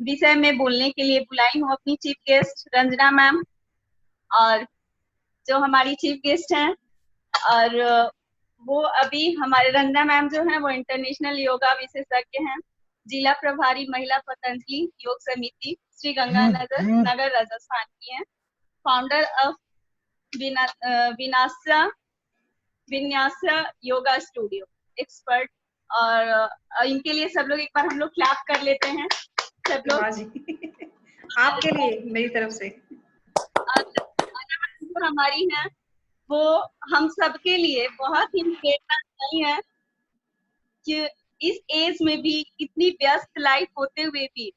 विषय में बोलने के लिए बुलाई हूँ अपनी चीफ गेस्ट रंजना मैम, और जो हमारी चीफ गेस्ट हैं, और वो अभी हमारे रंजना मैम जो हैं वो इंटरनेशनल योगा विशेषज्ञ हैं, जिला प्रभारी महिला पतंजलि योग समिति श्री गंगानगर नगर राजस्थान की हैं, founder of Vinyasa yoga studio expert. और इनके लिए सब लोग एक बार हम लोग क्लैप कर लेते हैं सब लोग आपके लिए मेरी तरफ से। जो हमारी है वो हम सबके लिए बहुत ही प्रेरणादायी है कि इस एज में भी इतनी व्यस्त लाइफ होते हुए भी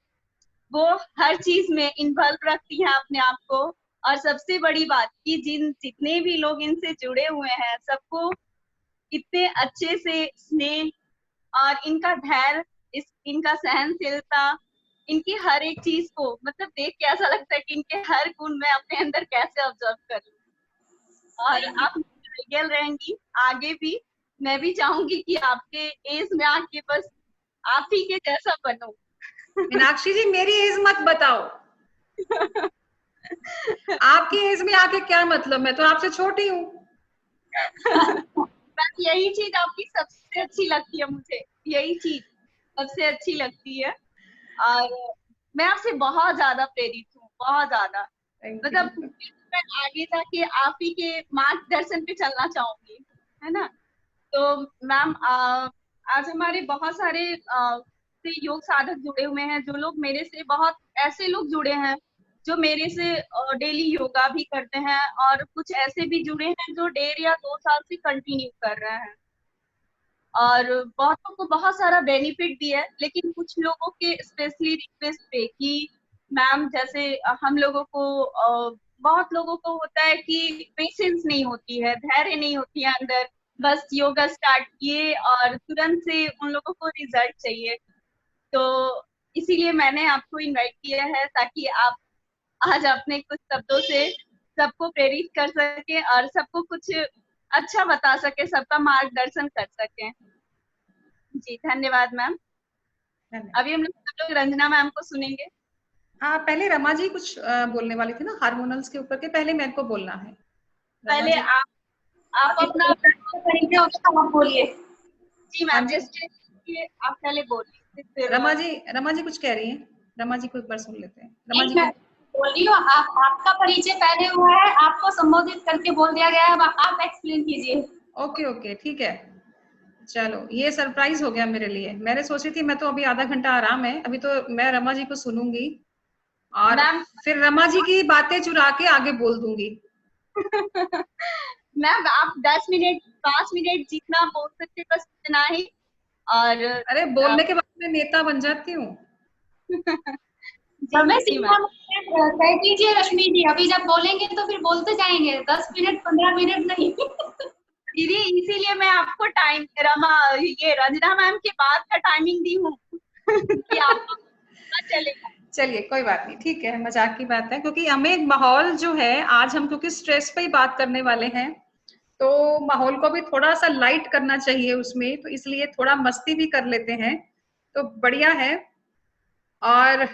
वो हर चीज में इन्वॉल्व रखती है अपने आप को। और सबसे बड़ी बात कि जितने भी लोग इनसे जुड़े हुए हैं सबको इतने अच्छे से स्नेह और इनका धैर्य, इनका सहनशीलता, इनकी हर एक चीज को मतलब देख के ऐसा लगता है कि इनके हर गुण मैं अपने अंदर कैसे ऑब्जर्व कर लूं। और आप आइडियल रहेंगी आगे भी। मैं भी चाहूंगी कि आपके एज में आके बस आप ही के जैसा बनूं। मीनाक्षी जी मेरी एज मत बताओ। आपकी एज में आके क्या मतलब, मैं तो आपसे छोटी हूँ। यही चीज आपकी सबसे अच्छी लगती है, मुझे यही चीज सबसे अच्छी लगती है। और मैं आपसे बहुत ज्यादा प्रेरित हूँ, बहुत ज्यादा। मतलब मैं आगे जाके आप ही के मार्गदर्शन पे चलना चाहूंगी, है ना। तो मैम आज हमारे बहुत सारे से योग साधक जुड़े हुए हैं, जो लोग मेरे से बहुत ऐसे लोग जुड़े हैं जो मेरे से डेली योगा भी करते हैं, और कुछ ऐसे भी जुड़े हैं जो 1.5 या 2 साल से कंटिन्यू कर रहे हैं। और बहुतों को बहुत सारा बेनिफिट भी है, लेकिन कुछ लोगों के स्पेशली रिक्वेस्ट पे कि मैम जैसे हम लोगों को बहुत लोगों को होता है कि पेशेंस नहीं होती है, धैर्य नहीं होती है अंदर, बस योगा स्टार्ट किए और तुरंत से उन लोगों को रिजल्ट चाहिए। तो इसीलिए मैंने आपको इनवाइट किया है ताकि आप आज अपने कुछ शब्दों से सबको प्रेरित कर सके और सबको कुछ अच्छा बता सके, सबका मार्गदर्शन कर सके। जी धन्यवाद मैम। अभी हम लोग रंजना मैम को सुनेंगे। हाँ पहले रमा जी कुछ बोलने वाली थी ना हार्मोनल्स के ऊपर के, पहले मेरे को बोलना है। पहले आप अपना परिचय आप बोलिए। जी मैम आप पहले बोलिए। रमा जी कुछ कह रही हैं, रमा जी को एक बार सुन लेते हैं। रमा जी बोल रही हूँ, आपका परिचय पहले हुआ है, आपको संबोधित करके बोल दिया गया है, आप एक्सप्लेन कीजिए। ओके ठीक है। चलो ये सरप्राइज हो गया मेरे लिए। मैंने सोची थी मैं तो अभी आधा घंटा आराम है, अभी तो मैं रमा जी को सुनूंगी और फिर रमा जी की बातें चुरा के आगे बोल दूंगी। मैम आप 10 मिनट 5 मिनट जितना बोल सकते बस इतना ही। और अरे बोलने के बाद मैं नेता बन जाती हूँ। कह दीजिए रश्मि जी, अभी जब बोलेंगे तो फिर बोलते जाएंगे, 10 मिनट 15 मिनट नहीं। दीदी इसीलिए मैं आपको ये रंजना मैम के बाद का टाइमिंग दी हूँ कि आपको चलेगा। चलिए कोई बात नहीं, ठीक है, मजाक की बात है, क्योंकि हमें एक माहौल जो है आज हम क्योंकि स्ट्रेस पे ही बात करने वाले हैं, तो माहौल को भी थोड़ा सा लाइट करना चाहिए उसमें, तो इसलिए थोड़ा मस्ती भी कर लेते हैं, तो बढ़िया है। और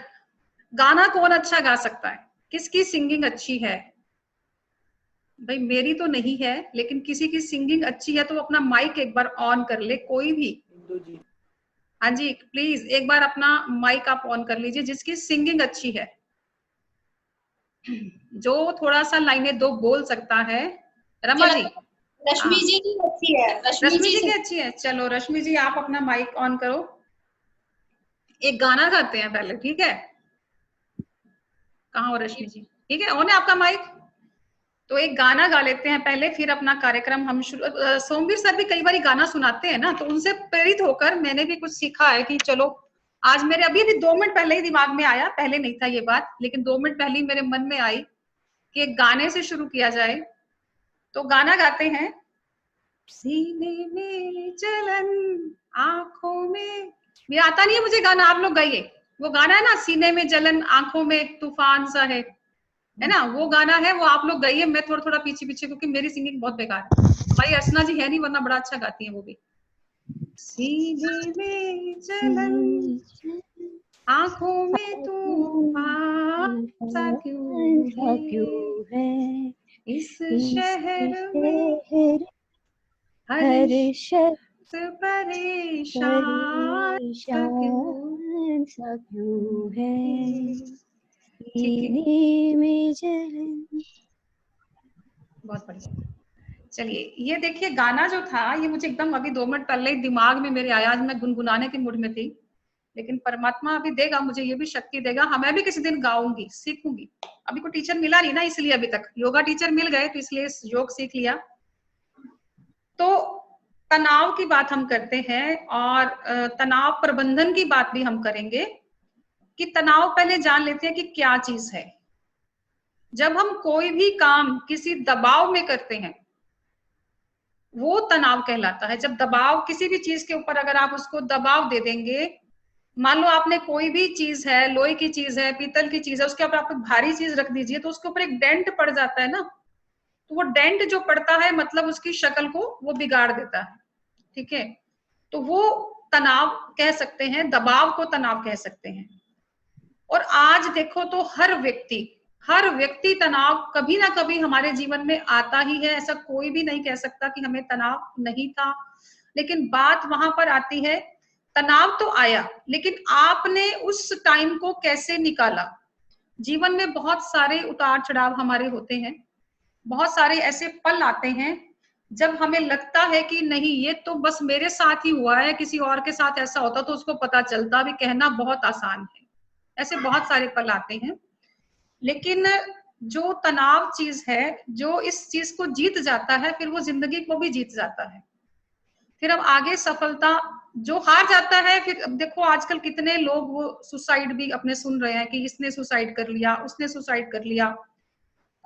गाना कौन अच्छा गा सकता है, किसकी सिंगिंग अच्छी है? भाई मेरी तो नहीं है, लेकिन किसी की सिंगिंग अच्छी है तो अपना माइक एक बार ऑन कर ले कोई भी। हाँ जी प्लीज एक बार अपना माइक आप ऑन कर लीजिए जिसकी सिंगिंग अच्छी है, जो थोड़ा सा लाइनें दो बोल सकता है। रमा जी रश्मि जी की अच्छी है। रश्मि जी की अच्छी है। चलो रश्मि जी आप अपना माइक ऑन करो, एक गाना गाते हैं पहले, ठीक है? कहाँ हो रश्मि जी? ठीक है ऑन है आपका माइक, तो एक गाना गा लेते हैं पहले, फिर अपना कार्यक्रम हम शुरू। सोमवीर सर भी कई बार गाना सुनाते हैं ना, तो उनसे प्रेरित होकर मैंने भी कुछ सीखा है कि चलो आज मेरे अभी 2 मिनट पहले ही दिमाग में आया, पहले नहीं था ये बात, लेकिन 2 मिनट पहले ही मेरे मन में आई कि एक गाने से शुरू किया जाए। तो गाना गाते हैं। सीने में जलन आंखों में, ये आता नहीं है मुझे गाना, आप लोग गाइए। वो गाना है ना, सीने में जलन आंखों में एक तूफान सा है ना, वो गाना है, वो आप लोग गाइए, मैं थोड़ा थोड़ा पीछे पीछे, क्योंकि मेरी सिंगिंग बहुत बेकार है। हमारी अर्चना जी है नहीं, वरना बड़ा अच्छा गाती है वो भी। सीने में जलन आंखों में तूफान सा क्यों है, इस शहर में हर शख्स परेशान सा क्यों है। सीने में जलन। बहुत बढ़िया। चलिए ये देखिए गाना जो था ये मुझे एकदम अभी 2 मिनट पहले ही दिमाग में मेरे आया, मैं गुनगुनाने के मूड में थी, लेकिन परमात्मा अभी देगा मुझे ये भी शक्ति देगा, मैं भी किसी दिन गाऊंगी, सीखूंगी। अभी कोई टीचर मिला नहीं ना, इसलिए अभी तक योगा टीचर मिल गए तो इसलिए योग सीख लिया। तो तनाव की बात हम करते हैं और तनाव प्रबंधन की बात भी हम करेंगे कि तनाव पहले जान लेते हैं कि क्या चीज है। जब हम कोई भी काम किसी दबाव में करते हैं वो तनाव कहलाता है। जब दबाव किसी भी चीज के ऊपर अगर आप उसको दबाव दे देंगे, मान लो आपने कोई भी चीज है, लोहे की चीज है, पीतल की चीज है, उसके ऊपर आप भारी चीज रख दीजिए तो उसके ऊपर एक डेंट पड़ जाता है ना, तो वो डेंट जो पड़ता है मतलब उसकी शक्ल को वो बिगाड़ देता है, ठीक है। तो वो तनाव कह सकते हैं, दबाव को तनाव कह सकते हैं। और आज देखो तो हर व्यक्ति तनाव कभी ना कभी हमारे जीवन में आता ही है, ऐसा कोई भी नहीं कह सकता कि हमें तनाव नहीं था। लेकिन बात वहां पर आती है, तनाव तो आया लेकिन आपने उस टाइम को कैसे निकाला। जीवन में बहुत सारे उतार चढ़ाव हमारे होते हैं, बहुत सारे ऐसे पल आते हैं जब हमें लगता है कि नहीं ये तो बस मेरे साथ ही हुआ है, किसी और के साथ ऐसा होता तो उसको पता चलता, भी कहना बहुत आसान है। ऐसे बहुत सारे पल आते हैं, लेकिन जो तनाव चीज है, जो इस चीज को जीत जाता है फिर वो जिंदगी को भी जीत जाता है। फिर अब आगे सफलता, जो हार जाता है फिर अब देखो आजकल कितने लोग वो सुसाइड भी अपने सुन रहे हैं कि इसने सुसाइड कर लिया, उसने सुसाइड कर लिया,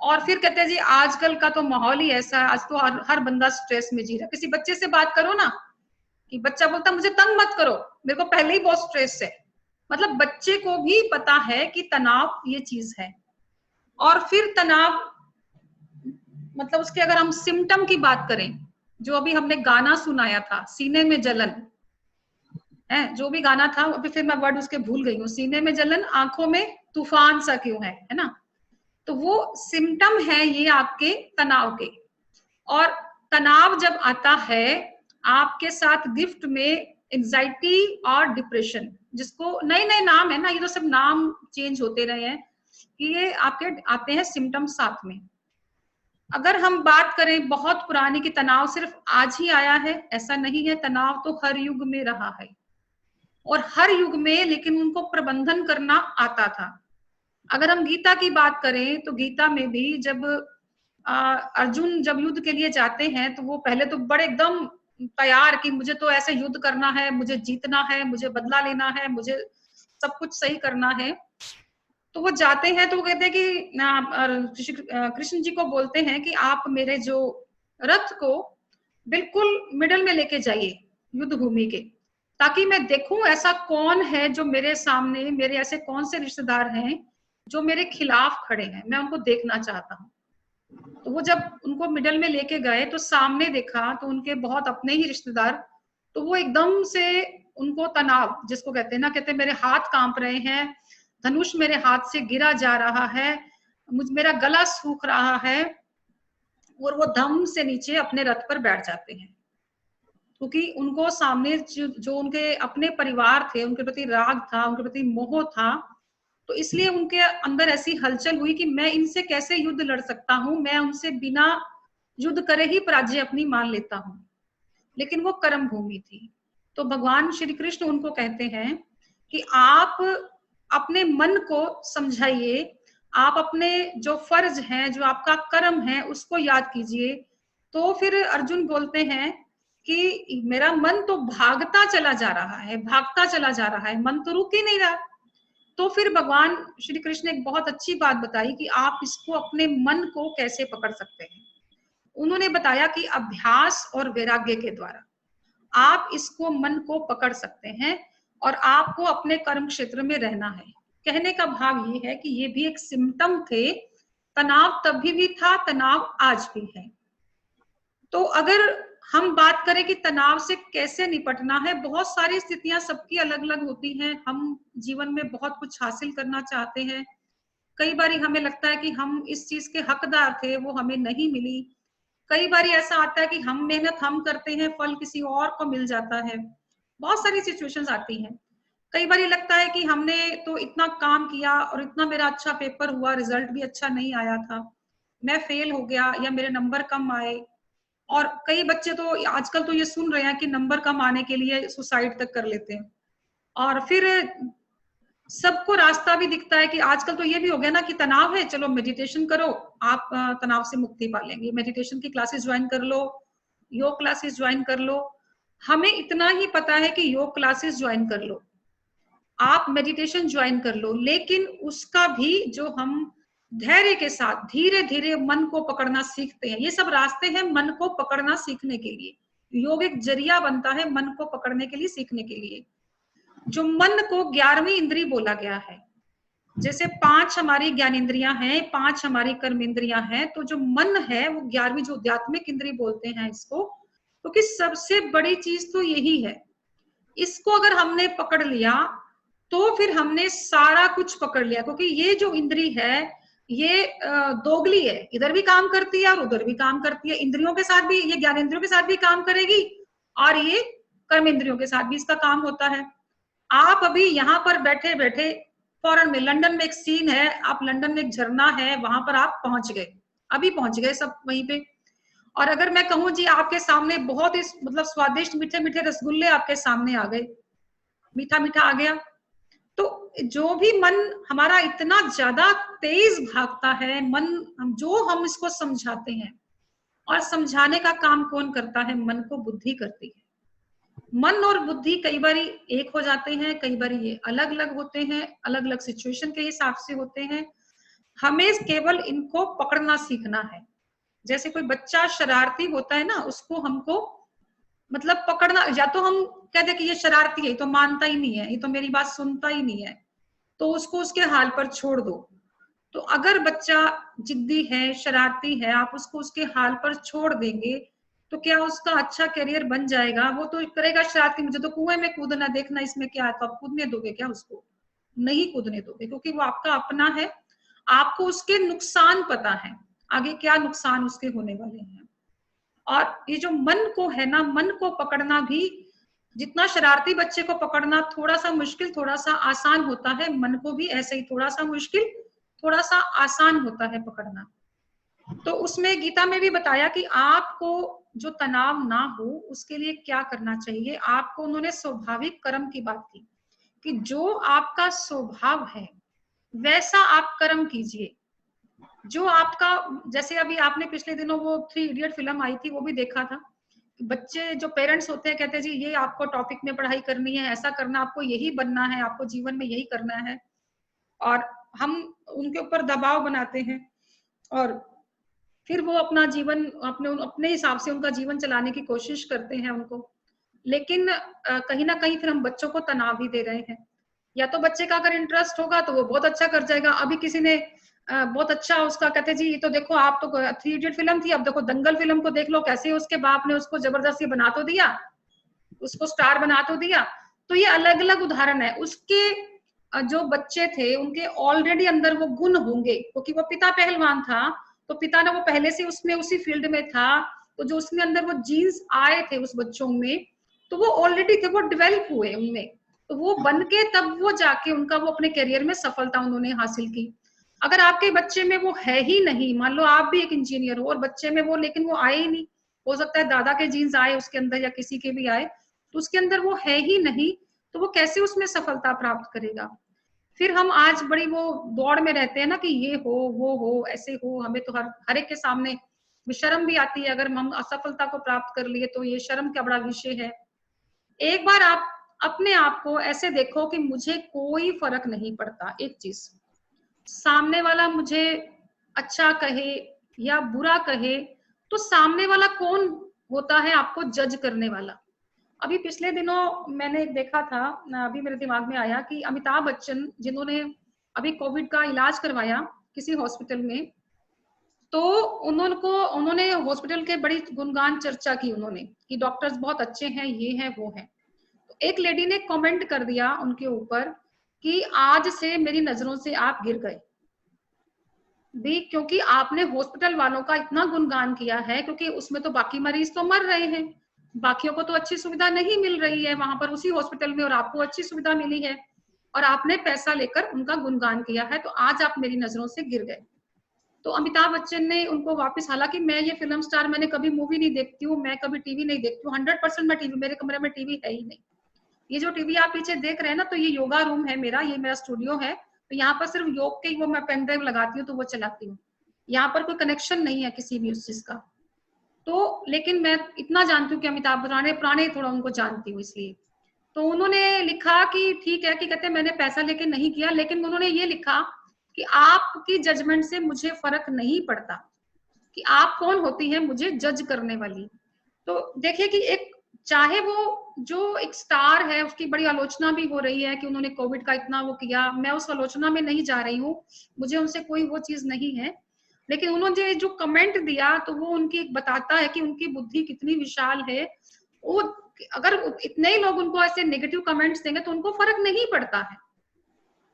और फिर कहते हैं जी आजकल का तो माहौल ही ऐसा है, आज तो हर बंदा स्ट्रेस में जी रहा है। किसी बच्चे से बात करो ना कि बच्चा बोलता मुझे तंग मत करो, मेरे को पहले ही बहुत स्ट्रेस है। मतलब बच्चे को भी पता है कि तनाव ये चीज है। और फिर तनाव मतलब उसके अगर हम सिम्टम की बात करें, जो अभी हमने गाना सुनाया था, सीने में जलन है, जो भी गाना था अभी फिर मैं वर्ड उसके भूल गई हूँ, सीने में जलन आंखों में तूफान सा क्यों है ना, तो वो सिम्टम है ये आपके तनाव के। और तनाव जब आता है आपके साथ गिफ्ट में एंजाइटी और डिप्रेशन, जिसको नए नए नाम है ना, ये तो सब नाम चेंज होते रहे हैं, कि ये आपके आते हैं सिम्टम साथ में। अगर हम बात करें बहुत पुरानी की तनाव सिर्फ आज ही आया है, ऐसा नहीं है, तनाव तो हर युग में रहा है और हर युग में, लेकिन उनको प्रबंधन करना आता था। अगर हम गीता की बात करें तो गीता में भी जब अर्जुन जब युद्ध के लिए जाते हैं तो वो पहले तो बड़े एकदम तैयार कि मुझे तो ऐसे युद्ध करना है, मुझे जीतना है, मुझे बदला लेना है, मुझे सब कुछ सही करना है। तो वो जाते हैं तो वो कहते हैं कि कृष्ण जी को बोलते हैं कि आप मेरे जो रथ को बिल्कुल मिडल में लेके जाइए युद्ध भूमि के, ताकि मैं देखूं ऐसा कौन है जो मेरे सामने, मेरे ऐसे कौन से रिश्तेदार हैं जो मेरे खिलाफ खड़े हैं, मैं उनको देखना चाहता हूँ। तो वो जब उनको मिडल में लेके गए तो सामने देखा तो उनके बहुत अपने ही रिश्तेदार, तो वो एकदम से उनको तनाव जिसको कहते हैं ना, कहते हैं मेरे हाथ कांप रहे हैं, धनुष मेरे हाथ से गिरा जा रहा है, मेरा गला सूख रहा है, और वो दम से नीचे अपने रथ पर बैठ जाते हैं, क्योंकि उनको सामने जो उनके अपने परिवार थे, उनके प्रति राग था, उनके प्रति मोह था, तो इसलिए उनके अंदर ऐसी हलचल हुई कि मैं इनसे कैसे युद्ध लड़ सकता हूं, मैं उनसे बिना युद्ध करे ही पराजय अपनी मान लेता हूं। लेकिन वो कर्म भूमि थी। तो भगवान श्री कृष्ण उनको कहते हैं कि आप अपने मन को समझाइए, आप अपने जो फर्ज हैं, जो आपका कर्म है उसको याद कीजिए। तो फिर अर्जुन बोलते हैं कि मेरा मन तो भागता चला जा रहा है, भागता चला जा रहा है, मन तो रुक ही नहीं रहा। तो फिर भगवान श्री कृष्ण ने एक बहुत अच्छी बात बताई कि आप इसको अपने मन को कैसे पकड़ सकते हैं। उन्होंने बताया कि अभ्यास और वैराग्य के द्वारा आप इसको मन को पकड़ सकते हैं और आपको अपने कर्म क्षेत्र में रहना है। कहने का भाव ये है कि ये भी एक सिम्टम थे, तनाव तभी भी था, तनाव आज भी है। तो अगर हम बात करें कि तनाव से कैसे निपटना है, बहुत सारी स्थितियां सबकी अलग अलग होती हैं। हम जीवन में बहुत कुछ हासिल करना चाहते हैं, कई बार हमें लगता है कि हम इस चीज के हकदार थे, वो हमें नहीं मिली। कई बार ऐसा आता है कि हम मेहनत हम करते हैं, फल किसी और को मिल जाता है। बहुत सारी सिचुएशंस आती हैं। कई बार लगता है कि हमने तो इतना काम किया और इतना मेरा अच्छा पेपर हुआ, रिजल्ट भी अच्छा नहीं आया था, मैं फेल हो गया या मेरे नंबर कम आए। और कई बच्चे तो आजकल तो ये सुन रहे हैं कि नंबर कम आने के लिए सुसाइड तक कर लेते हैं। और फिर सबको रास्ता भी दिखता है कि आजकल तो ये भी हो गया ना कि तनाव है, चलो मेडिटेशन करो, आप तनाव से मुक्ति पा लेंगे। मेडिटेशन की क्लासेस ज्वाइन कर लो, योग क्लासेस ज्वाइन कर लो। हमें इतना ही पता है कि योग क्लासेस ज्वाइन कर लो, आप मेडिटेशन ज्वाइन कर लो, लेकिन उसका भी जो हम धैर्य के साथ धीरे धीरे मन को पकड़ना सीखते हैं, ये सब रास्ते हैं मन को पकड़ना सीखने के लिए। योग एक जरिया बनता है मन को पकड़ने के लिए, सीखने के लिए। जो मन को 11वीं इंद्री बोला गया है, जैसे 5 हमारी ज्ञानेंद्रियां हैं, 5 हमारी कर्म इंद्रियां हैं, तो जो मन है वो 11वीं, जो आध्यात्मिक इंद्री बोलते हैं इसको, क्योंकि सबसे बड़ी चीज तो यही है। इसको अगर हमने पकड़ लिया तो फिर हमने सारा कुछ पकड़ लिया, क्योंकि ये जो इंद्री है ये दोगली है, इधर भी काम करती है और उधर भी काम करती है। इंद्रियों के साथ भी, ये ज्ञानेंद्रियों के साथ भी काम करेगी और ये कर्म इंद्रियों के साथ भी इसका काम होता है। आप अभी यहाँ पर बैठे बैठे फॉरेन में, लंदन में एक सीन है, आप लंदन में एक झरना है, वहां पर आप पहुंच गए, अभी पहुंच गए सब वहीं पे। और अगर मैं कहूं जी आपके सामने बहुत ही मतलब स्वादिष्ट मीठे मीठे रसगुल्ले आपके सामने आ गए, मीठा मीठा आ गया, तो जो भी मन हमारा इतना ज्यादा तेज भागता है, मन हम इसको समझाते हैं, और समझाने का काम कौन करता है? मन को बुद्धि करती है। मन और बुद्धि कई बार एक हो जाते हैं, कई बार ये अलग अलग होते हैं, अलग अलग सिचुएशन के हिसाब से होते हैं। हमें केवल इनको पकड़ना सीखना है। जैसे कोई बच्चा शरारती होता है ना, उसको हमको मतलब पकड़ना, या तो हम कहते कि ये शरारती है, ये तो मानता ही नहीं है, ये तो मेरी बात सुनता ही नहीं है, तो उसको उसके हाल पर छोड़ दो। तो अगर बच्चा जिद्दी है, शरारती है, आप उसको उसके हाल पर छोड़ देंगे तो क्या उसका अच्छा करियर बन जाएगा? वो तो करेगा शरारती, मुझे तो कुएं में कूदना, देखना इसमें क्या है, तो आप कूदने दोगे क्या उसको? नहीं कूदने दोगे, क्योंकि वो आपका अपना है। आपको उसके नुकसान पता है, आगे क्या नुकसान उसके होने वाले हैं। और ये जो मन को है ना, मन को पकड़ना भी, जितना शरारती बच्चे को पकड़ना थोड़ा सा मुश्किल, थोड़ा सा आसान होता है, मन को भी ऐसे ही थोड़ा सा मुश्किल, थोड़ा सा आसान होता है पकड़ना। तो उसमें गीता में भी बताया कि आपको जो तनाव ना हो उसके लिए क्या करना चाहिए। आपको उन्होंने स्वाभाविक कर्म की बात की कि जो आपका स्वभाव है वैसा आप कर्म कीजिए। जो आपका, जैसे अभी आपने पिछले दिनों वो 3 इडियट फिल्म आई थी, वो भी देखा था। बच्चे जो पेरेंट्स होते हैं कहते हैं जी ये आपको टॉपिक में पढ़ाई करनी है, ऐसा करना, आपको यही बनना है, आपको जीवन में यही करना है, और हम उनके ऊपर दबाव बनाते हैं और फिर वो अपना जीवन अपने हिसाब से उनका जीवन चलाने की कोशिश करते हैं उनको। लेकिन कहीं ना कहीं फिर हम बच्चों को तनाव भी दे रहे हैं। या तो बच्चे का अगर इंटरेस्ट होगा तो वो बहुत अच्छा कर जाएगा। अभी किसी ने बहुत अच्छा उसका कहते जी, तो देखो आप तो 3 इडियट फिल्म थी, अब देखो दंगल फिल्म को देख लो, कैसे उसके बाप ने उसको जबरदस्ती बना तो दिया, उसको स्टार बना तो दिया। तो ये अलग अलग उदाहरण है। उसके जो बच्चे थे उनके ऑलरेडी अंदर वो गुण होंगे, क्योंकि वो पिता पहलवान था, तो पिता ने वो पहले से उसमें उसी फील्ड में था, तो जो उसमें अंदर वो जीन्स आए थे उस बच्चों में, तो वो ऑलरेडी थे, वो डेवलप हुए उनमें, तो वो बन के तब वो जाके उनका वो अपने करियर में सफलता उन्होंने हासिल की। अगर आपके बच्चे में वो है ही नहीं, मान लो आप भी एक इंजीनियर हो और बच्चे में वो, लेकिन वो आए ही नहीं, हो सकता है दादा के जीन्स आए उसके अंदर या किसी के भी आए, तो उसके अंदर वो है ही नहीं, तो वो कैसे उसमें सफलता प्राप्त करेगा? फिर हम आज बड़ी वो दौड़ में रहते हैं ना कि ये हो, वो हो, ऐसे हो, हमें तो हर एक के सामने शर्म भी आती है। अगर हम असफलता को प्राप्त कर लिए तो ये शर्म का बड़ा विषय है। एक बार आप अपने आप को ऐसे देखो कि मुझे कोई फर्क नहीं पड़ता। एक चीज, सामने वाला मुझे अच्छा कहे या बुरा कहे, तो सामने वाला कौन होता है आपको जज करने वाला? अभी पिछले दिनों मैंने एक देखा था, अभी मेरे दिमाग में आया कि अमिताभ बच्चन जिन्होंने अभी कोविड का इलाज करवाया किसी हॉस्पिटल में, तो उन्होंने हॉस्पिटल के बड़ी गुणगान चर्चा की उन्होंने कि डॉक्टर्स बहुत अच्छे हैं, ये है वो है। तो एक लेडी ने कमेंट कर दिया उनके ऊपर कि आज से मेरी नजरों से आप गिर गए भी, क्योंकि आपने हॉस्पिटल वालों का इतना गुणगान किया है, क्योंकि उसमें तो बाकी मरीज तो मर रहे हैं, बाकियों को तो अच्छी सुविधा नहीं मिल रही है वहां पर उसी हॉस्पिटल में, और आपको अच्छी सुविधा मिली है और आपने पैसा लेकर उनका गुणगान किया है, तो आज आप मेरी नजरों से गिर गए। तो अमिताभ बच्चन ने उनको वापस, हालांकि मैं ये फिल्म स्टार, मैंने कभी मूवी नहीं देखती हूँ, मैं कभी टीवी नहीं देखती हूँ, 100% मैं टीवी, मेरे कमरे में टीवी है ही नहीं। ये जो टीवी आप पीछे देख रहे हैं ना, तो ये योगा रूम है मेरा, ये मेरा स्टूडियो है, तो यहाँ पर सिर्फ योग के ही वो मैं पेन ड्राइव लगाती हूँ तो वो चलाती हूँ, यहाँ पर कोई कनेक्शन नहीं है किसी भी उस चीज का। तो लेकिन मैं इतना जानती हूँ कि अमिताभ पुराने थोड़ा उनको जानती हूँ इसलिए। तो उन्होंने लिखा कि ठीक है, कि कहते मैंने पैसा लेके नहीं किया, लेकिन उन्होंने ये लिखा कि आपकी जजमेंट से मुझे फर्क नहीं पड़ता कि आप कौन होती है मुझे जज करने वाली। तो देखिए कि एक, चाहे वो जो एक स्टार है उसकी बड़ी आलोचना भी हो रही है कि उन्होंने कोविड का इतना वो किया, मैं उस आलोचना में नहीं जा रही हूँ, मुझे उनसे कोई वो चीज नहीं है, लेकिन उन्होंने जो कमेंट दिया तो वो उनकी बताता है कि उनकी बुद्धि कितनी विशाल है। वो अगर इतने ही लोग उनको ऐसे नेगेटिव कमेंट्स देंगे तो उनको फर्क नहीं पड़ता है।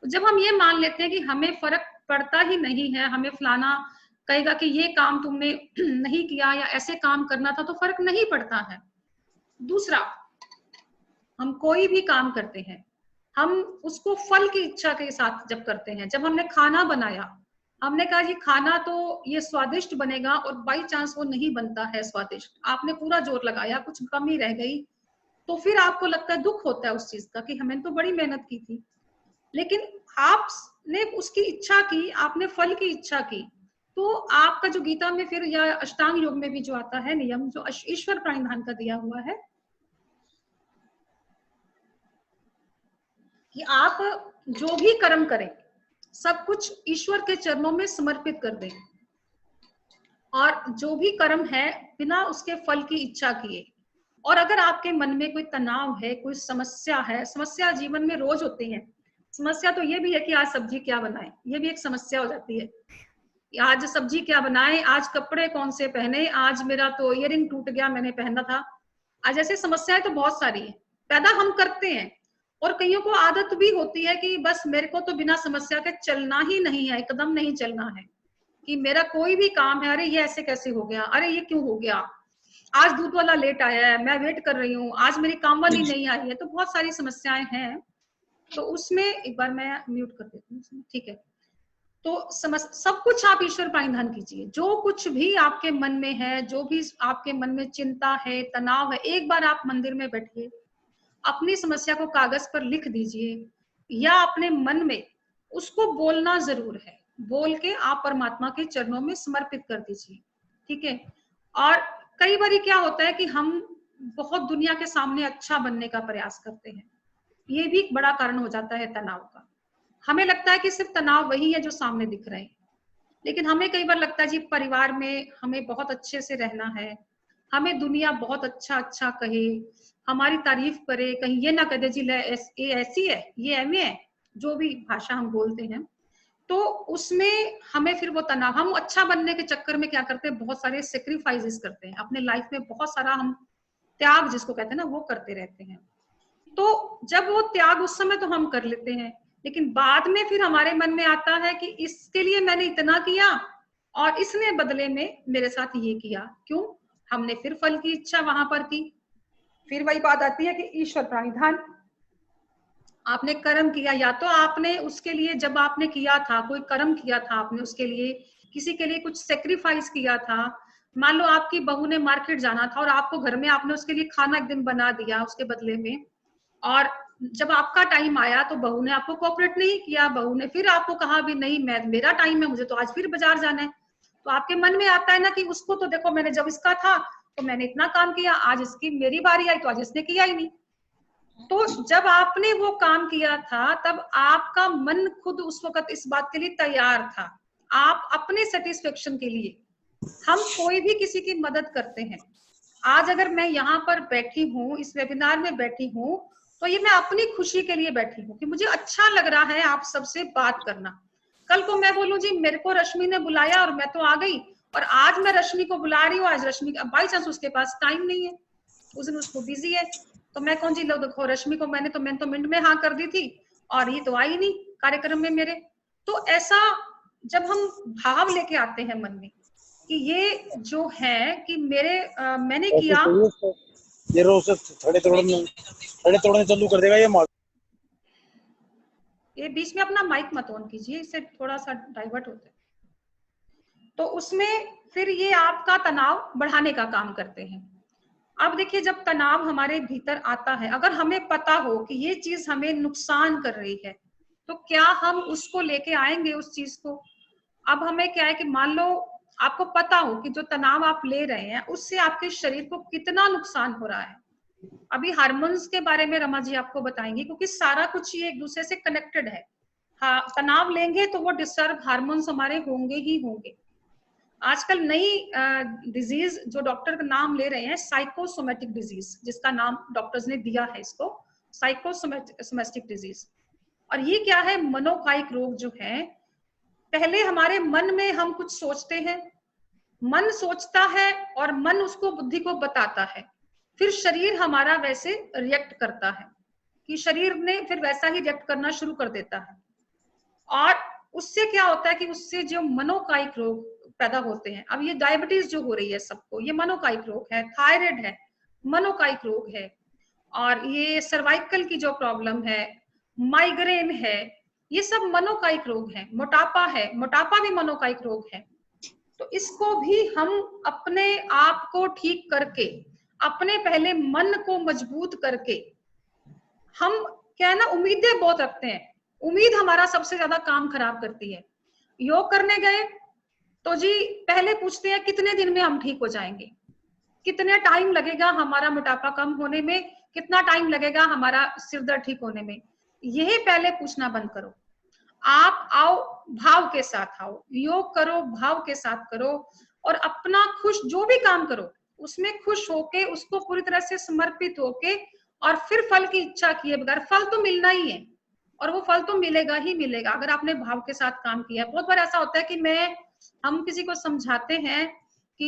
जब हम ये मान लेते हैं कि हमें फर्क पड़ता ही नहीं है, हमें फलाना कहेगा कि ये काम तुमने नहीं किया या ऐसे काम करना था, तो फर्क नहीं पड़ता है। दूसरा, हम कोई भी काम करते हैं, हम उसको फल की इच्छा के साथ जब करते हैं, जब हमने खाना बनाया, हमने कहा ये खाना तो ये स्वादिष्ट बनेगा, और बाई चांस वो नहीं बनता है स्वादिष्ट, आपने पूरा जोर लगाया, कुछ कमी रह गई, तो फिर आपको लगता है, दुख होता है उस चीज का कि हमें तो बड़ी मेहनत की थी, लेकिन आपने उसकी इच्छा की, आपने फल की इच्छा की, तो आपका जो गीता में फिर या अष्टांग योग में भी जो आता है नियम, जो ईश्वर प्रणिधान का दिया हुआ है कि आप जो भी कर्म करें सब कुछ ईश्वर के चरणों में समर्पित कर दें, और जो भी कर्म है बिना उसके फल की इच्छा किए। और अगर आपके मन में कोई तनाव है, कोई समस्या है, समस्या जीवन में रोज होती है, समस्या तो ये भी है कि आज सब्जी क्या बनाएं, ये भी एक समस्या हो जाती है, आज सब्जी क्या बनाएं, आज कपड़े कौन से पहने, आज मेरा तो ईयरिंग टूट गया, मैंने पहना था, आज ऐसी समस्याएं तो बहुत सारी है, पैदा हम करते हैं। और कईयों को आदत भी होती है कि बस मेरे को तो बिना समस्या के चलना ही नहीं है, एकदम नहीं चलना है, कि मेरा कोई भी काम है, अरे ये ऐसे कैसे हो गया, अरे ये क्यों हो गया, आज दूध वाला लेट आया है, मैं वेट कर रही हूँ, आज मेरी काम वाली नहीं आई है, तो बहुत सारी समस्याएं हैं। तो उसमें एक बार मैं म्यूट कर देती हूँ, ठीक है। तो सब कुछ आप ईश्वर प्राणिधान कीजिए, जो कुछ भी आपके मन में है, जो भी आपके मन में चिंता है, तनाव है, एक बार आप मंदिर में बैठिए, अपनी समस्या को कागज पर लिख दीजिए, या अपने मन में उसको बोलना जरूर है, बोल के आप परमात्मा के चरणों में समर्पित कर दीजिए, ठीक है। और कई बार क्या होता है कि हम बहुत दुनिया के सामने अच्छा बनने का प्रयास करते हैं, ये भी एक बड़ा कारण हो जाता है तनाव का। हमें लगता है कि सिर्फ तनाव वही है जो सामने दिख रहे हैं, लेकिन हमें कई बार लगता है जी परिवार में हमें बहुत अच्छे से रहना है, हमें दुनिया बहुत अच्छा अच्छा कहे, हमारी तारीफ करे, कहीं ये ना कह दे जी ये ऐसी है, ये एम है, जो भी भाषा हम बोलते हैं, तो उसमें हमें फिर वो तनाव, हम अच्छा बनने के चक्कर में क्या करते हैं, बहुत सारे सेक्रीफाइसेस करते हैं अपने लाइफ में, बहुत सारा हम त्याग जिसको कहते हैं ना वो करते रहते हैं। तो जब वो त्याग उस समय तो हम कर लेते हैं, लेकिन बाद में फिर हमारे मन में आता है कि इसके लिए मैंने इतना किया और इसने बदले में मेरे साथ ये किया, क्यों, हमने फिर फल की इच्छा वहां पर की। फिर वही बात आती है कि ईश्वर प्राणिधान, आपने कर्म किया, या तो आपने उसके लिए जब आपने किया था, कोई कर्म किया था आपने उसके लिए, किसी के लिए कुछ सेक्रीफाइस किया था, मान लो आपकी बहू ने मार्केट जाना था और आपको घर में आपने उसके लिए खाना एक दिन बना दिया उसके बदले में, और जब आपका टाइम आया तो बहू ने आपको कोऑपरेट नहीं किया, बहू ने फिर आपको कहा भी नहीं मेरा टाइम है, मुझे तो आज फिर बाजार जाना है, तो आपके मन में आता है ना कि उसको तो देखो मैंने जब इसका था तो मैंने इतना काम किया, आज इसकी मेरी बारी आई तो आज इसने किया ही नहीं। तो जब आपने वो काम किया था तब आपका मन खुद उस वक्त इस बात के लिए तैयार था, आप अपने सेटिस्फेक्शन के लिए, हम कोई भी किसी की मदद करते हैं, आज अगर मैं यहाँ पर बैठी हूँ, इस वेबिनार में बैठी हूँ, तो ये मैं अपनी खुशी के लिए बैठी हूँ कि मुझे अच्छा लग रहा है आप सबसे बात करना। कल को मैं बोलूं जी मेरे को रश्मि ने बुलाया और मैं तो आ गई और आज मैं रश्मि को बुला रही हूँ, आज रश्मि बाई चांस उसके पास टाइम नहीं है, उस दिन उसको बिजी है, तो मैं कौन जी लो देखो रश्मि को मैंने तो मिनट में हाँ कर दी थी और ये तो आई नहीं कार्यक्रम में मेरे। तो ऐसा जब हम भाव लेके आते हैं मन में कि ये जो है कि मैंने किया, ये रोज थोड़े तोड़ने चालू कर देगा ये बीच में अपना माइक मत ऑन कीजिए, इससे थोड़ा सा डाइवर्ट होता है। तो उसमें फिर ये आपका तनाव बढ़ाने का काम करते हैं। अब देखिए जब तनाव हमारे भीतर आता है, अगर हमें पता हो कि ये चीज हमें नुकसान कर रही है, तो क्या हम उसको लेके आएंगे उस चीज को? अब हमें क्या है कि मान लो आपको पता हो कि जो तनाव आप ले रहे हैं उससे आपके शरीर को कितना नुकसान हो रहा है। अभी हार्मोन्स के बारे में रमा जी आपको बताएंगे, क्योंकि सारा कुछ ये एक दूसरे से कनेक्टेड है। हाँ, तनाव लेंगे तो वो डिस्टर्ब हार्मोन्स हमारे होंगे ही होंगे। आजकल नई डिजीज जो डॉक्टर का नाम ले रहे हैं साइकोसोमेटिक डिजीज, जिसका नाम डॉक्टर्स ने दिया है इसको साइकोसोमेटिक डिजीज। और ये क्या है? मनोकायिक रोग जो है, पहले हमारे मन में हम कुछ सोचते हैं, मन सोचता है और मन उसको बुद्धि को बताता है, फिर शरीर हमारा वैसे रिएक्ट करता है कि शरीर ने फिर वैसा ही रिएक्ट करना शुरू कर देता है। और उससे क्या होता है कि उससे जो मनोकायिक रोग पैदा होते हैं। अब ये डायबिटीज जो हो रही है सबको, ये मनोकायिक रोग है, थायराइड है, मनोकायिक रोग है, और ये सर्वाइकल की जो प्रॉब्लम है, माइग्रेन है, ये सब मनोकायिक रोग है। मोटापा है, मोटापा भी मनोकायिक रोग है। तो इसको भी हम अपने आप को ठीक करके, अपने पहले मन को मजबूत करके, हम क्या है ना, उम्मीदें बहुत रखते हैं, उम्मीद हमारा सबसे ज्यादा काम खराब करती है। योग करने गए तो जी पहले पूछते हैं कितने दिन में हम ठीक हो जाएंगे, कितने टाइम लगेगा हमारा मोटापा कम होने में, कितना टाइम लगेगा हमारा सिर दर्द ठीक होने में। यही पहले पूछना बंद करो। आप आओ, भाव के साथ आओ, योग करो, भाव के साथ करो, और अपना खुश जो भी काम करो उसमें खुश होके, उसको पूरी तरह से समर्पित होके, और फिर फल की इच्छा किए बगैर। फल तो मिलना ही है, और वो फल तो मिलेगा ही मिलेगा अगर आपने भाव के साथ काम किया। बहुत बार ऐसा होता है कि हम किसी को समझाते हैं कि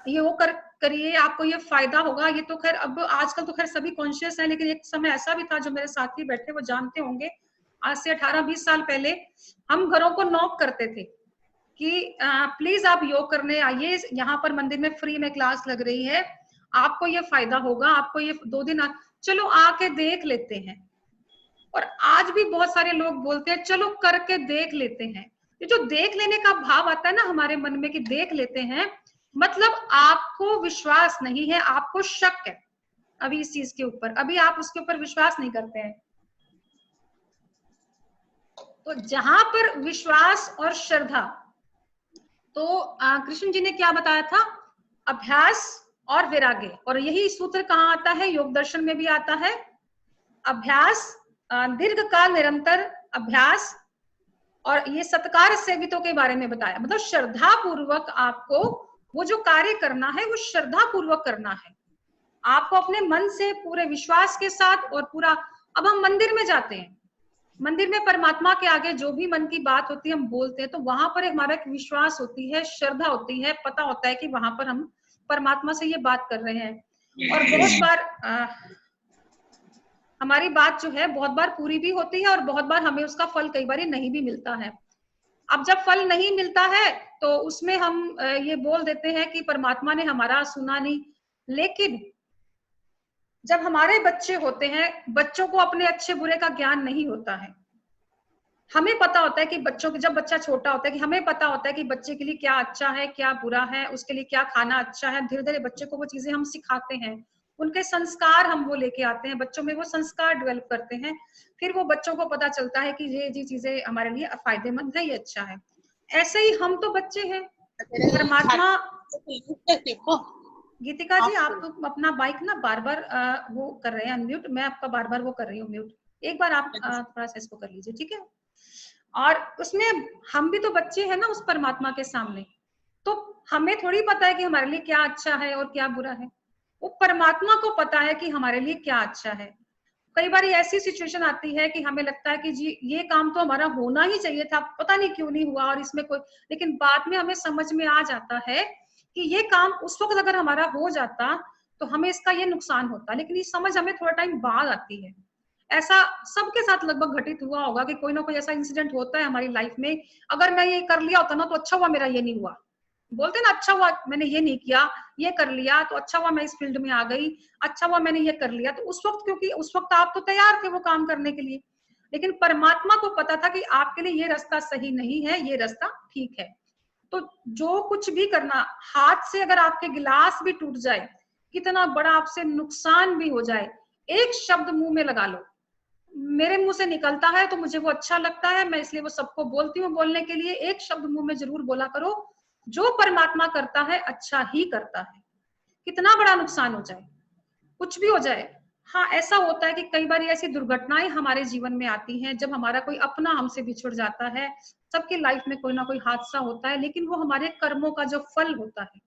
ये वो करिए, आपको ये फायदा होगा। ये तो खैर अब आजकल तो खैर सभी कॉन्शियस है, लेकिन एक समय ऐसा भी था, जो मेरे साथी बैठे वो जानते होंगे, आज से 18-20 साल पहले हम घरों को नॉक करते थे कि प्लीज आप योग करने आइए, यहाँ पर मंदिर में फ्री में क्लास लग रही है, आपको ये फायदा होगा, आपको ये 2 दिन चलो आके देख लेते हैं। और आज भी बहुत सारे लोग बोलते हैं चलो करके देख लेते हैं। ये जो देख लेने का भाव आता है ना हमारे मन में कि देख लेते हैं, मतलब आपको विश्वास नहीं है, आपको शक है अभी इस चीज के ऊपर, अभी आप उसके ऊपर विश्वास नहीं करते हैं। तो जहां पर विश्वास और श्रद्धा, तो कृष्ण जी ने क्या बताया था? अभ्यास और वैराग्य। और यही सूत्र कहाँ आता है? योग दर्शन में भी आता है। अभ्यास, दीर्घ काल निरंतर अभ्यास, और ये सत्कार सेवितों के बारे में बताया। मतलब श्रद्धा पूर्वक आपको वो जो कार्य करना है वो श्रद्धा पूर्वक करना है, आपको अपने मन से पूरे विश्वास के साथ। और पूरा, अब हम मंदिर में जाते हैं, मंदिर में परमात्मा के आगे जो भी मन की बात होती है हम बोलते हैं, तो वहां पर हमारा एक विश्वास होती है, श्रद्धा होती है, पता होता है कि वहां पर हम परमात्मा से ये बात कर रहे हैं। और बहुत बार हमारी बात जो है बहुत बार पूरी भी होती है, और बहुत बार हमें उसका फल कई बार नहीं भी मिलता है। अब जब फल नहीं मिलता है तो उसमें हम ये बोल देते हैं कि परमात्मा ने हमारा सुना नहीं। लेकिन जब हमारे बच्चे होते हैं, बच्चों को अपने अच्छे बुरे का ज्ञान नहीं होता है। हमें पता होता है कि बच्चों के, जब बच्चा छोटा होता है, कि हमें पता होता है कि बच्चे के लिए क्या अच्छा है, क्या बुरा है, उसके लिए क्या खाना अच्छा है। धीरे धीरे बच्चे को वो चीजें हम सिखाते हैं, उनके संस्कार हम वो लेके आते हैं, बच्चों में वो संस्कार डेवलप करते हैं। फिर वो बच्चों को पता चलता है कि ये चीजें हमारे लिए फायदेमंद है, ये अच्छा है। ऐसे ही हम तो बच्चे हैं, परमात्मा। गीतिका जी आप तो अपना बाइक ना बार बार वो कर रहे हैं अनम्यूट, मैं आपका बार बार वो कर रही हूँ म्यूट, एक बार आप थोड़ा सा इसको कर लीजिए, ठीक है। और उसमें हम भी तो बच्चे हैं ना उस परमात्मा के सामने, तो हमें थोड़ी पता है कि हमारे लिए क्या अच्छा है और क्या बुरा है। वो परमात्मा को पता है कि हमारे लिए क्या अच्छा है। कई बार ऐसी सिचुएशन आती है कि हमें लगता है कि जी ये काम तो हमारा होना ही चाहिए था, पता नहीं क्यों नहीं हुआ, और इसमें कोई, लेकिन बाद में हमें समझ में आ जाता है कि ये काम उस वक्त अगर हमारा हो जाता तो हमें इसका ये नुकसान होता, लेकिन ये समझ हमें थोड़ा टाइम बाद आती है। ऐसा सबके साथ लगभग घटित हुआ होगा कि कोई ना कोई ऐसा इंसिडेंट होता है हमारी लाइफ में, अगर मैं ये कर लिया होता ना तो अच्छा हुआ मेरा ये नहीं हुआ, बोलते ना अच्छा हुआ मैंने ये नहीं किया, ये कर लिया तो अच्छा हुआ मैं इस फील्ड में आ गई, अच्छा हुआ मैंने ये कर लिया। तो उस वक्त, क्योंकि उस वक्त आप तो तैयार थे वो काम करने के लिए, लेकिन परमात्मा को पता था कि आपके लिए ये रास्ता सही नहीं है, ये रास्ता ठीक है। तो जो कुछ भी करना, हाथ से अगर आपके गिलास भी टूट जाए, कितना बड़ा आपसे नुकसान भी हो जाए, एक शब्द मुंह में लगा लो, मेरे मुंह से निकलता है तो मुझे वो अच्छा लगता है, मैं इसलिए वो सबको बोलती हूँ बोलने के लिए, एक शब्द मुंह में जरूर बोला करो, जो परमात्मा करता है अच्छा ही करता है, कितना बड़ा नुकसान हो जाए, कुछ भी हो जाए। हाँ, ऐसा होता है कि कई बार ऐसी दुर्घटनाएं हमारे जीवन में आती हैं जब हमारा कोई अपना हमसे बिछुड़ जाता है, सबकी लाइफ में कोई ना कोई हादसा होता है, लेकिन वो हमारे कर्मों का जो फल होता है।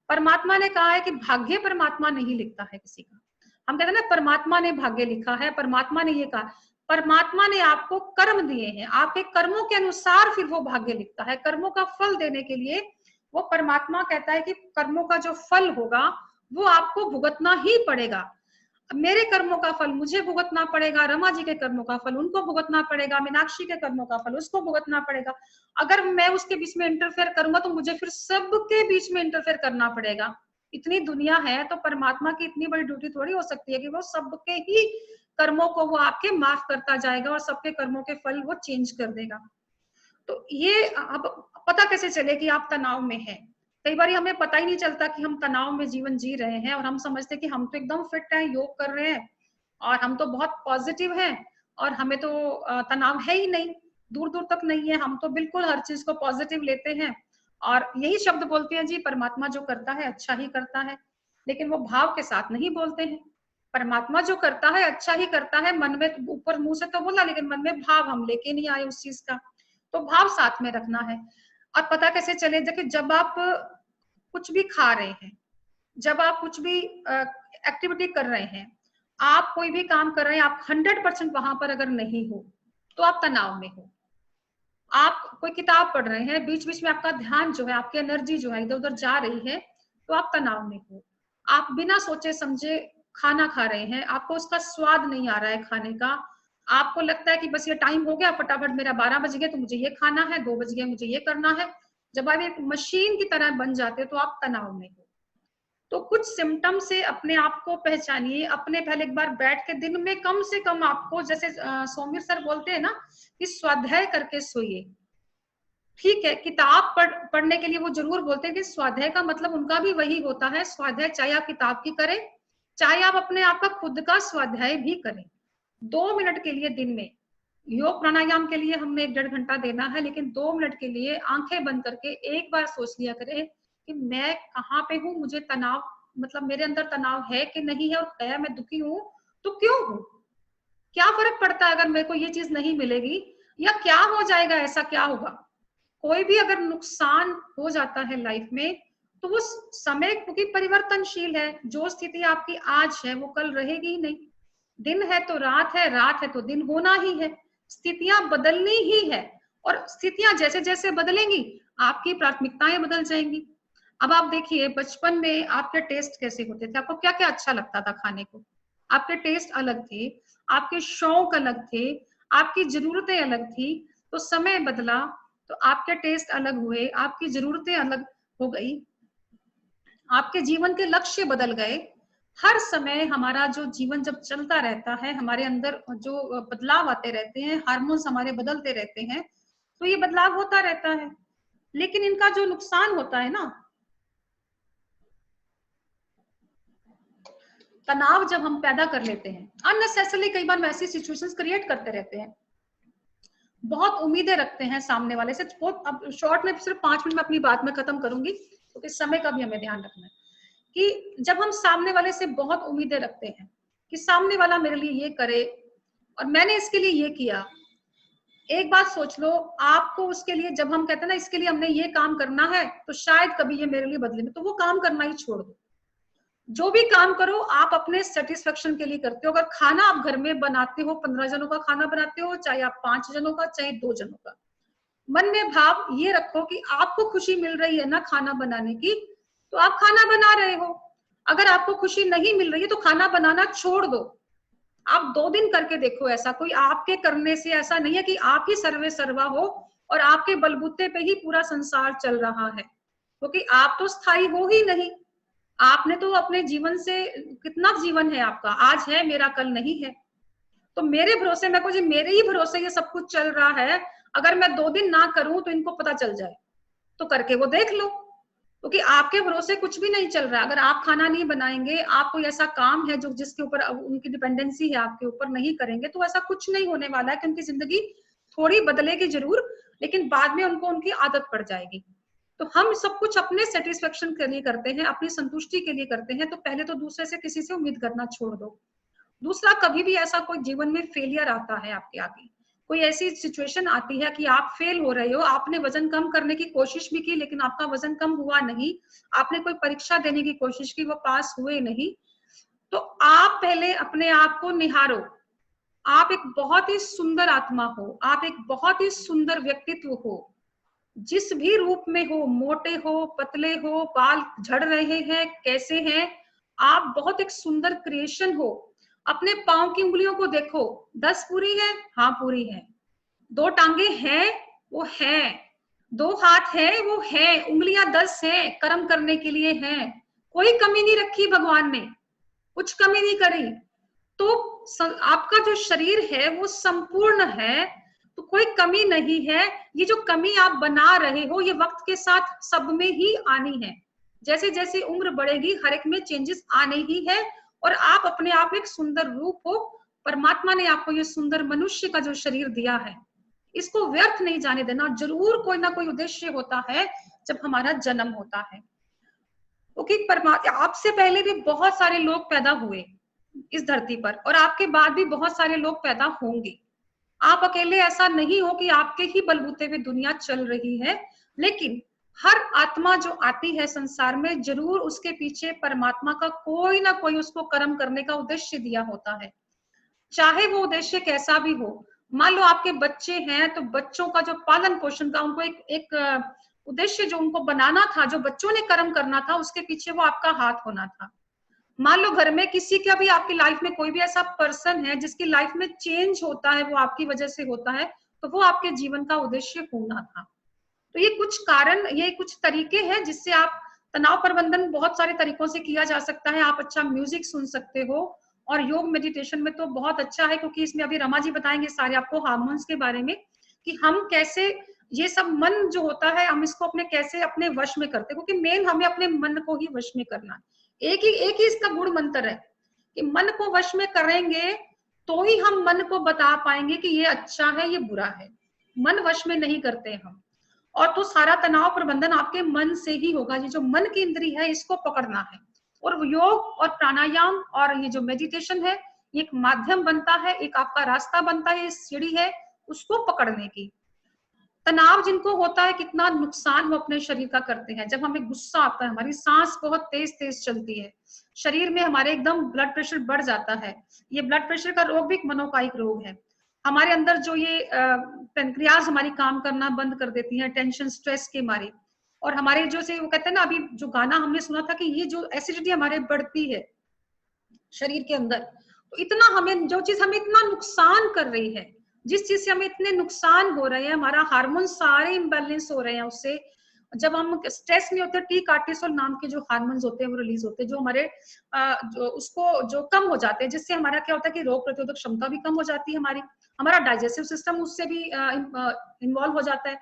परमात्मा ने कहा है कि भाग्य परमात्मा नहीं लिखता है किसी का, हम कहते हैं ना परमात्मा ने भाग्य लिखा है, परमात्मा ने ये कहा, परमात्मा ने आपको कर्म दिए हैं, आपके कर्मों के अनुसार फिर वो भाग्य लिखता है, कर्मों का फल देने के लिए वो परमात्मा कहता है कि कर्मों का जो फल होगा वो आपको भुगतना ही पड़ेगा। मेरे कर्मों का फल मुझे भुगतना पड़ेगा, रमा जी के कर्मों का फल उनको भुगतना पड़ेगा, मीनाक्षी के कर्मों का फल उसको भुगतना पड़ेगा। अगर मैं उसके बीच में इंटरफेयर करूंगा तो मुझे फिर सबके बीच में इंटरफेयर करना पड़ेगा। इतनी दुनिया है तो परमात्मा की इतनी बड़ी ड्यूटी थोड़ी हो सकती है कि वो सबके ही कर्मों को वो आपके माफ करता जाएगा और सबके कर्मों के फल वो चेंज कर देगा। तो ये अब पता कैसे चले कि आप तनाव में हैं? कई बार हमें पता ही नहीं चलता कि हम तनाव में जीवन जी रहे हैं, और हम समझते हैं कि हम तो एकदम फिट हैं, योग कर रहे हैं और हम तो बहुत पॉजिटिव हैं और हमें तो तनाव है ही नहीं, दूर दूर तक नहीं है, हम तो बिल्कुल हर चीज को पॉजिटिव लेते हैं और यही शब्द बोलते हैं जी परमात्मा जो करता है अच्छा ही करता है, लेकिन वो भाव के साथ नहीं बोलते हैं। परमात्मा जो करता है अच्छा ही करता है, मन में ऊपर मुंह से तो बोला लेकिन मन में भाव हम लेके नहीं आए उस चीज का, तो भाव साथ में रखना है। और पता कैसे चले, देखिए जब आप कुछ भी खा रहे हैं, जब आप कुछ भी एक्टिविटी कर रहे हैं, आप कोई भी काम कर रहे हैं, आप 100% वहां पर अगर नहीं हो तो आप तनाव में हो। आप कोई किताब पढ़ रहे हैं, बीच बीच में आपका ध्यान जो है, आपकी एनर्जी जो है इधर उधर जा रही है, तो आप तनाव में हो। आप बिना सोचे समझे खाना खा रहे हैं, आपको उसका स्वाद नहीं आ रहा है खाने का, आपको लगता है कि बस ये टाइम हो गया फटाफट, मेरा 12 बज गया तो मुझे ये खाना है, 2 बज गया मुझे ये करना है। जब आप एक मशीन की तरह बन जाते हो तो आप तनाव में हो। तो कुछ सिम्टम से अपने आप को पहचानिए, अपने पहले एक बार बैठ के दिन में कम से कम आपको, जैसे सौम्य सर बोलते हैं ना कि स्वाध्याय करके सोइए। ठीक है, किताब पढ़ने के लिए वो जरूर बोलते हैं कि स्वाध्याय का मतलब उनका भी वही होता है, स्वाध्याय चाहे आप किताब की करें, चाहे आप अपने आप का खुद का स्वाध्याय भी करें। 2 मिनट के लिए दिन में, योग प्राणायाम के लिए हमें 1-1.5 घंटा देना है, लेकिन 2 मिनट के लिए आंखें बंद करके एक बार सोच लिया करें कि मैं कहाँ पे हूँ, मुझे तनाव, मतलब मेरे अंदर तनाव है कि नहीं है, और क्या मैं दुखी हूँ तो क्यों हूँ, क्या फर्क पड़ता है अगर मेरे को ये चीज नहीं मिलेगी, या क्या हो जाएगा, ऐसा क्या होगा। कोई भी अगर नुकसान हो जाता है लाइफ में तो वो समय, क्योंकि परिवर्तनशील है, जो स्थिति आपकी आज है वो कल रहेगी ही नहीं, दिन है तो रात है, रात है तो दिन होना ही है, स्थितियां बदलनी ही है, और स्थितियां जैसे जैसे बदलेंगी आपकी प्राथमिकताएं बदल जाएंगी। अब आप देखिए बचपन में आपके टेस्ट कैसे होते थे, आपको क्या क्या अच्छा लगता था खाने को, आपके टेस्ट अलग थे, आपके शौक अलग थे, आपकी जरूरतें अलग थी। तो समय बदला तो आपके टेस्ट अलग हुए, आपकी जरूरतें अलग हो गई, आपके जीवन के लक्ष्य बदल गए। हर समय हमारा जो जीवन जब चलता रहता है, हमारे अंदर जो बदलाव आते रहते हैं, हार्मोन्स हमारे बदलते रहते हैं, तो ये बदलाव होता रहता है। लेकिन इनका जो नुकसान होता है ना, तनाव जब हम पैदा कर लेते हैं अननेसेसरली, कई बार वैसी सिचुएशंस क्रिएट करते रहते हैं, बहुत उम्मीदें रखते हैं सामने वाले से। बहुत अब शॉर्ट में सिर्फ 5 मिनट में अपनी बात में खत्म करूंगी क्योंकि समय का भी हमें ध्यान रखना है कि जब हम सामने वाले से बहुत उम्मीदें रखते हैं कि सामने वाला मेरे लिए ये करे और मैंने इसके लिए ये किया, एक बात सोच लो, आपको उसके लिए, जब हम कहते हैं ना इसके लिए हमने ये काम करना है तो शायद कभी ये मेरे लिए बदले में, तो वो काम करना ही छोड़ दो। जो भी काम करो आप अपने सेटिस्फेक्शन के लिए करते हो। अगर खाना आप घर में बनाते हो, 15 जनों का खाना बनाते हो, चाहे आप 5 जनों का, चाहे 2 जनों का, मन में भाव ये रखो कि आपको खुशी मिल रही है ना खाना बनाने की, तो आप खाना बना रहे हो। अगर आपको खुशी नहीं मिल रही है तो खाना बनाना छोड़ दो। आप 2 दिन करके देखो। ऐसा कोई आपके करने से ऐसा नहीं है कि आप ही सर्वे सर्वा हो और आपके बलबूते पे ही पूरा संसार चल रहा है, क्योंकि आप तो स्थायी हो ही नहीं। आपने तो अपने जीवन से, कितना जीवन है आपका, आज है मेरा कल नहीं है। तो मेरे भरोसे, मैं जी मेरे ही भरोसे ये सब कुछ चल रहा है। अगर मैं 2 दिन ना करूं तो इनको पता चल जाए, तो करके वो देख लो, क्योंकि आपके भरोसे कुछ भी नहीं चल रहा। अगर आप खाना नहीं बनाएंगे, आप कोई ऐसा काम है जो जिसके ऊपर उनकी डिपेंडेंसी है आपके ऊपर, नहीं करेंगे, तो ऐसा कुछ नहीं होने वाला है कि उनकी जिंदगी थोड़ी बदलेगी जरूर, लेकिन बाद में उनको उनकी आदत पड़ जाएगी। तो हम सब कुछ अपने सेटिस्फेक्शन के लिए करते हैं, अपनी संतुष्टि के लिए करते हैं। तो पहले तो दूसरे से, किसी से उम्मीद करना छोड़ दो। दूसरा, कभी भी ऐसा कोई जीवन में फेलियर आता है आपके आगे, कोई ऐसी सिचुएशन आती है कि आप फेल हो रहे हो, आपने वजन कम करने की कोशिश भी की लेकिन आपका वजन कम हुआ नहीं, आपने कोई परीक्षा देने की कोशिश की, वो पास हुए नहीं, तो आप पहले अपने आप को निहारो। आप एक बहुत ही सुंदर आत्मा हो, आप एक बहुत ही सुंदर व्यक्तित्व हो, जिस भी रूप में हो, मोटे हो, पतले हो, बाल झड़ रहे हैं, कैसे हैं, आप बहुत एक सुंदर क्रिएशन हो। अपने पांव की उंगलियों को देखो, 10 पूरी है, हाँ पूरी है। 2 टांगे हैं, वो हैं। 2 हाथ है, वो है। उंगलियां 10 हैं, कर्म करने के लिए हैं। कोई कमी नहीं रखी भगवान ने, कुछ कमी नहीं करी। तो आपका जो शरीर है वो संपूर्ण है, तो कोई कमी नहीं है। ये जो कमी आप बना रहे हो, ये वक्त के साथ सब में ही आनी है। जैसे जैसे उम्र बढ़ेगी, हर एक में चेंजेस आने ही है। और आप अपने आप एक सुंदर रूप हो। परमात्मा ने आपको ये सुंदर मनुष्य का जो शरीर दिया है, इसको व्यर्थ नहीं जाने देना। जरूर कोई ना कोई उद्देश्य होता है जब हमारा जन्म होता है, क्योंकि परमात्मा, आपसे पहले भी बहुत सारे लोग पैदा हुए इस धरती पर, और आपके बाद भी बहुत सारे लोग पैदा होंगे। आप अकेले ऐसा नहीं हो कि आपके ही बलबूते पे दुनिया चल रही है, लेकिन हर आत्मा जो आती है संसार में, जरूर उसके पीछे परमात्मा का कोई ना कोई उसको कर्म करने का उद्देश्य दिया होता है, चाहे वो उद्देश्य कैसा भी हो। मान लो आपके बच्चे हैं, तो बच्चों का जो पालन पोषण का उनको एक उद्देश्य जो उनको बनाना था, जो बच्चों ने कर्म करना था, उसके पीछे वो आपका हाथ होना था। मान लो घर में किसी का भी, आपकी लाइफ में कोई भी ऐसा पर्सन है जिसकी लाइफ में चेंज होता है, वो आपकी वजह से होता है, तो वो आपके जीवन का उद्देश्य होना था। तो ये कुछ कारण, ये कुछ तरीके हैं जिससे आप तनाव प्रबंधन बहुत सारे तरीकों से किया जा सकता है। आप अच्छा म्यूजिक सुन सकते हो, और योग मेडिटेशन में तो बहुत अच्छा है, क्योंकि इसमें अभी रमा जी बताएंगे सारे आपको हार्मोन्स के बारे में, कि हम कैसे ये सब मन जो होता है, हम इसको अपने कैसे अपने वश में करते हैं, क्योंकि मेन हमें अपने मन को ही वश में करना है। एक ही इसका गुण मंत्र है कि मन को वश में करेंगे तो ही हम मन को बता पाएंगे कि ये अच्छा है, ये बुरा है। मन वश में नहीं करते हम, और तो सारा तनाव प्रबंधन आपके मन से ही होगा। ये जो मन की इंद्री है, इसको पकड़ना है। और योग और प्राणायाम और ये जो मेडिटेशन है, ये एक माध्यम बनता है, एक आपका रास्ता बनता है, सीढ़ी है उसको पकड़ने की। तनाव जिनको होता है, कितना नुकसान वो अपने शरीर का करते हैं। जब हमें गुस्सा आता है, हमारी सांस बहुत तेज तेज चलती है, शरीर में हमारे एकदम ब्लड प्रेशर बढ़ जाता है। ये ब्लड प्रेशर का रोग भी एक मनोकायिक रोग है। हमारे अंदर जो ये पेनक्रियाज हमारी काम करना बंद कर देती है टेंशन स्ट्रेस के मारे। और हमारे जो से वो कहते हैं ना, अभी जो गाना हमने सुना था कि ये जो एसिडिटी हमारे बढ़ती है शरीर के अंदर, तो इतना हमें, जो चीज हमें इतना नुकसान कर रही है, जिस चीज से हमें इतने नुकसान हो रहे हैं, हमारा हार्मोन सारे इम्बैलेंस हो रहे हैं उससे। जब हम स्ट्रेस में होते हैं, टी कार्टिसोल नाम के जो हार्मोन्स होते हैं वो रिलीज होते हैं, जो हमारे जो उसको जो कम हो जाते हैं, जिससे हमारा क्या होता है कि रोग प्रतिरोधक क्षमता भी कम हो जाती है हमारा डाइजेस्टिव सिस्टम उससे भी इन्वॉल्व हो जाता है।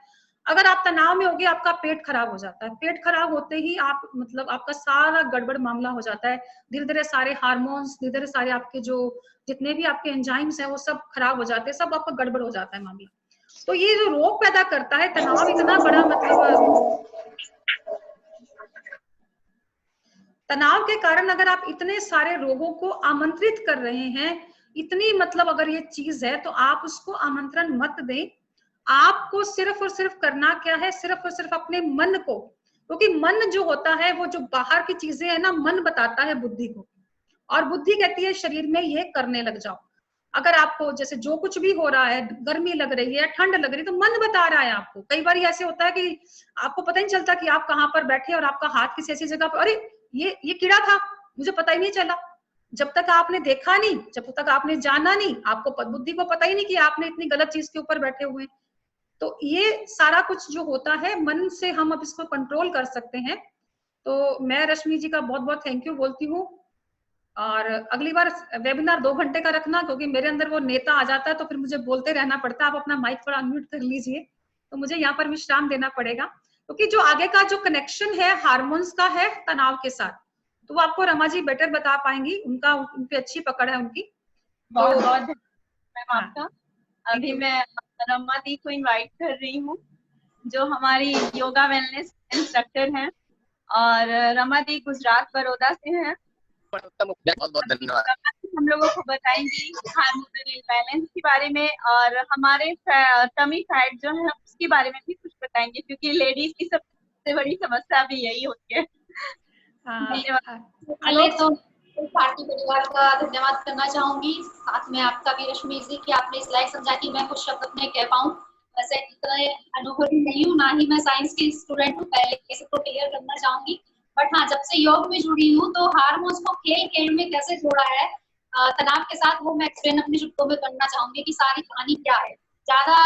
अगर आप तनाव में होगे, आपका पेट खराब हो जाता है। पेट खराब होते ही आप मतलब आपका सारा गड़बड़ मामला हो जाता है। धीरे धीरे सारे हार्मोन्स, धीरे धीरे सारे आपके जो जितने भी आपके एंजाइम्स हैं वो सब खराब हो जाते हैं, सब आपका गड़बड़ हो जाता है मामला। तो ये जो रोग पैदा करता है तनाव, इतना बड़ा मतलब तनाव के कारण अगर आप इतने सारे रोगों को आमंत्रित कर रहे हैं, इतनी मतलब अगर ये चीज है, तो आप उसको आमंत्रण मत दें। आपको सिर्फ और सिर्फ करना क्या है, सिर्फ और सिर्फ अपने मन को क्योंकि मन जो होता है वो जो बाहर की चीजें है ना, मन बताता है बुद्धि को, और बुद्धि कहती है शरीर में ये करने लग जाओ। अगर आपको जैसे जो कुछ भी हो रहा है, गर्मी लग रही है, ठंड लग रही है, तो मन बता रहा है आपको। कई बार ऐसे होता है कि आपको पता ही नहीं चलता कि आप कहाँ पर बैठे और आपका हाथ किसी ऐसी जगह पर, अरे ये कीड़ा था, मुझे पता ही नहीं चला। जब तक आपने देखा नहीं, जब तक आपने जाना नहीं, आपको बुद्धि को पता ही नहीं कि आपने इतनी गलत चीज के ऊपर बैठे हुए। तो ये सारा कुछ जो होता है मन से हम अब इसको कंट्रोल कर सकते हैं। तो मैं रश्मि जी का बहुत बहुत थैंक यू बोलती हूँ। और अगली बार वेबिनार 2 घंटे का रखना, क्योंकि मेरे अंदर वो नेता आ जाता है तो फिर मुझे बोलते रहना पड़ता है। आप अपना माइक थोड़ा अनम्यूट कर लीजिए, तो मुझे यहाँ पर विश्राम देना पड़ेगा, क्योंकि जो आगे का जो कनेक्शन है हार्मोन्स का है तनाव के साथ, तो वो आपको रमा जी बेटर बता पाएंगी, उन पे अच्छी पकड़ है उनकी। बहुत बहुत धन्यवाद आपका। अभी मैं रमा दी को इनवाइट कर रही हूँ, जो हमारी योगा वेलनेस इंस्ट्रक्टर हैं, और रमा दी गुजरात बड़ौदा से हैं। बहुत बहुत धन्यवाद। हम लोगों को बताएंगी हार्मोनल इम्बैलेंस के बारे में, और हमारे टमी फैट जो है उसके बारे में भी कुछ बताएंगे, क्योंकि लेडीज की सबसे बड़ी समस्या भी यही होती है। पहले तो भारतीय परिवार का धन्यवाद करना चाहूंगी, साथ में आपका भी रश्मि जी की आपने स्लाइड समझा कि मैं कुछ शब्द अपने कह पाऊँ। वैसे इतना अनुभवी नहीं हूँ, ना ही मैं साइंस की स्टूडेंट हूँ, पहले इसको क्लियर करना चाहूंगी। बट हाँ, जब से योग में जुड़ी हूँ तो हार्मोन्स को खेल खेल में कैसे जोड़ा है तनाव के साथ, वो मैं एक्सप्लेन अपने शब्दों में करना चाहूंगी कि सारी कहानी क्या है। ज्यादा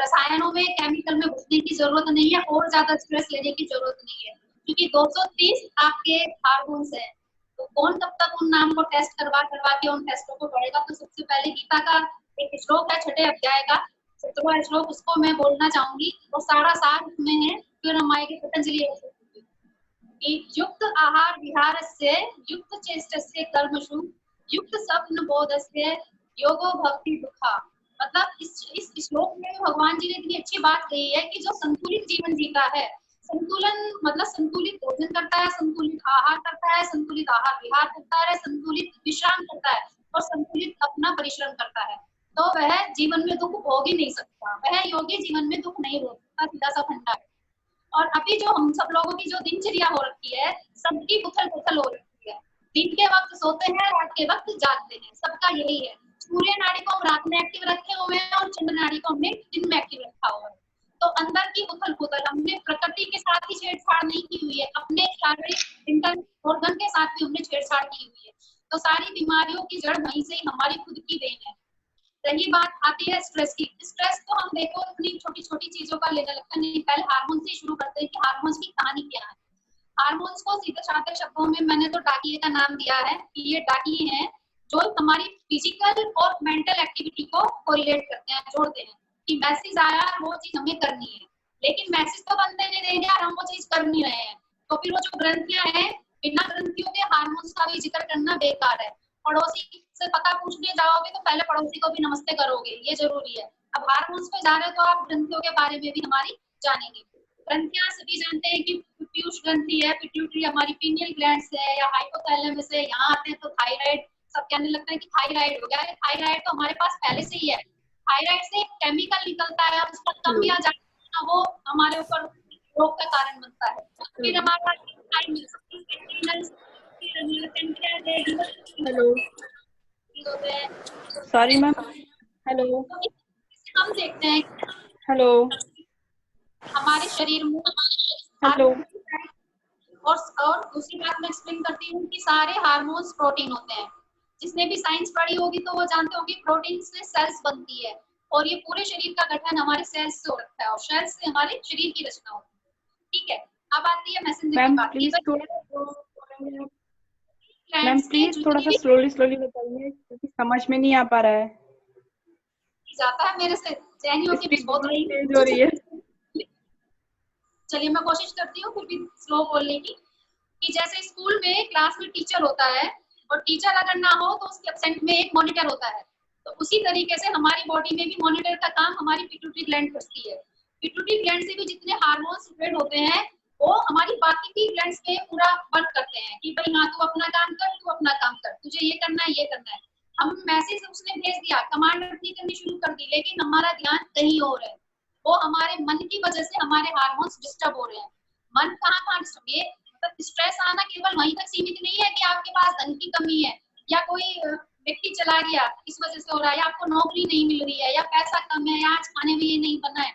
रसायनों में, केमिकल में घुसने की जरूरत नहीं है, और ज्यादा स्ट्रेस लेने की जरूरत नहीं है, क्योंकि 230 आपके हार्मोन्स हैं। तो कौन कब तक उन नाम को टेस्ट करवा के उन टेस्टों को पढ़ेगा। तो सबसे पहले गीता का एक श्लोक है 6ठे अध्याय का 17वां श्लोक, उसको मैं बोलना चाहूंगी, और सारा सार उसमें है। फिर हमारे के पतंजलि युक्त आहार विहारस्य युक्त चेष्टस्य कर्मसु युक्त स्वप्न बोधस्य योगो भक्ति दुखा। मतलब इस श्लोक में भगवान जी ने इतनी अच्छी बात कही है कि जो संतुलित जीवन जीता है, संतुलन मतलब संतुलित भोजन करता है, संतुलित आहार करता है, संतुलित आहार विहार करता है, संतुलित विश्राम करता है, और संतुलित अपना परिश्रम करता है, तो वह जीवन में दुख भोग ही नहीं सकता। वह योगी जीवन में दुख नहीं भोग सकता, सीधा सा फंडा है। और अभी जो हम सब लोगों की जो दिनचर्या हो रखी है, सबकी उथल पुथल हो रखी है। दिन के वक्त सोते हैं, रात के वक्त जागते हैं, सबका यही है। सूर्य नाड़ी को हम रात में एक्टिव रखे हुए हैं, और चंद्र नाड़ी को हमने दिन में एक्टिव रखा हुआ है। तो अंदर की उथल पुथल हमने प्रकृति के साथ ही छेड़छाड़ नहीं की हुई है, अपने शारीरिक इंटरनल ऑर्गन के साथ भी हमने छेड़छाड़ की हुई है। तो सारी बीमारियों की जड़ वहीं से ही हमारी खुद की देन है। रही बात आती है स्ट्रेस की, स्ट्रेस तो हम देखो अपनी छोटी छोटी चीजों का लेने लगता है। नहीं, पहले हार्मोन से शुरू करते हैं कि हार्मोन्स की कहानी क्या है। हार्मोन्स को सीधे साधे शब्दों में मैंने तो डाकिये का नाम दिया है कि ये डाकिये हैं जो हमारी फिजिकल और मेंटल एक्टिविटी को कोरिलेट करते हैं, जोड़ते हैं कि मैसेज आया, वो चीज हमें करनी है। लेकिन मैसेज तो बनते नहीं देंगे और हम वो चीज कर नहीं रहे हैं, तो फिर वो जो ग्रंथियां हैं, बिना ग्रंथियों के हार्मोन्स का भी जिक्र करना बेकार है। पड़ोसी से पता पूछने जाओगे तो पहले पड़ोसी को भी नमस्ते करोगे, ये जरूरी है। अब हार्मोन्स पे जा रहे हो तो आप ग्रंथियों के बारे में भी हमारी जानेंगे। ग्रंथियां सभी जानते हैं कि पीयूष ग्रंथि है, पिट्यूटरी हमारी पीनियल ग्लैंड से है, या हाइपोथैलेमस से। यहाँ आते हैं तो थायराइड, सब कहने लगता है कि थायराइड हो गया है। थायराइड तो हमारे पास पहले से ही है। थायराइड से एक केमिकल निकलता है, उसका कम या ज्यादा वो हमारे ऊपर रोग का कारण बनता है। फिर हमारा हेलो, सॉरी मैम, हेलो हम देखते हैं हेलो हमारे शरीर में हेलो। और दूसरी बात मैं एक्सप्लेन करती हूँ कि सारे हार्मोन्स प्रोटीन होते हैं। जिसने भी साइंस पढ़ी होगी तो वो जानते होंगे प्रोटीन से सेल्स बनती है, और ये पूरे शरीर का गठन हमारे सेल्स से हो रखा है, और सेल्स से हमारे शरीर की रचना होती है। ठीक है, अब आती है मैसेंजर की बात। मैम प्लीज थोड़ा सा स्लोली बताइए, क्योंकि समझ में नहीं आ पा रहा है। जाता है मेरे से, जैनियों की भी बहुत तेज हो रही है। चलिए मैं कोशिश करती हूँ फिर भी स्लो बोलने की। कि जैसे स्कूल में क्लास में टीचर होता है, और टीचर अगर ना हो तो उसके एब्सेंट में एक मॉनिटर होता है, तो उसी तरीके से हमारी बॉडी में भी मॉनिटर का काम हमारी पिट्यूटरी ग्लैंड करती है। पिट्यूटरी ग्लैंड से भी जितने हार्मोन्स सिक्रेट होते हैं वो हमारी बाकी की ग्लैंड्स में पूरा वर्क करते हैं कि भाई हाँ तू अपना काम कर, तू अपना काम कर, तुझे ये करना है, ये करना है। हम मैसेज उसने भेज दिया, कमांड अपनी करनी शुरू कर दी, लेकिन हमारा ध्यान कहीं और है। वो हमारे मन की वजह से हमारे हार्मोन्स डिस्टर्ब हो रहे हैं। मन कहाँ कहाँ डिस्टर्ब, ये मतलब स्ट्रेस आना केवल वहीं तक सीमित नहीं है कि आपके पास धन की कमी है या कोई व्यक्ति चला गया इस वजह से हो रहा है, या आपको नौकरी नहीं मिल रही है, या पैसा कम है, या आज खाने में ये नहीं बना है।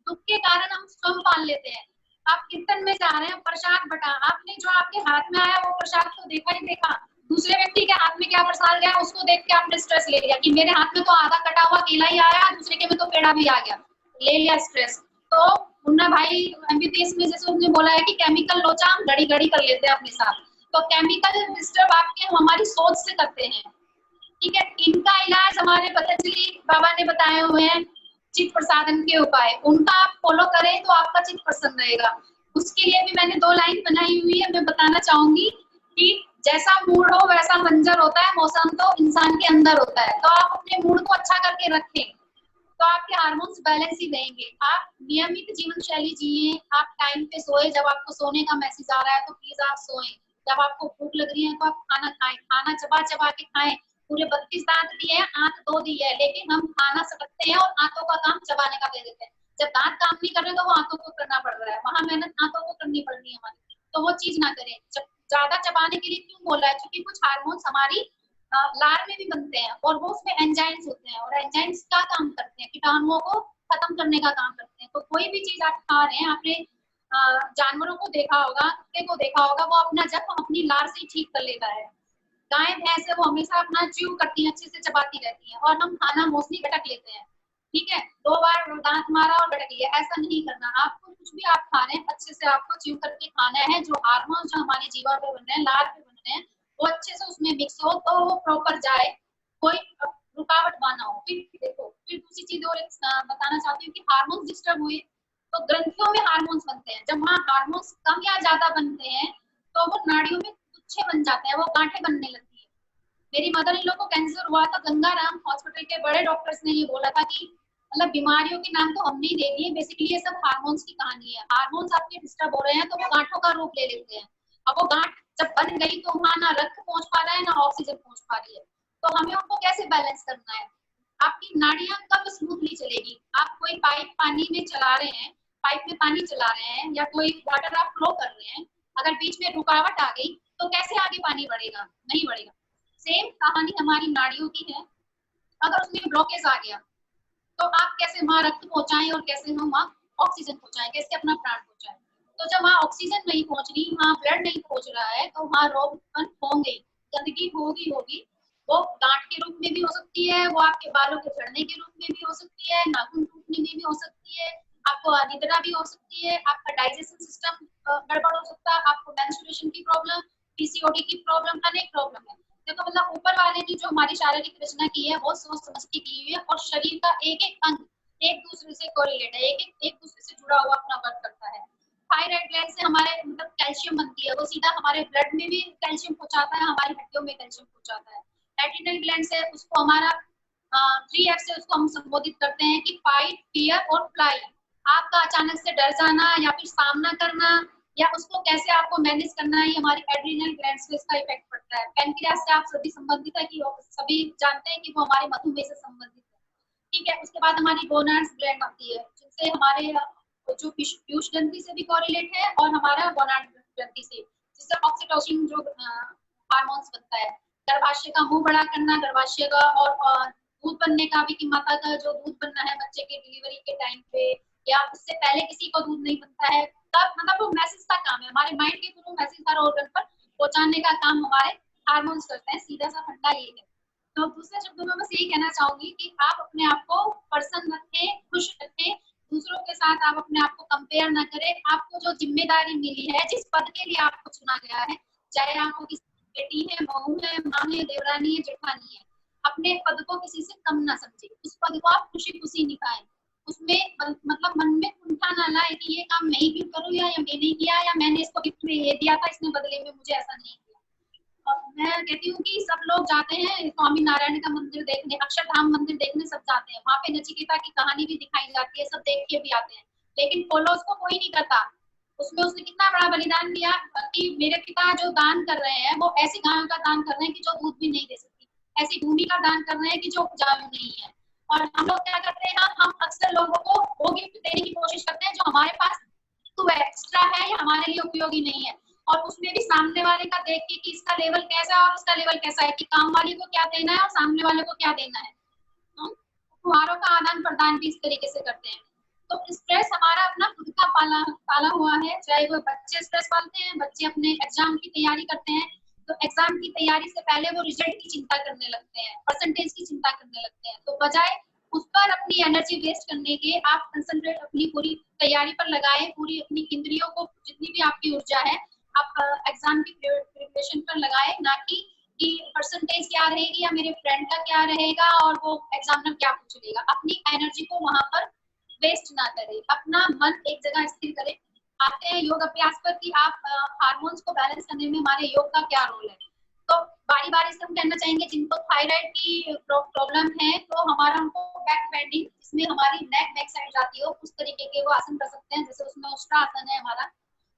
दुख के कारण हम स्वयं पाल लेते हैं। आप कीर्तन में जा रहे हैं, प्रसाद बटा, आपने जो आपके हाथ में आया वो प्रसाद तो देखा ही देखा, दूसरे व्यक्ति के हाथ में क्या प्रसाद गया उसको देख के आपने स्ट्रेस ले लिया कि मेरे हाथ में तो आधा कटा हुआ केला ही आया, दूसरे के में तो पेड़ा भी आ गया, ले लिया स्ट्रेस। तो मुन्ना भाई एमबीबीएस में जैसे उन्होंने बोला है कि केमिकल लोचा हम घड़ी घड़ी कर लेते हैं अपने साथ, तो केमिकल डिस्टर्ब आपके हम हमारी सोच से करते हैं। ठीक है, इनका इलाज हमारे पतंजलि बाबा ने बताए हुए हैं, चित्त प्रसादन के उपाय, उनका आप फॉलो करें तो आपका चित्त प्रसन्न रहेगा। उसके लिए भी मैंने 2 लाइन बनाई हुई है, मैं बताना चाहूंगी कि जैसा मूड हो वैसा मंजर होता है, मौसम तो इंसान के अंदर होता है। तो आप अपने मूड को अच्छा करके रखें तो आपके हार्मोन्स बैलेंस ही रहेंगे। आप नियमित जीवन शैली जिए, आप टाइम पे सोए, जब आपको सोने का मैसेज आ रहा है तो प्लीज आप सोएं, जब आपको भूख लग रही है तो आप खाना खाएं, खाना चबा चबा के खाएं। पूरे 32 दांत दिए हैं, आंत 2 दी है, लेकिन हम खाना सकते हैं और आंतों का काम चबाने का दे देते हैं। जब दांत काम नहीं कर रहे तो वो आंतों को करना पड़ रहा है, वहां मेहनत आंतों को करनी पड़ रही है हमारी, तो वो चीज ना करें। ज्यादा चबाने के लिए क्यों बोला है, क्योंकि कुछ हार्मोन्स हमारी लार में भी बनते हैं और वो उसमें एंजाइम्स होते हैं, और एंजाइम्स क्या काम करते हैं, कीटाणुओं को खत्म करने का काम करते हैं। तो कोई भी चीज आप खा रहे हैं, आपने जानवरों को देखा होगा, कुत्ते को देखा होगा, वो अपना जख्म अपनी लार से ही ठीक कर लेता है। गाय भैंस है वो हमेशा अपना च्यू करती है, अच्छे से चबाती रहती है, और हम खाना मोस्टली गटक लेते हैं। ठीक है, 2 बार दांत मारा और गटक लिया, ऐसा नहीं करना। आपको कुछ भी आप खा रहे हैं अच्छे से आपको च्यू करके खाना है। जो हार्मोन जो हमारी जीवा पे बन रहे हैं, लार पे बन रहे हैं, वो अच्छे से उसमें मिक्स हो तो वो प्रॉपर जाए, कोई रुकावट ना हो। फिर देखो, फिर दूसरी चीज और बताना चाहती हूँ कि हार्मोन्स डिस्टर्ब हुए तो ग्रंथियों में हार्मोन्स बनते हैं। जब वहाँ हार्मोन्स कम या ज्यादा बनते हैं तो वो नाड़ियों में गुच्छे बन जाते हैं, वो गांठें बनने लगती है। मेरी मदर इन लोग को कैंसर हुआ था, गंगाराम हॉस्पिटल के बड़े डॉक्टर्स ने ये बोला था कि मतलब बीमारियों के नाम तो हमने ही दे दिए, बेसिकली ये सब हार्मोन्स की कहानी है। हार्मोन्स आपके डिस्टर्ब हो रहे हैं तो वो गांठों का रूप ले लेते हैं। अब वो गांठ जब बन गई तो वहां ना रक्त पहुंच पा रहा है ना ऑक्सीजन पहुंच पा रही है, तो हमें उनको कैसे बैलेंस करना है। आपकी नाड़ियां कब स्मूथली चलेगी, आप कोई पाइप पानी में चला रहे हैं, पाइप में पानी चला रहे हैं या कोई वाटर आप फ्लो कर रहे हैं, अगर बीच में रुकावट आ गई तो कैसे आगे पानी बढ़ेगा, नहीं बढ़ेगा। सेम कहानी हमारी नाड़ियों की है, अगर उसमें ब्लॉकेज आ गया तो आप कैसे वहां रक्त पहुंचाएं और कैसे हम वहां ऑक्सीजन पहुंचाएं, कैसे अपना प्राण पहुंचाएं। तो जब वहां ऑक्सीजन नहीं पहुंच रही, वहां ब्लड नहीं पहुंच रहा है, तो वहां रोग उत्पन्न होंगे, गंदगी होगी। वो गांठ के रूप में भी हो सकती है, वो आपके बालों के झड़ने के रूप में भी हो सकती है, नाखून टूटने में भी हो सकती है, आपको अनिद्रा भी हो सकती है, आपका डाइजेशन सिस्टम गड़बड़ हो सकता है, आपको मेंस्ट्रुएशन की प्रॉब्लम, पीसीओडी की प्रॉब्लम, अनेक प्रॉब्लम है। देखो मतलब ऊपर वाले ने जो हमारी शारीरिक रचना की है वो सोच समझ के की हुई है, और शरीर का एक एक अंग एक दूसरे से कोरिलेट है, एक दूसरे से जुड़ा हुआ अपना वर्क करता है। थायराइड ग्लैंड से हमारे मतलब कैल्शियम बनती है, वो सीधा हमारे ब्लड में भी कैल्शियम पहुंचाता है, हमारी हड्डियों में कैल्शियम पहुंचाता है। एड्रिनल ग्लैंड से उसको हमारा 3F से उसको हम संबोधित करते हैं कि फाइट, फियर और फ्लाई। आपका अचानक से डर जाना या फिर सामना करना या उसको कैसे आपको मैनेज करना है, ये हमारी एड्रिनल ग्लैंड्स पे इसका इफेक्ट पड़ता है। पैनक्रियास से आप सभी संबंधित है कि सभी जानते हैं कि वो हमारे मधुमेह से संबंधित है। ठीक है, उसके बाद हमारी गोनाड्स ग्लैंड आती है, जिनसे हमारे जो पीयूष ग्रंथि से भी कोरिलेट है और हमारा गोनाड ग्रंथि से, जिससे ऑक्सीटोसिन जो हार्मोन्स बनता है। गर्भाशय का मुंह बड़ा करना, गर्भाशय का और दूध बनने का भी, कि माता का जो दूध बनना है बच्चे के डिलीवरी के टाइम पे या उससे पहले किसी को दूध नहीं बनता है, तब मतलब वो मैसेज का काम है, हमारे माइंड के थ्रू मैसेज हर ऑर्गन पर पहुंचाने का काम हमारे हार्मोन्स करते हैं। सीधा सा फंडा ये है। तो दूसरे शब्दों में बस यही कहना चाहूंगी कि आप अपने आप को प्रसन्न रखें, खुश रखें, दूसरों के साथ आप अपने आप को कंपेयर ना करें। आपको जो जिम्मेदारी मिली है, जिस पद के लिए आपको चुना गया है, चाहे आपको किसी बेटी है, बहू है, माँ है, देवरानी है, जेठानी है, अपने पद को किसी से कम ना समझे, उस पद को आप खुशी खुशी निभाएं। उसमें मतलब मन में कुंठा ना लाए कि ये काम मैं ही क्यों करूँ, या मैंने नहीं किया, या मैंने इसको गिफ्ट में ये दिया था, इसने बदले में मुझे ऐसा नहीं किया। और मैं कहती हूँ कि सब लोग जाते हैं स्वामी नारायण का मंदिर देखने, अक्षरधाम मंदिर देखने सब जाते हैं, वहां पे नचिकेता की कहानी भी दिखाई जाती है, सब देख के भी आते हैं, लेकिन फॉलो उसको कोई नहीं करता। उसमें उसने कितना बड़ा बलिदान दिया कि मेरे पिता जो दान कर रहे हैं वो ऐसी गायों का दान कर रहे हैं कि जो दूध भी नहीं दे सकती, ऐसी भूमि का दान कर रहे हैं कि जो उपजाऊ नहीं है। और हम लोग क्या करते हैं, हम अक्सर लोगों को वो गिफ्ट देने की कोशिश करते हैं जो हमारे पास तो एक्स्ट्रा है या हमारे लिए उपयोगी नहीं है। और उसमें भी सामने वाले का देख के कि इसका लेवल कैसा है और इसका लेवल कैसा है, कि काम वाले को क्या देना है और सामने वाले को क्या देना है। उपहारों का आदान प्रदान भी इस तरीके से करते हैं। तो स्ट्रेस हमारा अपना खुद का पाला हुआ है, चाहे वो बच्चे स्ट्रेस पालते हैं, बच्चे अपने एग्जाम की तैयारी करते हैं, तो एग्जाम की तैयारी से पहले वो रिजल्ट की चिंता करने लगते हैं, परसेंटेज की चिंता करने लगते हैं। तो बजाय उस पर अपनी एनर्जी वेस्ट करने के आप कंसंट्रेट अपनी पूरी तैयारी पर लगाएं, पूरी अपनी इंद्रियों को, जितनी भी आपकी ऊर्जा है आप एग्जाम की प्रिपरेशन पर लगाएं, ना कि परसेंटेज क्या रहेगी या मेरे फ्रेंड का क्या रहेगा और वो एग्जामिनर क्या पूछ लेगा। अपनी एनर्जी को वहां पर वेस्ट ना करें, अपना मन एक जगह स्थिर करें। आते हैं योग अभ्यास पर कि आप हार्मोन्स को बैलेंस करने में हमारे योग का क्या रोल है। तो बारी बारी से हम कहना चाहेंगे जिनको थायराइड की प्रॉब्लम है तो हमारा उनको बैक बेंडिंग, जिसमें हमारी नेक साइड जाती है, उस तरीके के वो आसन कर सकते हैं। जैसे उसमें उष्ट्रासन है हमारा,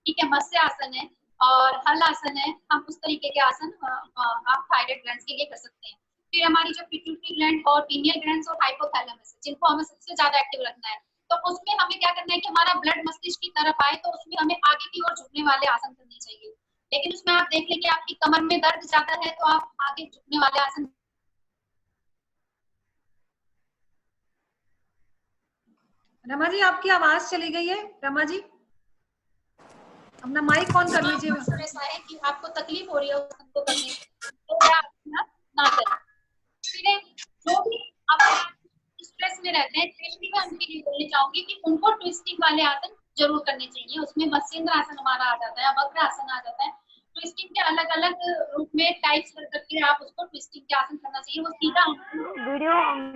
ठीक है, मत्स्य आसन है और हल आसन है। हम उस तरीके के आसन आप थायराइड ग्लैंड के लिए कर सकते हैं। फिर हमारी जो पिट्यूटरी ग्लैंड और पीनियल ग्लैंड और हाइपोथैलेमस है, जिनको हमें सबसे ज्यादा एक्टिव रखना है, तो उसमें हमें क्या करना है कि हमारा ब्लड मस्तिष्क की तरफ आए, तो उसमें हमें आगे की ओर झुकने वाले आसन करने चाहिए। लेकिन उसमें आप देख लें कि आपकी कमर में दर्द ज्यादा है तो आप आगे झुकने वाले आसन। रमा जी आपकी आवाज चली गई है। रमा जी अपना माइक ऑन कर लीजिए। ऐसा है कि आपको तकलीफ हो रही है उस आसन को करने में, तो आप ना करें। फिर जो भी आप स्ट्रेस में रहते हैं, स्पेशली मैं उनके लिए बोलना चाहूंगी कि उनको ट्विस्टिंग वाले आसन जरूर करने चाहिए। उसमें मत्स्येंद्र आसन हमारा आ जाता है, वक्र आसन आ जाता है। ट्विस्टिंग के अलग अलग रूप में टाइप्स करके आप उसको ट्विस्टिंग के आसन करना चाहिए। वो सीधा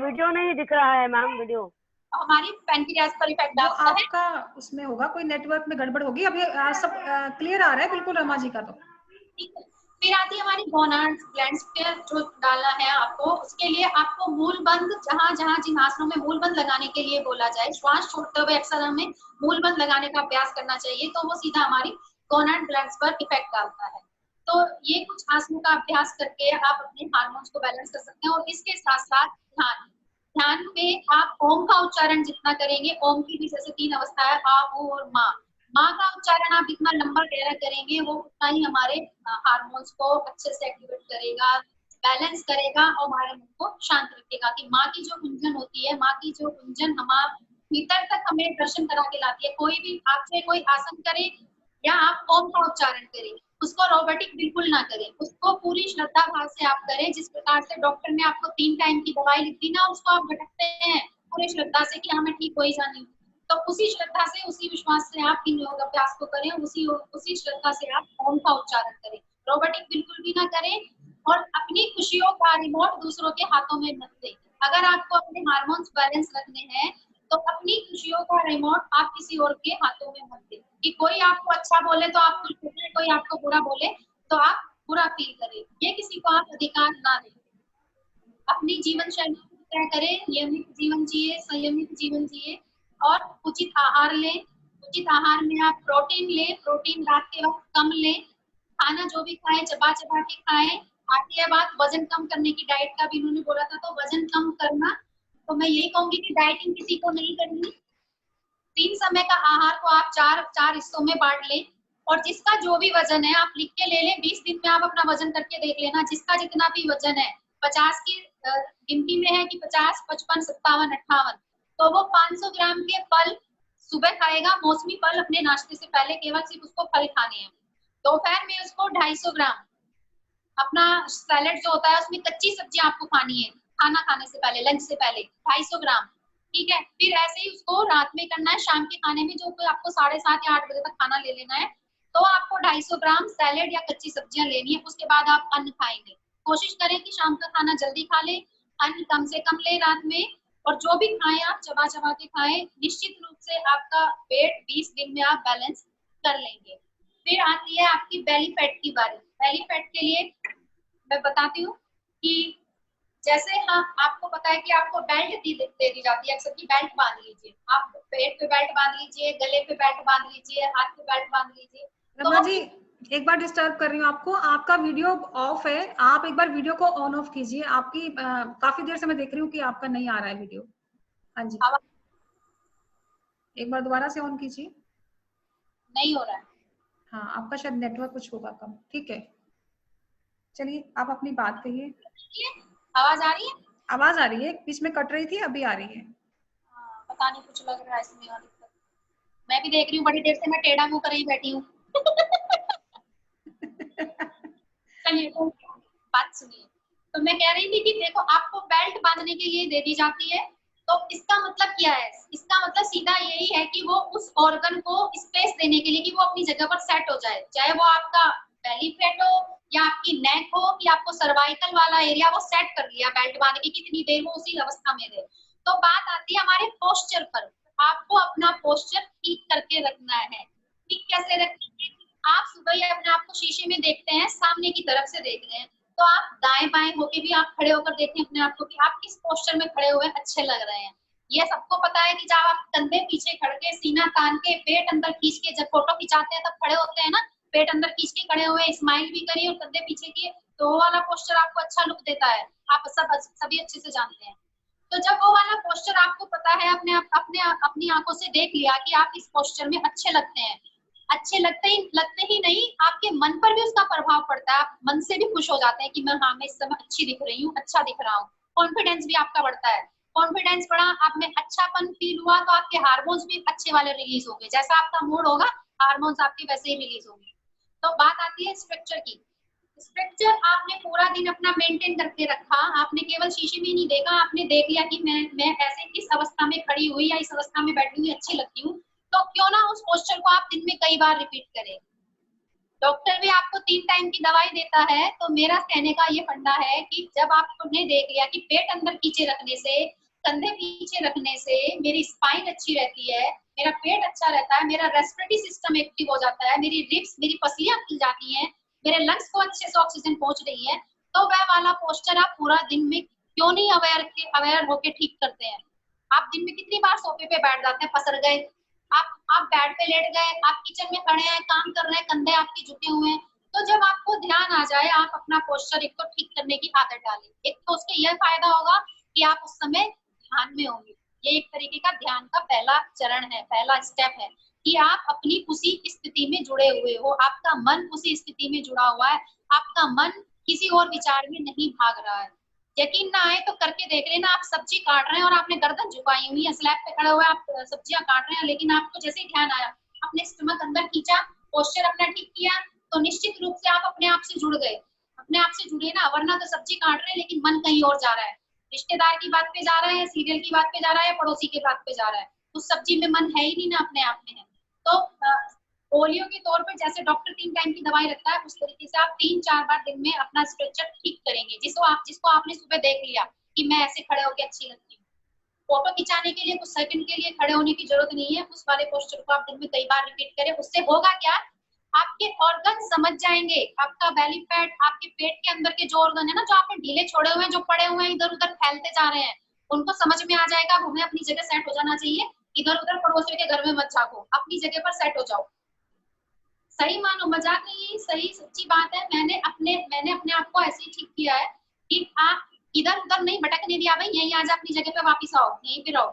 वीडियो नहीं दिख रहा है मैम, वीडियो हमारी पैनक्रियाज पर इफेक्ट डालता है। आपका उसमें होगा कोई नेटवर्क में गड़बड़ होगी। अभी सब क्लियर आ रहा है बिल्कुल रमा जी का। तो ठीक है, फिर आती है हमारी गोनाड्स ग्लैंड्स पे जो डालना है आपको। उसके लिए आपको मूल बंद, जहां जहां जिन आसनों में मूल बंद लगाने के लिए बोला जाए, श्वास छोड़ते हुए अक्सर हमें मूल बंद लगाने का अभ्यास करना चाहिए, तो वो सीधा हमारी गोनाड ग्लैंड्स पर इफेक्ट डालता है। तो ये कुछ आसनों का अभ्यास करके आप अपने हार्मोन्स को बैलेंस कर सकते हैं। और इसके साथ साथ ध्यान में आप ओम का उच्चारण जितना करेंगे, ओम की भी जैसे 3 अवस्था है, आ, ओ और माँ। माँ का उच्चारण आप जितना लंबा गहरा करेंगे वो उतना ही हमारे हार्मोन्स को अच्छे से एक्टिवेट करेगा, बैलेंस करेगा और हमारे मन को शांत रखेगा। कि माँ की जो गुंजन होती है, माँ की जो गुंजन हमारे भीतर तक हमें दर्शन करा के लाती है। कोई भी आपसे कोई आसन करे या आप ओम का उच्चारण करें, उसको रोबोटिक बिल्कुल ना करें, उसको पूरी श्रद्धा भाव से आप करें। जिस प्रकार से डॉक्टर ने आपको 3 टाइम की दवाई लिख दी ना, उसको आप भटकते हैं पूरी श्रद्धा से कि हमें ठीक हो ही जानी, तो उसी श्रद्धा से, उसी विश्वास से आप इन योग अभ्यास को करें, उसी श्रद्धा से आप ओम का उच्चारण करें। रोबोटिक बिल्कुल भी ना करें और अपनी खुशियों का रिमोट दूसरों के हाथों में मत दें। अगर आपको अपने हार्मोन्स बैलेंस रखने हैं तो अपनी खुशियों का रिमोट आप किसी और के हाथों में मत दें। कि कोई आपको अच्छा बोले तो आप खुश हो जाए, कोई आपको बुरा बोले तो आप बुरा फील करें, ये किसी को आप अधिकार ना दें। अपनी जीवन शैली तय करें, नियमित जीवन जिए, संयमित जीवन जिए और उचित आहार लें। उचित आहार में आप प्रोटीन लें, प्रोटीन रात के वक्त कम लें। खाना जो भी खाएं चबा चबा के खाएं। आती है बात वजन कम करने की, डाइट का भी उन्होंने बोला था, तो वजन कम करना, तो मैं यही कहूंगी कि डाइटिंग किसी को नहीं करनी। 3 समय का आहार को आप चार हिस्सों में बांट लें और जिसका जो भी वजन है आप लिख के ले लें। 20 दिन में आप अपना वजन करके देख लेना, जिसका जितना भी वजन है, 50 की गिनती में है कि 50, 55, 57, 58, तो वो 500 ग्राम के फल सुबह खाएगा, मौसमी फल अपने नाश्ते से पहले, केवल सिर्फ उसको फल खाने हैं। दोपहर में उसको 250 ग्राम अपना सैलेड जो होता है उसमें कच्ची सब्जी आपको खानी है, खाना खाने से पहले, लंच से पहले 250 ग्राम, ठीक है। फिर ऐसे ही उसको रात में करना है, शाम के खाने में जो आपको 7:30 या 8 बजे तक खाना ले लेना है, तो आपको 250 ग्राम सैलेड या कच्ची सब्जियां लेनी है। उसके बाद आप अन्न खाएंगे। कोशिश करें कि शाम का खाना जल्दी खा ले, अन्न कम से कम ले रात में, और जो भी खाएं आप चबा चबा के खाएं। निश्चित रूप से आपका वेट 20 दिन में आप बैलेंस कर लेंगे। फिर आती है आपकी बेली फैट की बारी। बेली फैट के लिए मैं बताती हूँ कि जैसे हाँ आपको पता है कि आपको बेल्ट दे दी जाती है अक्सर की, बेल्ट बांध लीजिए, आप पेट पे बेल्ट बांध लीजिए, गले पे बेल्ट बांध लीजिए, हाथ पे बेल्ट बांध लीजिए। रमा जी एक बार डिस्टर्ब कर रही हूँ आपको, आपका वीडियो ऑफ है, आप एक बार वीडियो को ऑन ऑफ कीजिए। आपकी काफी देर से मैं देख रही हूँ कि आपका नहीं आ रहा है वीडियो। हाँ जी एक बार दोबारा से ऑन कीजिए। नहीं हो रहा है। हाँ, आपका शायद नेटवर्क कुछ होगा कम। ठीक है, चलिए आप अपनी बात कहिए। आवाज आ रही है? आवाज आ रही है, बीच में कट रही थी, अभी आ रही है। हाँ, पता नहीं कुछ लग रहा है इसमें और दिक्कत। मैं भी देख रही हूँ बड़ी देर से, मैं टेढ़ा मुंह कर ही बैठी हूँ। चलिए तो बात सुनिए। तो मैं कह रही थी कि देखो, आपको बेल्ट बांधने के लिए दे दी जाती है, तो इसका मतलब क्या है? इसका मतलब सीधा यही है कि वो उस ऑर्गन को स्पेस देने के लिए कि वो अपनी जगह पर सेट हो जाए, चाहे वो आपका बेली फैट हो या आपकी नेक हो कि आपको सर्वाइकल वाला एरिया वो सेट कर लिया बेल्ट बांध के, कितनी देर वो उसी अवस्था में रहे। तो बात आती है हमारे पोस्चर पर। आपको अपना पोस्चर ठीक करके रखना है। ठीक कैसे रखेंगे? आप सुबह ही अपने आप को शीशे में देखते हैं, सामने की तरफ से देख रहे हैं, तो आप दाएं बाएं होके भी आप खड़े होकर देखें अपने आप को कि आप किस पोस्चर में खड़े हुए अच्छे लग रहे हैं। ये सबको पता है कि जब आप कंधे पीछे खड़ के, सीना तान के, पेट अंदर खींच के जब फोटो खिंचाते हैं तब खड़े होते हैं ना, पेट अंदर खींच के खड़े हुए, स्माइल भी करिए और कंधे पीछे किए, तो वो वाला पोस्चर आपको अच्छा लुक देता है। आप सभी अच्छे से जानते हैं। तो जब वो वाला पोस्चर आपको पता है, अपनी आंखों से देख लिया कि आप इस पोस्चर में अच्छे लगते हैं, अच्छे लगते ही नहीं, आपके मन पर भी उसका प्रभाव पड़ता है। आप मन से भी खुश हो जाते हैं कि मैं इस समय अच्छी दिख रही हूँ, अच्छा दिख रहा हूँ। कॉन्फिडेंस भी आपका बढ़ता है। कॉन्फिडेंस बढ़ा, आप में अच्छापन फील हुआ, तो आपके हार्मोन्स भी अच्छे वाले रिलीज होंगे। जैसा आपका मूड होगा, हार्मोन्स आपके वैसे ही रिलीज होंगे। तो बात आती है स्ट्रक्चर की। स्ट्रक्चर आपने पूरा दिन अपना मेंटेन करके रखा, आपने केवल शीशे में नहीं देखा, आपने देख लिया कि मैं ऐसे इस अवस्था में खड़ी हुई या इस अवस्था में बैठी हुई अच्छी लगती हूँ, तो क्यों ना उस पोस्चर को आप दिन में कई बार रिपीट करें। डॉक्टर भी आपको 3 टाइम की दवाई देता है, तो मेरा कहने का ये फंडा है कि जब आपने देख लिया कि पेट अंदर पीछे रखने से, कंधे पीछे रखने से मेरी स्पाइन अच्छी रहती है, मेरा पेट अच्छा रहता है, मेरा रेस्पिरेटरी सिस्टम एक्टिव हो जाता है, मेरी रिब्स, मेरी पसलियां खुल जाती हैं, मेरे लंग्स को अच्छे से ऑक्सीजन पहुंच रही है, तो वह वाला पोस्चर आप पूरा दिन में क्यों नहीं अवेयर होके ठीक करते हैं। आप दिन में कितनी बार सोफे पे बैठ जाते हैं, पसर गए, आप बेड पे लेट गए, आप किचन में खड़े हैं, काम कर रहे हैं, कंधे आपके झुके हुए हैं, तो जब आपको ध्यान आ जाए, आप अपना पोस्चर एक तो ठीक करने की आदत डालें। एक तो उसके यह फायदा होगा कि आप उस समय ध्यान में होंगे। ये एक तरीके का ध्यान का पहला चरण है, पहला स्टेप है कि आप अपनी उसी स्थिति में जुड़े हुए हो, आपका मन उसी स्थिति में जुड़ा हुआ है, आपका मन किसी और विचार में नहीं भाग रहा है। यकीन ना आए तो करके देख लेना। आप सब्जी काट रहे हैं और आपने गर्दन झुकाई हुई है, स्लैब पे खड़े हुए आप सब्जियां काट रहे हैं, लेकिन आपको जैसे ही ध्यान आया, अपने स्टमक अंदर खींचा, पोस्चर अपना ठीक किया, तो निश्चित रूप से आप अपने आप से जुड़ गए। अपने आप से जुड़े ना, वरना तो सब्जी काट रहे हैं लेकिन मन कहीं और जा रहा है, रिश्तेदार की बात पे जा रहा है, सीरियल की बात पे जा रहा है, पड़ोसी की बात पे जा रहा है, उस सब्जी में मन है ही नहीं ना, अपने आप में है। तो पोलियो के तौर पर जैसे डॉक्टर 3 टाइम की दवाई रखता है, उस तरीके से आप 3-4 बार दिन में अपना स्ट्रक्चर ठीक करेंगे। जिसको आपने सुबह देख लिया कि मैं ऐसे खड़े होकर अच्छी लगती हूँ, फोटो खिंचाने के लिए कुछ सेकंड के लिए खड़े होने की जरूरत नहीं है, उस वाले पोस्टर को आप दिन में कई बार रिपीट करें। उससे होगा क्या, आपके ऑर्गन समझ जाएंगे, आपका बेली फैट, आपके पेट के अंदर के जो ऑर्गन है ना, जो आपने ढीले छोड़े हुए हैं, जो पड़े हुए हैं, इधर उधर फैलते जा रहे हैं, उनको समझ में आ जाएगा हमें अपनी जगह सेट हो जाना चाहिए। इधर उधर पड़ोसियों के घर में मत झांको, अपनी जगह पर सेट हो जाओ। सही मानो, मजाक नहीं है, सही सच्ची बात है। मैंने अपने आप को ऐसे ही ठीक किया है कि आप इधर उधर नहीं भटकने दिया, भाई यहीं आ जा, अपनी जगह पे वापस आओ, यहीं पे रहो,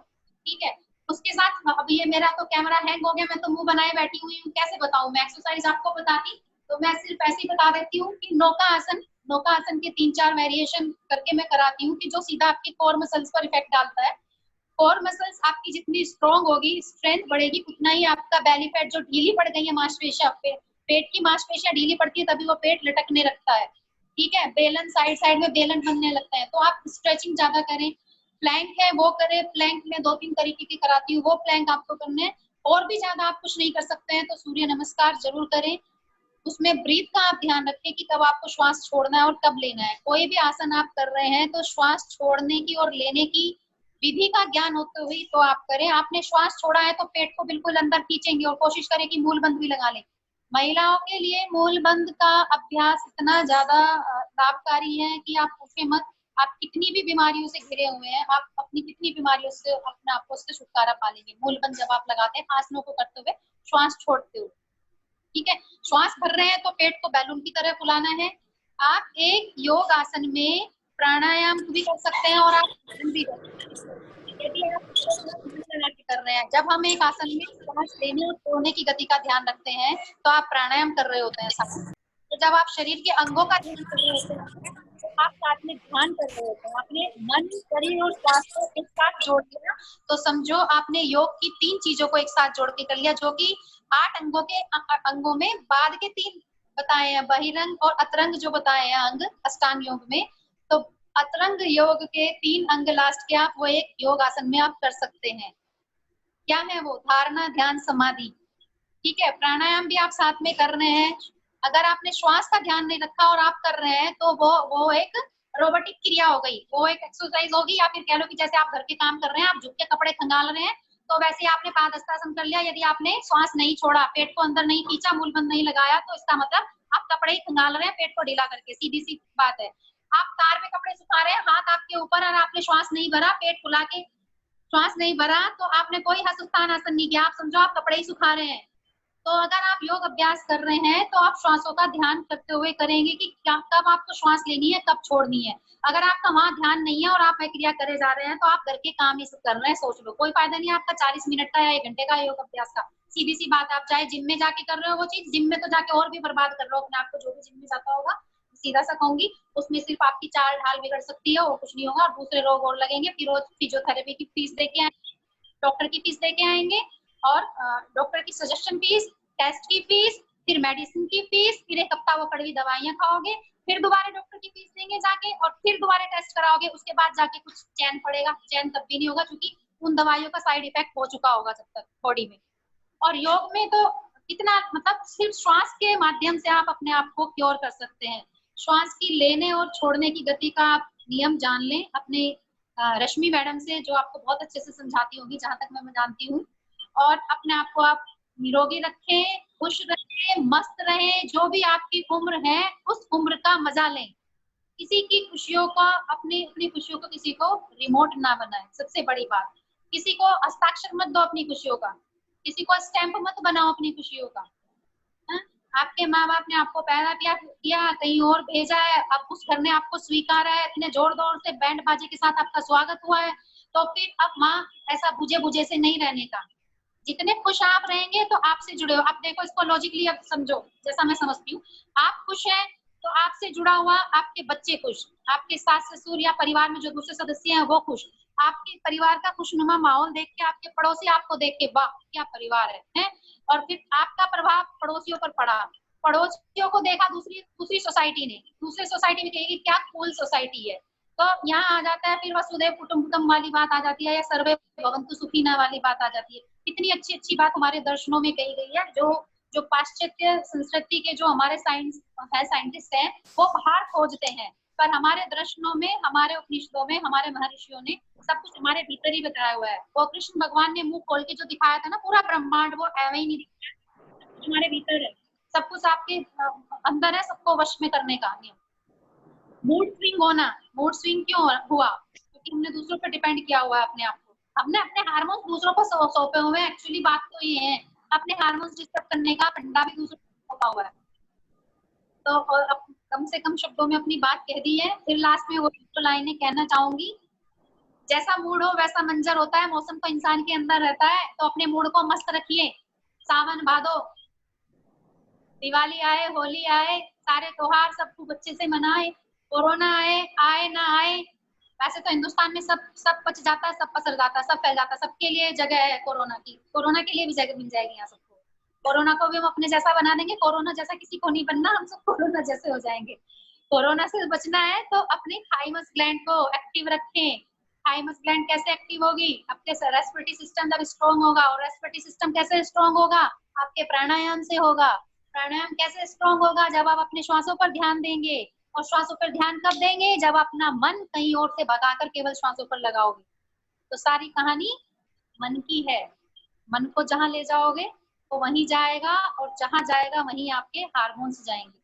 ठीक है। उसके साथ अब ये मेरा तो कैमरा हैंग हो गया, मैं तो मुंह बनाए बैठी हुई हूँ, कैसे बताऊं मैं एक्सरसाइज आपको बताती, तो मैं सिर्फ ऐसे ही बता देती हूँ कि नौका आसन के 3-4 वेरिएशन करके मैं कराती हूँ कि जो सीधा आपके कोर मसल्स पर इफेक्ट डालता है। कोर मसल्स आपकी जितनी स्ट्रॉन्ग होगी, स्ट्रेंथ बढ़ेगी, उतना ही आपका बेली फैट जो ढीली पड़ गई है मांसपेशियां, पेट की मांसपेशियां ढीली पड़ती है, तभी वो पेट लटकने लगता है, ठीक है, बेलन साइड में बेलन बनने लगता है। तो आप स्ट्रेचिंग ज्यादा करें, प्लैंक है वो करें, प्लैंक में 2-3 तरीके की कराती हूँ, वो प्लैंक आपको करने हैं। और भी ज्यादा आप कुछ नहीं कर सकते हैं तो सूर्य नमस्कार जरूर करें। उसमें ब्रीथ का आप ध्यान रखें कि कब आपको श्वास छोड़ना है और कब लेना है। कोई भी आसन आप कर रहे हैं तो श्वास छोड़ने की और लेने की विधि का ज्ञान होते हुए तो आप करें। आपने श्वास छोड़ा है तो पेट को बिल्कुल अंदर खींचेंगे और कोशिश करें कि मूल बंद भी लगा लें। महिलाओं के लिए मूल बंद का अभ्यास इतना ज्यादा लाभकारी है कि आप पूछे मत। आप कितनी भी बीमारियों से घिरे हुए हैं, आप अपनी कितनी बीमारियों से अपने आप को उससे छुटकारा पा लेंगे। मूल बंद जब आप लगाते हैं आसनों को करते हुए, श्वास छोड़ते हुए, ठीक है। श्वास भर रहे हैं तो पेट को बैलून की तरह फुलाना है। आप एक योग आसन में प्राणायाम भी कर सकते हैं और आप भी कर सकते हैं। यदि आप ध्यान लगा के कर रहे हैं, जब हम एक आसन में सांस लेने और छोड़ने की गति का ध्यान रखते हैं तो आप प्राणायाम कर रहे होते हैं साथ में। तो जब आप शरीर के अंगों का ध्यान कर रहे होते हैं तो आप साथ में ध्यान कर रहे होते हैं। आपने मन, शरीर और श्वास को एक साथ जोड़ लिया तो समझो आपने योग की 3 चीजों को एक साथ जोड़ के कर लिया, जो कि 8 अंगों में बाद के 3 बताए हैं, बहिरंग और अतरंग जो बताए हैं अंग अष्टांग योग में। तो अतरंग योग के 3 अंग लास्ट के आप वो एक योग आसन में आप कर सकते हैं। क्या है वो? धारणा, ध्यान, समाधि। ठीक है, प्राणायाम भी आप साथ में कर रहे हैं। अगर आपने श्वास का ध्यान नहीं रखा और आप कर रहे हैं तो वो एक रोबोटिक क्रिया हो गई, वो एक एक्सरसाइज होगी, या फिर कह लो कि जैसे आप घर के काम कर रहे हैं, आप झुक के कपड़े खंगाल रहे हैं, तो वैसे आपने पादहस्तासन कर लिया। यदि आपने श्वास नहीं छोड़ा, पेट को अंदर नहीं खींचा, मूलबंध नहीं लगाया, तो इसका मतलब आप कपड़े ही खंगाल रहे हैं पेट को ढीला करके। सीधी सी बात है। आप कार में कपड़े सुखा रहे हैं, हाथ आपके ऊपर, और आपने श्वास नहीं भरा, पेट फुला के श्वास नहीं भरा, तो आपने कोई हस्तस्थान आसन नहीं किया, आप समझो आप कपड़े ही सुखा रहे हैं। तो अगर आप योग अभ्यास कर रहे हैं तो आप श्वासों का ध्यान करते हुए करेंगे कि क्या कब आपको श्वास लेनी है, कब छोड़नी है। अगर आपका वहां ध्यान नहीं है और आप वह क्रिया करे जा रहे हैं तो आप घर के काम ही सब कर रहे हैं, सोच लो, कोई फायदा नहीं है आपका 40 मिनट का या 1 घंटे का योग अभ्यास का। सीधी सी बात, आप चाहे जिम में जाके कर रहे हो वो चीज, जिम में तो जाके और भी बर्बाद कर रहे हो अपने आप को, जो भी जिम में जाता होगा, सीधा सा कहूंगी, उसमें सिर्फ आपकी चाल ढाल बिगड़ सकती है और कुछ नहीं होगा, और दूसरे रोग और लगेंगे। फिर रोज फिजियोथेरेपी की फीस देके आएंगे, डॉक्टर की फीस देके आएंगे, और डॉक्टर की सजेशन फीस, टेस्ट की फीस, फिर मेडिसिन की फीस, फिर 1 हफ्ता वो कड़वी दवाइयां खाओगे, फिर दोबारा डॉक्टर की फीस देंगे जाके, और फिर दोबारा टेस्ट कराओगे, उसके बाद जाके कुछ चैन पड़ेगा। चैन तब भी नहीं होगा क्योंकि उन दवाइयों का साइड इफेक्ट हो चुका होगा जब तक बॉडी में। और योग में तो कितना, मतलब सिर्फ श्वास के माध्यम से आप अपने आप को क्योर कर सकते हैं। श्वास की लेने और छोड़ने की गति का आप नियम जान लें अपने रश्मि मैडम से, जो आपको बहुत अच्छे से समझाती होगी जहां तक मैं जानती हूँ। और अपने आप को आप निरोगी रखें, खुश रहें, मस्त रहें, जो भी आपकी उम्र है उस उम्र का मजा लें। किसी की खुशियों का, अपनी खुशियों को किसी को रिमोट ना बनाए, सबसे बड़ी बात। किसी को हस्ताक्षर मत दो अपनी खुशियों का, किसी को स्टैंप मत बनाओ अपनी खुशियों का। हा? आपके माँ बाप ने आपको पैदा किया, कहीं और भेजा है, अब उस घर ने आपको स्वीकारा है, इतने जोर जोर से बैंड बाजे के साथ आपका स्वागत हुआ है, तो फिर अब माँ ऐसा बुझे बुझे से नहीं रहने का। जितने खुश आप रहेंगे तो आपसे जुड़े हो। आप देखो इसको लॉजिकली, अब समझो जैसा मैं समझती हूँ। आप खुश हैं तो आपसे जुड़ा हुआ आपके बच्चे खुश, आपके सास ससुर या परिवार में जो दूसरे सदस्य हैं वो खुश। आपके परिवार का खुशनुमा माहौल देख के, आपके पड़ोसी आपको देख के, वाह क्या परिवार है? और फिर आपका प्रभाव पड़ोसियों पर पड़ा, पड़ोसियों को देखा दूसरी सोसाइटी ने, दूसरी सोसाइटी में कहेगी क्या कूल सोसाइटी है। तो यहाँ आ जाता है फिर वसुधैव कुटुंबकम वाली बात आ जाती है, या सर्वे भवन्तु सुखिनः वाली बात आ जाती है। इतनी अच्छी अच्छी बात हमारे दर्शनों में कही गई है, जो पाश्चात्य संस्कृति के जो हमारे साइंटिस्ट हैं वो बाहर खोजते हैं, पर हमारे दर्शनों में, हमारे उपनिषदों में, हमारे महर्षियों ने सब कुछ हमारे भीतर ही बताया हुआ है। वो कृष्ण भगवान ने मुंह खोल के जो दिखाया था ना पूरा ब्रह्मांड, वो ऐवे ही नहीं दिखाया, हमारे भीतर है, सब कुछ आपके अंदर है, सबको वश में करने का नियम। मूड स्विंग होना, मूड स्विंग क्यों हुआ? क्योंकि हमने दूसरों पर डिपेंड किया हुआ है अपने आप को, हमने अपने हार्मोन्स दूसरों को सौंपे हुए हैं। एक्चुअली बात तो ये है, अपने हार्मोन्स डिस्टर्ब करने का फंडा भी दूसरों को सौंपा हुआ है। तो अब कम से कम शब्दों में अपनी बात कह दी है। फिर लास्ट में वो लाइनें कहना चाहूंगी, जैसा मूड हो वैसा मंजर होता है, मौसम तो इंसान के अंदर रहता है, तो अपने मूड को मस्त रखिए। सावन भादो, दिवाली आए, होली आए, सारे त्योहार सब खूब अच्छे से मनाए, कोरोना आए ना आए, वैसे तो हिंदुस्तान में सब बच जाता है, सब पसर जाता है, सब फैल जाता है, सबके लिए जगह है कोरोना की, कोरोना के लिए भी जगह मिल जाएगी यहाँ सबको। कोरोना को भी हम अपने जैसा बना देंगे, कोरोना जैसा किसी को नहीं बनना, हम सब कोरोना जैसे हो जाएंगे। कोरोना से बचना है तो अपने थाइमस ग्लैंड को एक्टिव रखें। थाइमस ग्लैंड कैसे एक्टिव होगी? आपके रेस्पिरेटरी सिस्टम जब स्ट्रॉन्ग होगा, और रेस्पिरेटरी सिस्टम कैसे स्ट्रॉन्ग होगा? आपके प्राणायाम से होगा। प्राणायाम कैसे स्ट्रॉन्ग होगा? जब आप अपने श्वासों पर ध्यान देंगे, और श्वासों पर ध्यान कब देंगे? जब अपना मन कहीं और से भगाकर केवल श्वासों पर लगाओगे। तो सारी कहानी मन की है, मन को जहां ले जाओगे वो वहीं जाएगा, और जहां जाएगा वहीं आपके हार्मोन्स जाएंगे।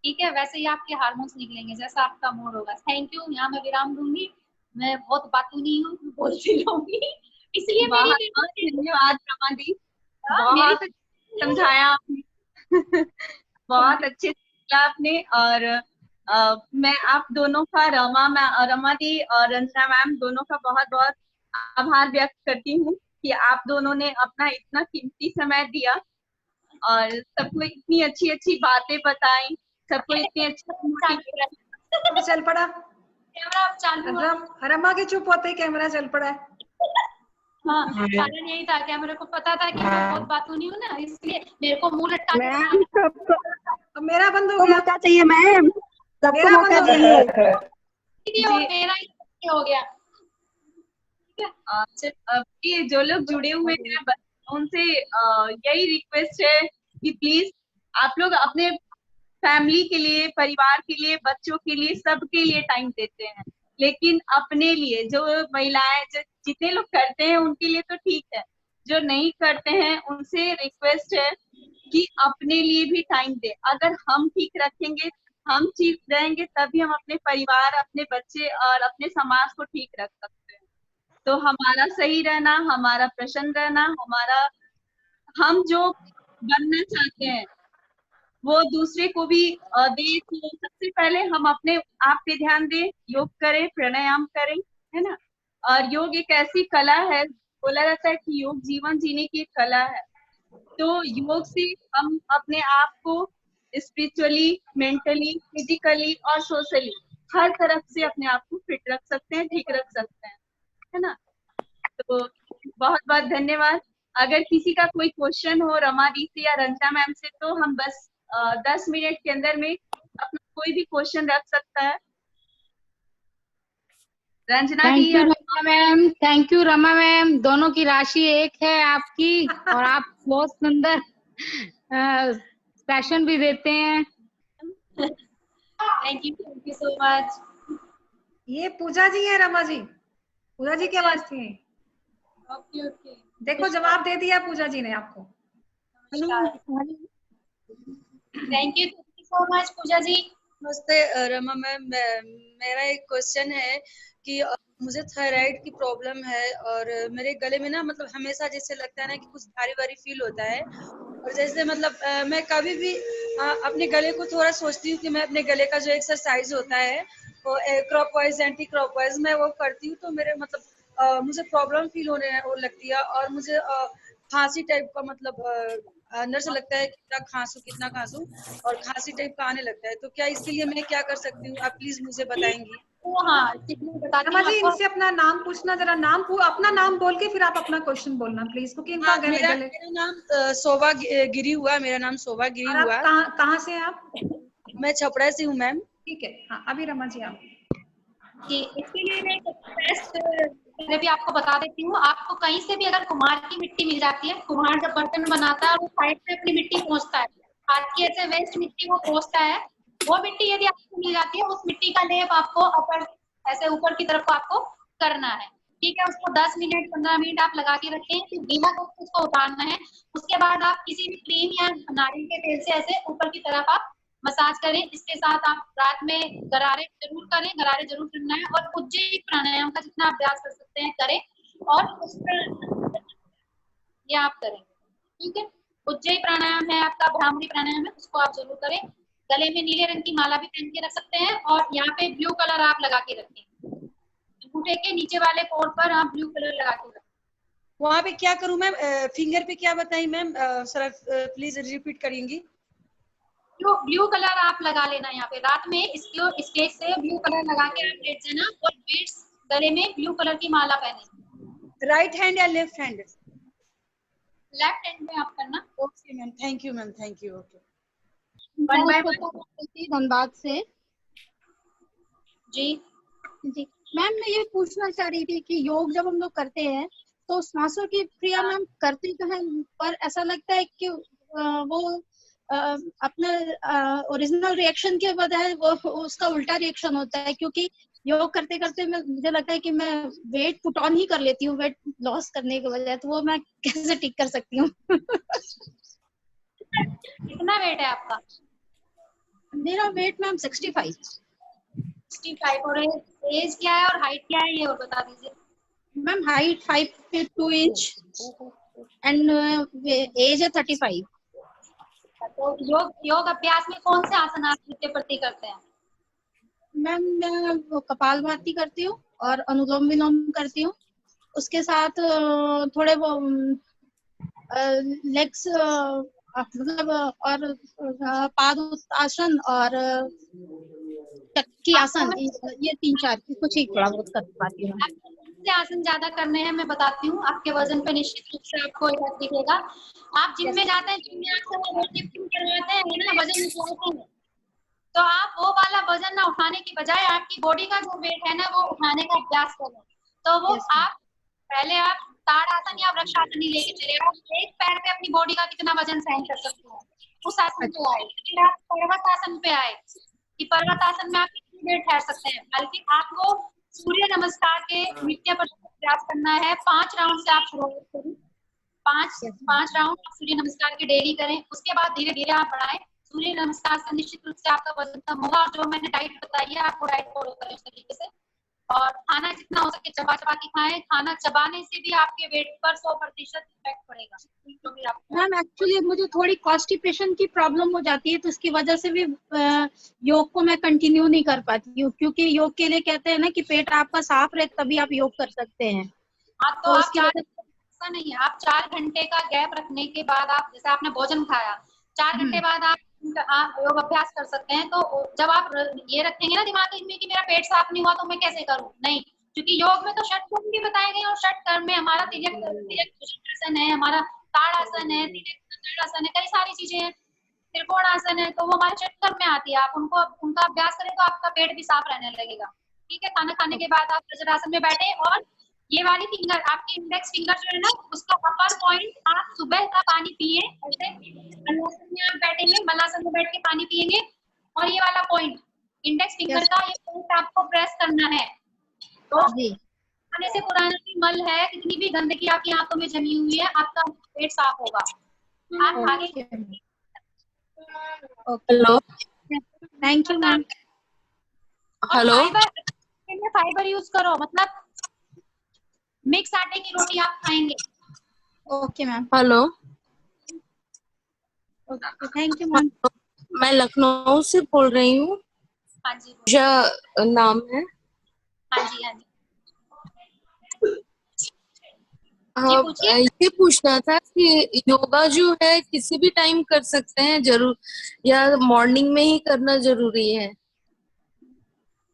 ठीक है, वैसे ही आपके हार्मोन्स निकलेंगे जैसा आपका मूड होगा। थैंक यू, यहाँ मैं विराम दूंगी, मैं बहुत बातूनी हूँ, बोलती रहूंगी, इसलिए धन्यवाद रमा दी, बहुत समझाया आपने बहुत अच्छे से आपने। और मैं आप दोनों का, रमा दी और रंजना मैम दोनों का बहुत बहुत आभार व्यक्त करती हूँ कि आप दोनों ने अपना इतना कीमती समय दिया और सबको इतनी अच्छी अच्छी बातें बताई, सबको इतनी अच्छी चल पड़ा कैमरा चालू है। रमा के चुप होते ही कैमरा चल पड़ा है। हाँ, कारण यही था कि मेरे को पता था कि मैं बहुत बातों नहीं हूँ ना, इसलिए मेरे को मुंह लटका मैम सबको मेरा बंद हो गया। मौका चाहिए मैम, सबको मेरा मौका बंद हो चाहिए। मेरा ही हो गया। अभी जो लोग जुड़े हुए हैं उनसे यही रिक्वेस्ट है कि प्लीज आप लोग अपने फैमिली के लिए, परिवार के लिए, बच्चों के लिए, सबके लिए टाइम देते हैं, लेकिन अपने लिए जो महिलाएं जितने लोग करते हैं उनके लिए तो ठीक है, जो नहीं करते हैं उनसे रिक्वेस्ट है कि अपने लिए भी टाइम दे। अगर हम ठीक रखेंगे, हम ठीक रहेंगे, तभी हम अपने परिवार, अपने बच्चे और अपने समाज को ठीक रख सकते हैं। तो हमारा सही रहना, हमारा प्रसन्न रहना, हमारा हम जो बनना चाहते हैं वो दूसरे को भी दे। तो सबसे पहले हम अपने आप पे ध्यान दें, योग करें, प्राणायाम करें, है ना। और योग एक ऐसी कला है, बोला जाता है कि योग जीवन जीने की एक कला है। तो योग से हम अपने आप को स्पिरिचुअली, मेंटली, फिजिकली और सोशली हर तरफ से अपने आप को फिट रख सकते हैं, ठीक रख सकते हैं, है ना। तो बहुत बहुत धन्यवाद। अगर किसी का कोई क्वेश्चन हो रमा दी से या रंजना मैम से, तो हम बस 10 मिनट के अंदर में अपना कोई भी क्वेश्चन रख सकता है। रंजना दी। Thank you Rama ma'am, thank you Rama ma'am, दोनों की राशि एक है आपकी और आप बहुत सुंदर पैशन भी देते हैं। Thank you so much. ये पूजा जी है, रमा जी, पूजा जी की आवाज थी। ओके ओके, देखो जवाब दे दिया पूजा जी ने आपको। थैंक यू सो मच पूजा जी। नमस्ते रमा मैम, मेरा एक क्वेश्चन है कि मुझे थायराइड की प्रॉब्लम है और मेरे गले में ना मतलब हमेशा जैसे लगता है ना कि कुछ भारी भारी फील होता है, और जैसे मतलब मैं कभी भी अपने गले को थोड़ा सोचती हूँ कि मैं अपने गले का जो एक्सरसाइज होता है वो क्रॉपवाइज, एंटी क्रॉपवाइज मैं वो करती हूँ, तो मेरे मतलब मुझे प्रॉब्लम फील होने लगती है और मुझे खांसी टाइप का मतलब अंदर से लगता है कितना खांसू और खांसी टाइप का आने लगता है। तो क्या इसके लिए मैं क्या कर सकती हूँ, आप प्लीज मुझे बताएंगी। हाँ, रमा जी इनसे अपना नाम पूछना, जरा अपना नाम बोल के फिर आप अपना क्वेश्चन बोलना प्लीज, क्योंकि इनका मेरा नाम शोभा गिरी हुआ, मेरा नाम शोभा गिरी हुआ। कहाँ से आप? मैं छपरा से हूँ मैम। ठीक है, हाँ अभी रमा जी आप जी, इसके लिए मैं बेस्ट मैं भी आपको बता देती हूँ। आपको कहीं से भी अगर कुम्हार की मिट्टी मिल जाती है, कुम्हार जब बर्तन बनाता है वो साइड पे अपनी मिट्टी पोंछता है, हाथ की ऐसे वेस्ट मिट्टी वो पोंछता है, वो मिट्टी यदि आपको मिल जाती है, उस मिट्टी का लेप आपको ऐसे ऊपर की तरफ आपको करना है, ठीक है। उसको 10 मिनट 15 मिनट आप लगा के रखें, फिर गीला करके उसको उतारना है। उसके बाद आप किसी भी क्रीम या नारियल के तेल से ऐसे ऊपर की तरफ आप मसाज करें। इसके साथ आप रात में गरारे जरूर करें, गरारे जरूर करना है, और उज्जयी प्राणायाम का जितना अभ्यास कर सकते हैं करें, और उस पर ये आप करें, ठीक है। उज्जयी प्राणायाम है आपका, भ्रामरी प्राणायाम है, उसको आप जरूर करें। गले में नीले रंग की माला भी पहन के रख सकते हैं, और यहाँ पे ब्लू कलर आप लगा के रखें, अंगूठे के नीचे वाले पोर पर आप ब्लू कलर लगा के रखें। वहाँ पे क्या करूँ मैम, फिंगर पे क्या बताई मैम, सर प्लीज रिपीट करेंगी। ब्लू कलर आप लगा लेना यहाँ पे, रात में इसको स्टेज से ब्लू कलर लगा के आप लेट जाना, और बीड्स गले में ब्लू कलर की माला पहने। राइट हैंड या लेफ्ट हैंड? लेफ्ट हैंड में आप करना। Okay ma'am, thank you ma'am, thank you. Okay Dhanbad से जी जी मैम, मैं ये पूछना चाह रही थी कि योग जब हम लोग करते हैं तो सांसों की क्रिया में हम करते तो हैं, पर ऐसा लगता है कि वो अपना ओरिजिनल रिएक्शन के बजाय वो उसका उल्टा रिएक्शन होता है, क्योंकि योग करते करते मुझे लगता है कि मैं वेट पुट ऑन ही कर लेती हूँ वेट लॉस करने के बजाय, तो वो मैं कैसे ठीक कर सकती हूँ? कितना वेट है आपका? मेरा वेट मैम 65। और एज क्या है और हाइट क्या है ये और बता दीजिए। Ma'am height 5 feet 2 inch and age है 35। तो योग अभ्यास में कौन से आसन आप नित्य प्रति करते हैं? मैम मैं कपालभाति करती हूँ और अनुलोम विलोम करती हूँ। उसके साथ थोड़े वो लेग्स मतलब और पादुत्तासन और चक्की आसन, ये 3-4 कुछ ही थोड़ा बहुत कर पाती हूँ। से आसन ज्यादा करने हैं, मैं बताती हूँ, आपके वजन पे निश्चित रूप से आपको इफेक्ट दिखेगा। आप जिम में जाते हैं, जिम में आपसे वो वेट लिफ्टिंग करवाते हैं ना, वजन उठाते हैं, तो आप वो वाला वजन ना उठाने की बजाय आपकी बॉडी का जो वेट है ना वो उठाने का अभ्यास करें। तो वो आप पहले आप ताड़ासन या वृक्षासन ही लेके चले, आप एक पैर पे अपनी बॉडी का कितना वजन सहन कर सकते हैं उस आसन पे आए। फिर आप पर्वत आसन पे आए कि पर्वत आसन में आप कितनी देर ठहर सकते हैं। बल्कि आपको सूर्य नमस्कार के नित्य प्रयास करना है। 5 राउंड से आप शुरुआत करें, 5 राउंड सूर्य नमस्कार के डेली करें। उसके बाद धीरे धीरे आप बढ़ाएं। सूर्य नमस्कार से निश्चित रूप से आपका वजन कम होगा। और जो मैंने डाइट बताई है आपको डाइट फॉलो करें उस तरीके से, और खाना जितना हो सके चबा चबा के खाएं। खाना चबाने से भी आपके वेट पर 100% इफेक्ट पड़ेगा। मैम एक्चुअली मुझे थोड़ी कॉन्स्टिपेशन की प्रॉब्लम हो जाती है, तो इसकी वजह से भी योग को मैं कंटिन्यू नहीं कर पाती हूँ, क्योंकि योग के लिए कहते हैं ना कि पेट आपका साफ रहे तभी आप योग कर सकते हैं। हाँ, तो आप ऐसा नहीं है, आप 4 घंटे का गैप रखने के बाद आप, जैसे आपने भोजन खाया 4 घंटे बाद आप योग अभ्यास कर सकते हैं। तो जब आप ये रखेंगे ना दिमाग में कि मेरा पेट साफ नहीं हुआ तो मैं कैसे करूं, नहीं, क्योंकि योग में तो षट कर्म भी बताए गए और षट कर्म में हमारा तिर्यक है, हमारा ताड़ासन है, ताड़ासन है, कई सारी चीजें हैं, त्रिकोण आसन है, तो वो हमारे षट कर्म में आती है। आप उनका अभ्यास करें तो आपका पेट भी साफ रहने लगेगा। ठीक है, खाना खाने के बाद आप वज्रासन में बैठे और ये वाली फिंगर, आपकी इंडेक्स फिंगर जो है ना, उसका अपर पॉइंट आप सुबह का पानी पिए। ऐसे मलासन में आप बैठेंगे, मलासन में बैठ के पानी पिएंगे और ये वाला पॉइंट इंडेक्स फिंगर का ये पॉइंट आपको प्रेस करना है। तो खाने से पुराना भी मल है, कितनी भी गंदगी आपकी आंखों में जमी हुई है, आपका पेट साफ होगा। आप आगे। Hello, thank you ma'am. Hello, fibre use करो, मतलब मिक्स आटे की रोटी आप खाएंगे। Okay ma'am. Hello, okay, thank you ma'am. मैं लखनऊ से बोल रही हूँ। हाँ जी, नाम है। हाँ जी, हाँ जी। हाँ, ये पूछना था कि योगा जो है किसी भी टाइम कर सकते हैं जरूर, या मॉर्निंग में ही करना जरूरी है?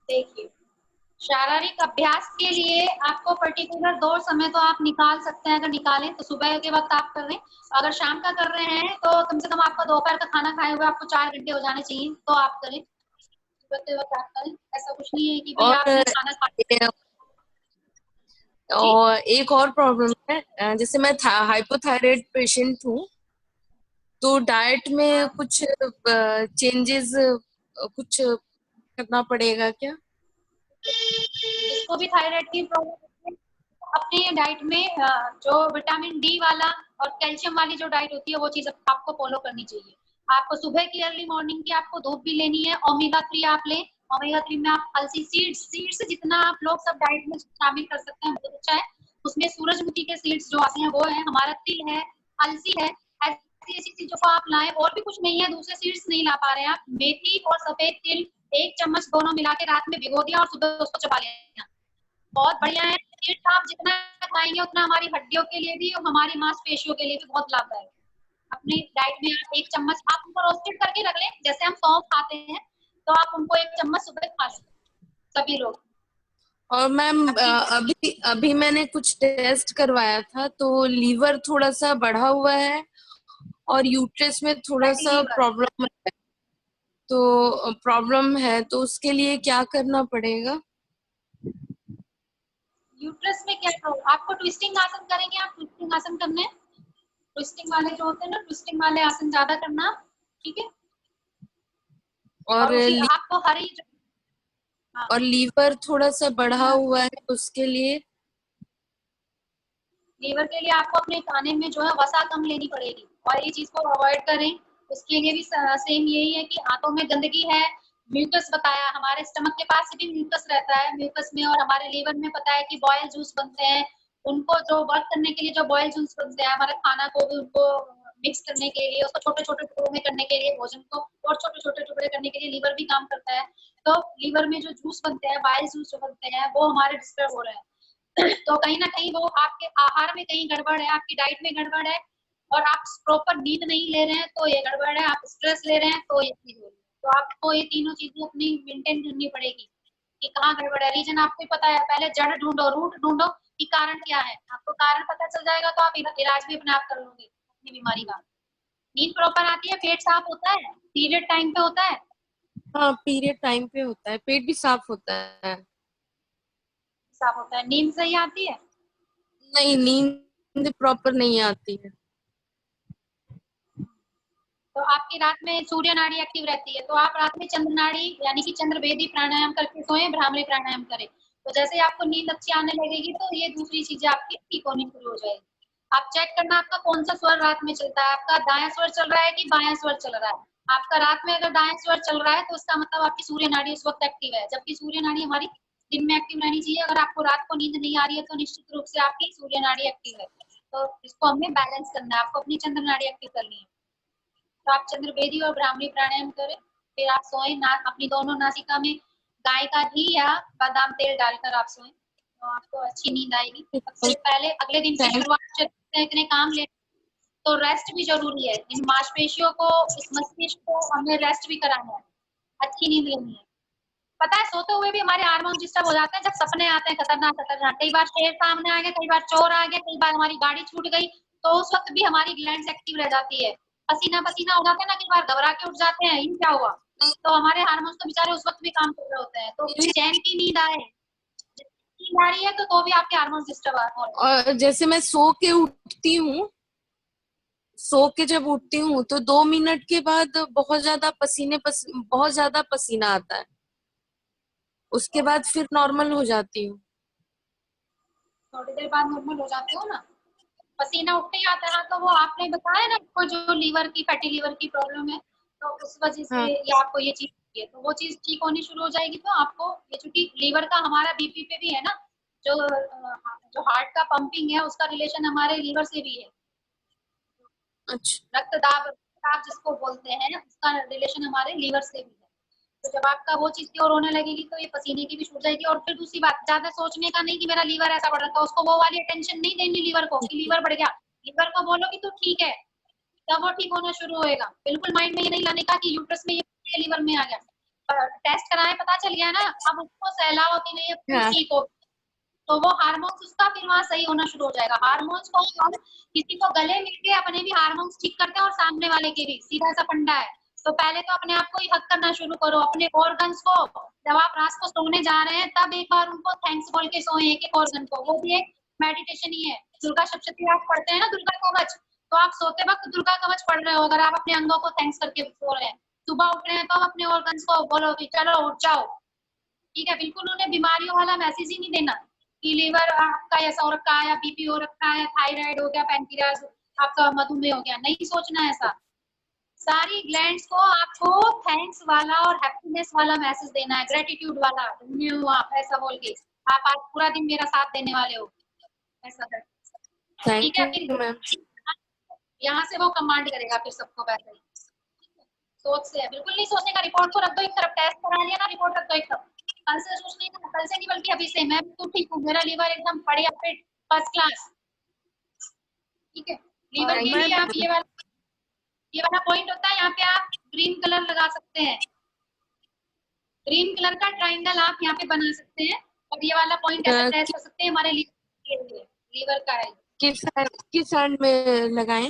देखिए, शारीरिक अभ्यास के लिए आपको पर्टिकुलर 2 समय तो आप निकाल सकते हैं। अगर निकालें तो सुबह के वक्त आप कर रहे हैं, अगर शाम का कर रहे हैं तो कम से कम आपका दोपहर का खाना खाए हुए आपको 4 घंटे हो जाने चाहिए, तो आप करें, सुबह के वक्त आप करें। ऐसा कुछ नहीं है कि भाई आपने खाना खा। और एक और प्रॉब्लम है, जैसे मैं हाइपोथायराइड पेशेंट हूँ, तो डाइट में कुछ चेंजेस कुछ करना पड़ेगा क्या? इसको भी थायराइड की प्रॉब्लम है, अपने डाइट में जो विटामिन डी वाला और कैल्शियम वाली जो डाइट होती है वो चीज आपको फॉलो करनी चाहिए। आपको सुबह की अर्ली मॉर्निंग की आपको धूप भी लेनी है। ओमेगा 3 आप लें, ओमेगा 3 में आप अलसी सीड्स जितना आप लोग सब डाइट में शामिल कर सकते हैं, बहुत अच्छा है। उसमें सूरजमुखी के सीड्स जो आते हैं वो है, हमारा तिल है, अलसी है, ऐसी चीजों को आप लाएं। और भी कुछ नहीं है, दूसरे सीड्स नहीं ला पा रहे हैं आप, मेथी और सफेद तिल 1 चम्मच दोनों मिला के रात में भिगो दिया और सुबह उसको चबा लेना, बहुत बढ़िया है। सीड्स आप जितना खाएंगे उतना हमारी हड्डियों के लिए भी और हमारी मांसपेशियों के लिए भी बहुत लाभदायक है। अपनी डाइट में आप 1 चम्मच आप उनको रोस्टेड करके रख लें, जैसे हम सौंफ खाते हैं तो आप उनको 1 चम्मच सुबह खा लें सभी लोग। और मैम अभी मैंने कुछ टेस्ट करवाया था तो लीवर थोड़ा सा बढ़ा हुआ है और यूट्रस में थोड़ा सा प्रॉब्लम है, तो उसके लिए क्या करना पड़ेगा? यूट्रस में क्या प्रॉब्लम? आपको ट्विस्टिंग आसन करेंगे, आप ट्विस्टिंग आसन करने, ट्विस्टिंग वाले जो होते हैं ना, ट्विस्टिंग वाले आसन ज्यादा करना, ठीक है। और आपको हरी और लीवर थोड़ा सा बढ़ा हुआ है, उसके लिए? लीवर के लिए आपको अपने खाने में जो है वसा कम लेनी पड़ेगी और ये चीज को अवॉइड करें। उसके लिए भी सेम यही है कि आंतों में गंदगी है, म्यूकस बताया, हमारे स्टमक के पास भी म्यूकस रहता है, म्यूकस में और हमारे लीवर में पता है कि बॉयल जूस बनते हैं, उनको जो वर्क करने के लिए जो बॉयल जूस बनते हैं, हमारे खाना को भी उनको मिक्स करने के लिए, उसको छोटे छोटे टुकड़ों में करने के लिए, भोजन को और छोटे छोटे टुकड़े करने के लिए लीवर भी काम करता है। तो लीवर में जो जूस बनते हैं, बॉयल जूस जो बनते हैं, वो हमारे डिस्टर्ब हो रहे हैं। तो कहीं ना कहीं वो आपके आहार में कहीं गड़बड़ है, आपकी डाइट में गड़बड़ है, और आप प्रॉपर नींद नहीं ले रहे हैं तो ये गड़बड़ है, आप स्ट्रेस ले रहे हैं तो ये चीज हो रही है। तो आपको ये तीनों चीजें अपनी मेंटेन करनी पड़ेगी कि कहाँ गड़बड़ है। रीजन आपको ही पता है, पहले जड़ ढूंढो, रूट ढूंढो कि कारण क्या है। आपको कारण पता चल जाएगा तो आप इलाज भी अपने आप कर लोगे अपनी बीमारी का। नींद प्रॉपर आती है, पेट साफ होता है, पीरियड टाइम पे होता है। हाँ, पीरियड टाइम पे होता है, पेट भी साफ होता है। साफ होता है। नींद सही आती है? नहीं, नींद प्रॉपर नहीं आती है। तो आपकी रात में सूर्य नाड़ी एक्टिव रहती है, तो आप रात में चंद्र नाड़ी यानी कि चंद्रवेदी प्राणायाम करके सोए, भ्रामरी प्राणायाम करें। तो जैसे आपको नींद अच्छी आने लगेगी तो ये दूसरी चीजें आपकी ठीक होनी शुरू हो जाएगी। आप चेक करना आपका कौन सा स्वर रात में चलता है, आपका दायां स्वर चल रहा है कि बायां स्वर चल रहा है। आपका रात में अगर दायां स्वर चल रहा है तो इसका मतलब आपकी सूर्य नाड़ी उस वक्त एक्टिव है, जबकि सूर्य नाड़ी हमारी दिन में एक्टिव रहनी चाहिए। अगर आपको रात को नींद नहीं आ रही है तो निश्चित रूप से आपकी सूर्य नाड़ी एक्टिव है। तो इसको हमें बैलेंस करना है, आपको अपनी चंद्र नाड़ी एक्टिव करनी है। तो आप चंद्रवेदी और भ्रामरी प्राणायाम करें, फिर आप सोएं। अपनी दोनों नासिका में गाय का घी या बादाम तेल डालकर आप सोएं, तो आपको अच्छी नींद आएगी। सबसे पहले अगले दिन की शुरुआत इतने काम ले तो रेस्ट भी जरूरी है। इन मांसपेशियों को, इस मस्तिष्क को हमें रेस्ट भी कराना है, अच्छी नींद लेनी है। पता है सोते हुए भी हमारे हार्मोन डिस्टर्ब हो जाते हैं जब सपने आते हैं खतरनाक खतरनाक। कई बार शेर सामने आ गया, कई बार चोर आ गया, कई बार हमारी गाड़ी छूट गई, तो उस वक्त भी हमारी ग्लैंड्स एक्टिव रह जाती है, पसीना पसीना हो जाता है ना, कई बार घबरा के उठ जाते हैं, ये क्या हुआ। तो हमारे हार्मोन्स तो बेचारे उस वक्त भी काम कर रहे होते हैं। तो चैन की नींद आए, नींद आ रही है तो भी आपके हार्मोन्स डिस्टर्ब हो रहे हैं। और जैसे मैं सो के उठती हूँ, सो के जब उठती हूँ तो 2 मिनट के बाद बहुत ज्यादा बहुत ज्यादा पसीना आता है, उसके बाद फिर नॉर्मल हो जाती हूँ। थोड़ी देर बाद नॉर्मल हो जाते हो ना, पसीना उठते ही आता है। तो वो आपने बताया ना आपको जो लीवर की, फैटी लीवर की प्रॉब्लम है, तो उस वजह से हाँ। ये आपको ये चीज है, तो वो चीज ठीक होनी शुरू हो जाएगी। तो आपको ये चूंकि लीवर का हमारा बीपी पे भी है ना, जो हार्ट का पंपिंग है उसका रिलेशन हमारे लीवर से भी है। अच्छा। रक्तदाब जिसको बोलते हैं उसका रिलेशन हमारे लीवर से भी है। तो जब आपका वो चीज क्योर होने लगेगी तो ये पसीने की भी छूट जाएगी। और फिर दूसरी बात, ज्यादा सोचने का नहीं कि मेरा लीवर ऐसा बढ़ रहा था, उसको वो वाली अटेंशन नहीं देनी लीवर को कि लीवर बढ़ गया। लीवर को बोलो कि तू ठीक है, तब वो ठीक होना शुरू होएगा। बिल्कुल माइंड में ये नहीं लाने का कि यूट्रस में ये लीवर में आ गया। टेस्ट कराए, पता चल गया ना, अब उसको सहलाओ कि नहीं अब ठीक हो, तो वो हार्मोन्स उसका फिर वहाँ सही होना शुरू हो जाएगा। हार्मोन्स को हम किसी को गले मिलके अपने भी हार्मोन्स ठीक करते हैं और सामने वाले के भी, सीधा सा फंडा है। तो पहले तो अपने आप को ही हक करना शुरू करो, अपने ऑर्गन्स को। जब आप रात को सोने जा रहे हैं तब एक बार उनको थैंक्स बोल के सोए, एक एक ऑर्गन को। वो भी एक मेडिटेशन ही है। दुर्गा सप्तशती आप पढ़ते हैं ना, दुर्गा कवच, तो आप सोते वक्त दुर्गा कवच पढ़ रहे हो अगर आप अपने अंगों को थैंक्स करके सो रहे हैं। सुबह उठ रहे हैं तो आप अपने ऑर्गन्स को बोलो कि चलो उठ जाओ, ठीक है। बिल्कुल उन्हें बीमारियों वाला मैसेज ही नहीं देना कि लीवर आपका ऐसा हो रखा है, या बीपी हो रखा है, थायराइड हो गया, पैंक्रियास आपका, मधुमेह हो गया, नहीं सोचना ऐसा। सारी ग्लैंड्स को आपको थैंक्स वाला और हैप्पीनेस वाला मैसेज देना है, ग्रेटिट्यूड वाला, आप ऐसा बोल के आप आज पूरा दिन मेरा साथ देने वाले हो, ऐसा कर, ठीक है। फिर यहाँ से वो कमांड करेगा फिर सबको वैसे ही। सोच से बिल्कुल नहीं सोचने का, रिपोर्ट को रख दो एक तरफ, टेस्ट करा लिया ना, रिपोर्ट रख दो एक तरफ। कल से सोचने का, कल से नहीं बल्कि अभी से, मैं तो ठीक हूँ, मेरा लीवर एकदम बढ़िया फिट फर्स्ट क्लास, ठीक है। लीवर के लिए आप ये वाला पॉइंट होता है, यहाँ पे आप ग्रीन कलर लगा सकते हैं, ग्रीन कलर का ट्राइंगल आप यहाँ पे बना सकते हैं, और ये वाला पॉइंट ऐसे टेस्ट कर सकते हैं हमारे लीवर का है। किस हैंड में लगाएं?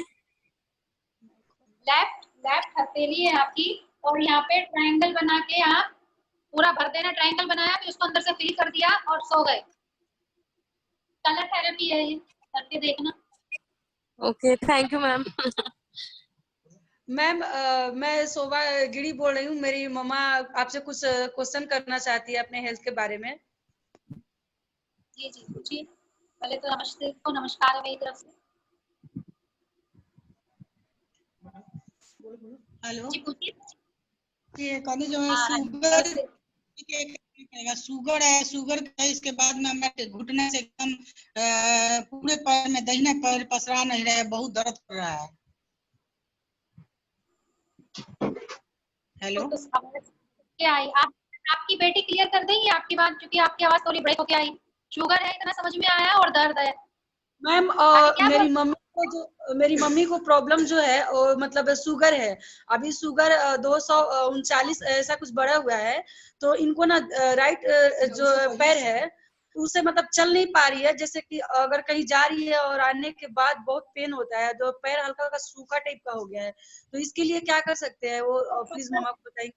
लेफ्ट हथेली है आपकी, और यहाँ पे ट्रायंगल बना के आप पूरा भर देना। ट्रायंगल बनाया, फिर उसको अंदर से फिल कर दिया और सो गए। कलर थेरेपी है ये, करके देखना। Okay, thank you ma'am. Ma'am मैं शोभा गिरी बोल रही हूँ। मेरी मम्मा आपसे कुछ क्वेश्चन करना चाहती है अपने हेल्थ के बारे में। जी जी पूछिए। पहले तो नमस्ते को नमस्कार है मेरी तरफ से। हेलो जी पूछिए। ये कहने जो है शुगर है, शुगर है, इसके बाद में मैं घुटने से एकदम पूरे पैर में, दाहिने पैर पसरा नहीं रहे, बहुत दर्द कर रहा है। हेलो क्या आई आपकी बेटी क्लियर कर देंगी आपकी बात, क्योंकि आपकी आवाज थोड़ी ब्रेक होके आई। शुगर है इतना समझ में आया और दर्द है। मैम मेरी मम्मी को प्रॉब्लम जो है मतलब शुगर है। अभी शुगर 239 ऐसा कुछ बढ़ा हुआ है। तो इनको ना राइट जो पैर है उससे मतलब चल नहीं पा रही है। जैसे कि अगर कहीं जा रही है और आने के बाद बहुत पेन होता है, तो पैर हल्का हल्का सूखा टाइप का हो गया है। तो इसके लिए क्या कर सकते हैं वो प्लीज मम्मा को बताइए।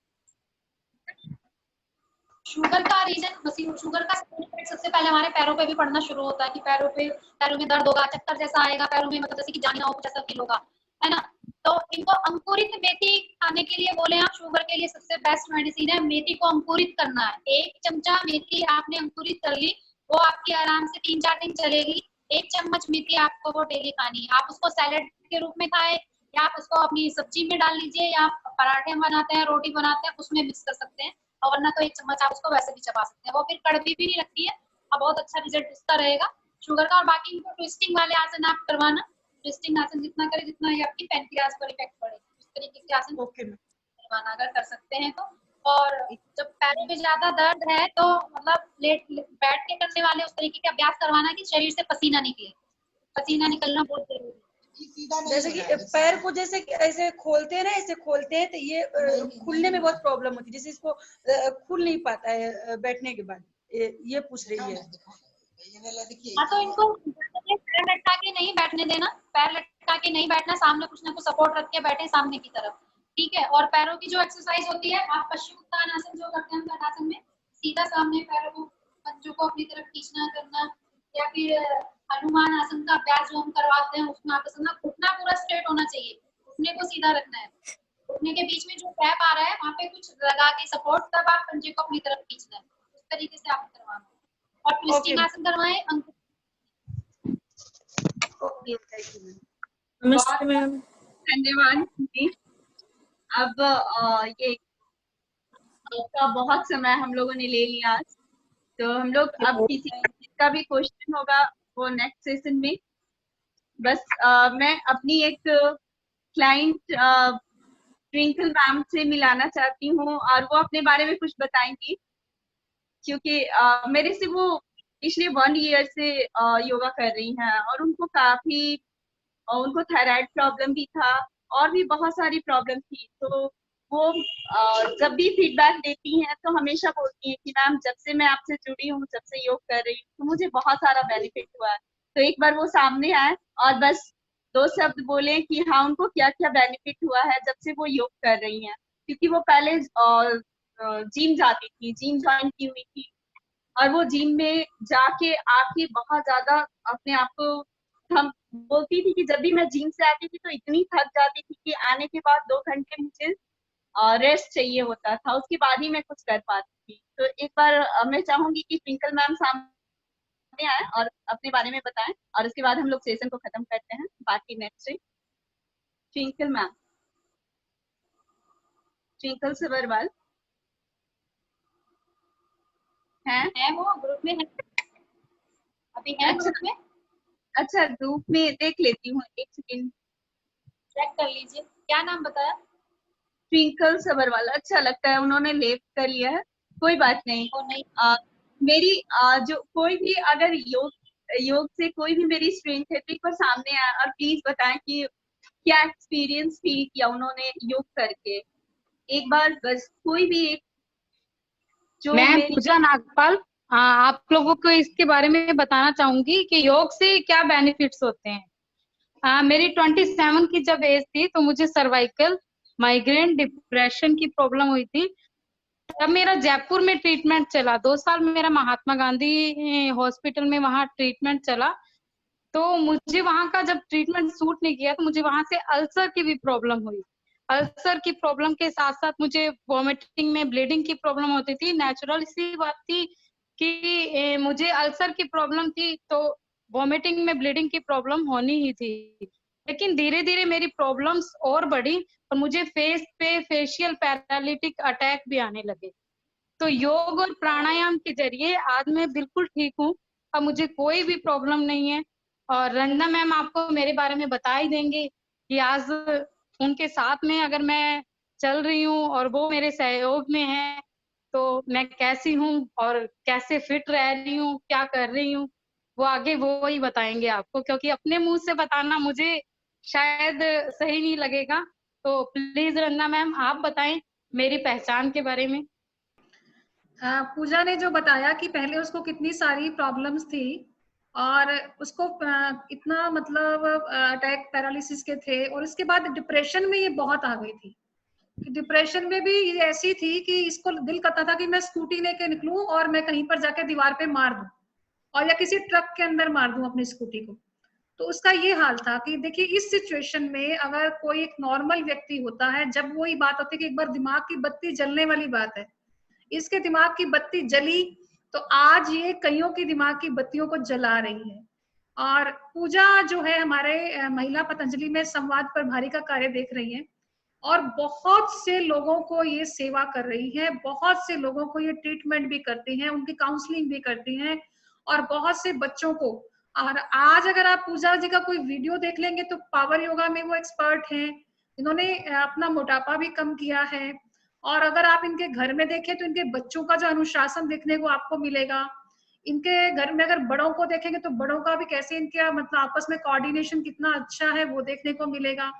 शुगर का रीजन, शुगर का सबसे पहले हमारे पैरों पे भी पड़ना शुरू होता है कि पैरों में दर्द होगा, चक्कर जैसा आएगा पैरों में, मतलब जैसे कि जान ना हो, कुछ ऐसा फील होगा, है ना। तो इनको अंकुरित मेथी खाने के लिए बोले आप, शुगर के लिए सबसे बेस्ट मेडिसिन है। मेथी को अंकुरित करना है। 1 चमचा मेथी आपने अंकुरित कर ली, वो आपकी आराम से 3-4 दिन चलेगी। 1 चम्मच मेथी आपको वो डेली खानी है। आप उसको सैलेड के रूप में खाए, या आप उसको अपनी सब्जी में डाल लीजिए, या पराठे बनाते हैं, रोटी बनाते हैं, उसमें मिक्स कर सकते हैं। और वरना तो 1 चम्मच आप उसको वैसे भी चबा सकते हैं, वो फिर कड़वी भी नहीं लगती है और बहुत अच्छा रिजल्ट उसका रहेगा शुगर का। और बाकी इनको ट्विस्टिंग वाले आसन आप करवाना। ट्विस्टिंग आसन जितना करे, जितना ये आपकी पैनक्रियाज पर इफेक्ट पड़े, उस तरीके के आसन करवाना अगर कर सकते हैं तो। और जब पैरों में ज्यादा दर्द है तो मतलब बैठ के करने वाले उस तरीके के अभ्यास करवाना कि शरीर से पसीना निकले। पसीना निकलना बहुत जरूरी है। जैसे कि पैर को जैसे ऐसे खोलते हैं ना, ऐसे खोलते हैं तो ये खुलने में बहुत प्रॉब्लम होती है। जैसे इसको खुल नहीं पाता है बैठने के बाद, ये पूछ रही है। हाँ, तो इनको पैर लटका के नहीं बैठने देना, पैर लटका के नहीं बैठना, सामने कुछ ना कुछ सपोर्ट रख के बैठे सामने की तरफ, ठीक है। और पैरों की जो एक्सरसाइज होती है, आप पश्चिम उत्तानासन जो करते हैं तटासन में, सीधा सामने पैरों को, पंजों को अपनी तरफ खींचना करना, या फिर हनुमान आसन का अभ्यास जो हम करवाते हैं उसमें आप घुटना पूरा स्ट्रेट होना चाहिए, घुटने को सीधा रखना है। घुटने के बीच में जो गैप आ रहा है वहाँ पे कुछ लगा के सपोर्ट, तब आप पंजे को अपनी तरफ खींचना है। उस तरीके से आप करवाना। और ट्विस्टिंग आसन करवाएं। नमस्ते मैम। धन्यवाद जी। अब ये आपका बहुत समय हम लोगों ने ले लिया आज, तो हम लोग अब किसी का भी क्वेश्चन होगा वो नेक्स्ट सेशन में। बस मैं अपनी एक क्लाइंट ट्विंकल मैम से मिलाना चाहती हूँ और वो अपने बारे में कुछ बताएंगी, क्योंकि मेरे से वो पिछले 1 ईयर से योगा कर रही हैं और उनको काफी उनको थायराइड प्रॉब्लम भी था और भी बहुत सारी प्रॉब्लम थी। तो वो जब भी फीडबैक देती हैं तो हमेशा बोलती हैं कि मैम जब से मैं आपसे जुड़ी हूँ, जब से योग कर रही हूँ, तो मुझे बहुत सारा बेनिफिट हुआ है। तो एक बार वो सामने आए और बस 2 शब्द बोले कि हाँ उनको क्या क्या बेनिफिट हुआ है जब से वो योग कर रही हैं। क्योंकि वो पहले जिम जाती थी, जिम ज्वाइन की हुई थी और वो जिम में जाके आके बहुत ज्यादा अपने आप को, हम बोलती थी कि जब भी मैं जिम से आती थी तो इतनी थक जाती थी कि आने के बाद 2 घंटे मुझे रेस्ट चाहिए होता था, उसके बाद ही मैं कुछ कर पाती थी। तो एक बार मैं चाहूंगी कि ट्विंकल मैम सामने आए और अपने बारे में बताएं और उसके बाद हम लोग सेशन को खत्म करते हैं। बाकी next day twinkle ma'am, twinkle Sabharwal है वो ग्रुप में है अभी, है ग्रुप में। अच्छा ग्रुप में देख लेती हूँ, 1 सेकेंड चेक कर लीजिए। क्या नाम बताया? ट्विंकल सबरवाल। अच्छा लगता है उन्होंने लेफ्ट कर लिया है, कोई बात नहीं। मेरी जो कोई भी अगर योग से कोई भी मेरी स्ट्रेंथ है तो एक बार सामने आए और प्लीज बताएं कि क्या एक्सपीरियंस फील किया उन्होंने योग करके। एक बार बस कोई भी एक जो मैं पूजा नागपाल आप लोगों को इसके बारे में बताना चाहूंगी कि योग से क्या बेनिफिट्स होते हैं। मेरी 27 की जब एज थी तो मुझे सर्वाइकल, माइग्रेन, डिप्रेशन की प्रॉब्लम हुई थी। तब मेरा जयपुर में ट्रीटमेंट चला, 2 साल मेरा महात्मा गांधी हॉस्पिटल में वहाँ ट्रीटमेंट चला। तो मुझे वहाँ का जब ट्रीटमेंट सूट नहीं किया तो मुझे वहां से अल्सर की भी प्रॉब्लम हुई। अल्सर की प्रॉब्लम के साथ साथ मुझे वॉमिटिंग में ब्लीडिंग की प्रॉब्लम होती थी। नेचुरल सी बात थी कि मुझे अल्सर की प्रॉब्लम थी तो वॉमिटिंग में ब्लीडिंग की प्रॉब्लम होनी ही थी। लेकिन धीरे धीरे मेरी प्रॉब्लम्स और बढ़ी और मुझे फेस पे फेशियल पैरालिटिक अटैक भी आने लगे। तो योग और प्राणायाम के जरिए आज मैं बिल्कुल ठीक हूँ, अब मुझे कोई भी प्रॉब्लम नहीं है। और रंजना मैम आपको मेरे बारे में बता ही देंगे कि आज उनके साथ में अगर मैं चल रही हूँ और वो मेरे सहयोग में है तो मैं कैसी हूँ और कैसे फिट रह रही हूँ, क्या कर रही हूँ, वो आगे वो ही बताएंगे आपको, क्योंकि अपने मुंह से बताना मुझे शायद सही नहीं लगेगा। तो प्लीज रंजना मैम आप बताएं मेरी पहचान के बारे में। पूजा ने जो बताया कि पहले उसको कितनी सारी प्रॉब्लम्स थी और उसको इतना मतलब अटैक पैरालिसिस के थे, और इसके बाद डिप्रेशन में ये बहुत आ गई थी। डिप्रेशन में भी ये ऐसी थी कि इसको दिल करता था कि मैं स्कूटी लेके निकलूं और मैं कहीं पर जाके दीवार पे मार दूं और या किसी ट्रक के अंदर मार दूं अपनी स्कूटी को। तो उसका ये हाल था कि देखिए इस सिचुएशन में अगर कोई एक नॉर्मल व्यक्ति होता है, जब वही बात होती है कि एक बार दिमाग की बत्ती जलने वाली बात है, इसके दिमाग की बत्ती जली तो आज ये कईयों की दिमाग की बत्तियों को जला रही है। और पूजा जो है हमारे महिला पतंजलि में संवाद प्रभारी का कार्य देख रही है और बहुत से लोगों को ये सेवा कर रही है, बहुत से लोगों को ये ट्रीटमेंट भी करती हैं, उनकी काउंसलिंग भी करती हैं और बहुत से बच्चों को। और आज अगर आप पूजा जी का कोई वीडियो देख लेंगे तो पावर योगा में वो एक्सपर्ट हैं, इन्होंने अपना मोटापा भी कम किया है। और अगर आप इनके घर में देखें तो इनके बच्चों का जो अनुशासन देखने को आपको मिलेगा। इनके घर में अगर बड़ों को देखेंगे तो बड़ों का भी कैसे इनके मतलब आपस में कोऑर्डिनेशन कितना अच्छा है वो देखने को मिलेगा।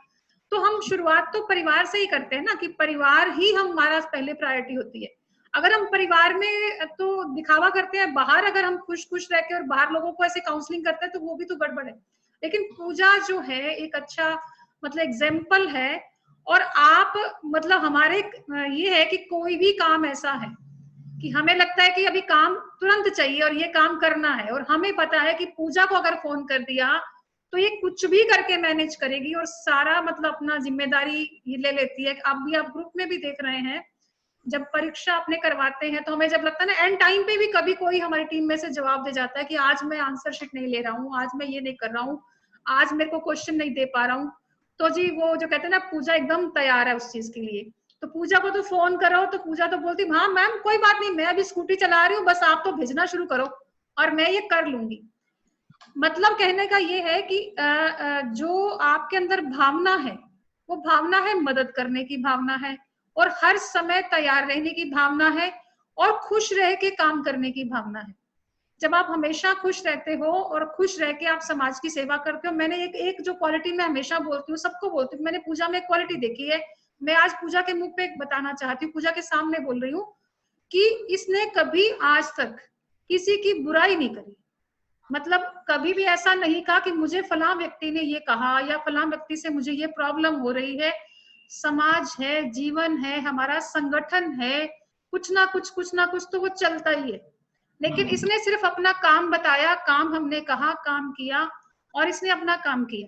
तो हम शुरुआत तो परिवार से ही करते हैं ना, कि परिवार ही हमारा पहले प्रायोरिटी होती है। अगर हम परिवार में तो दिखावा करते हैं, बाहर अगर हम खुश खुश रह के और बाहर लोगों को ऐसे काउंसलिंग करते हैं तो वो भी तो गड़बड़ है। लेकिन पूजा जो है एक अच्छा मतलब एग्जाम्पल है। और आप मतलब हमारे ये है कि कोई भी काम ऐसा है कि हमें लगता है कि अभी काम तुरंत चाहिए और ये काम करना है, और हमें पता है कि पूजा को अगर फोन कर दिया तो ये कुछ भी करके मैनेज करेगी और सारा मतलब अपना जिम्मेदारी ये ले लेती है। अब भी आप ग्रुप में भी देख रहे हैं, जब परीक्षा अपने करवाते हैं तो हमें जब लगता है ना एंड टाइम पे भी कभी कोई हमारी टीम में से जवाब दे जाता है कि आज मैं आंसर शीट नहीं ले रहा हूँ, आज मैं ये नहीं कर रहा हूँ, आज मेरे को क्वेश्चन नहीं दे पा रहा हूँ, तो जी वो जो कहते हैं ना पूजा एकदम तैयार है उस चीज के लिए। तो पूजा को तो फोन करो तो पूजा तो बोलती हाँ मैम कोई बात नहीं, मैं अभी स्कूटी चला रही हूँ, बस आप तो भेजना शुरू करो और मैं ये कर लूंगी। मतलब कहने का ये है कि जो आपके अंदर भावना है वो भावना है मदद करने की भावना है, और हर समय तैयार रहने की भावना है, और खुश रह के काम करने की भावना है। जब आप हमेशा खुश रहते हो और खुश रह के आप समाज की सेवा करते हो, मैंने एक जो क्वालिटी मैं हमेशा बोलती हूँ, सबको बोलती हूँ, मैंने पूजा में एक क्वालिटी देखी है, मैं आज पूजा के मुंह पे बताना चाहती हूँ, पूजा के सामने बोल रही हूँ कि इसने कभी आज तक किसी की बुराई नहीं करी। मतलब कभी भी ऐसा नहीं कहा कि मुझे फलां व्यक्ति ने ये कहा या फलां व्यक्ति से मुझे ये प्रॉब्लम हो रही है। समाज है, जीवन है, हमारा संगठन है, कुछ ना कुछ तो वो चलता ही है। लेकिन इसने सिर्फ अपना काम बताया, काम हमने कहा, काम किया और इसने अपना काम किया।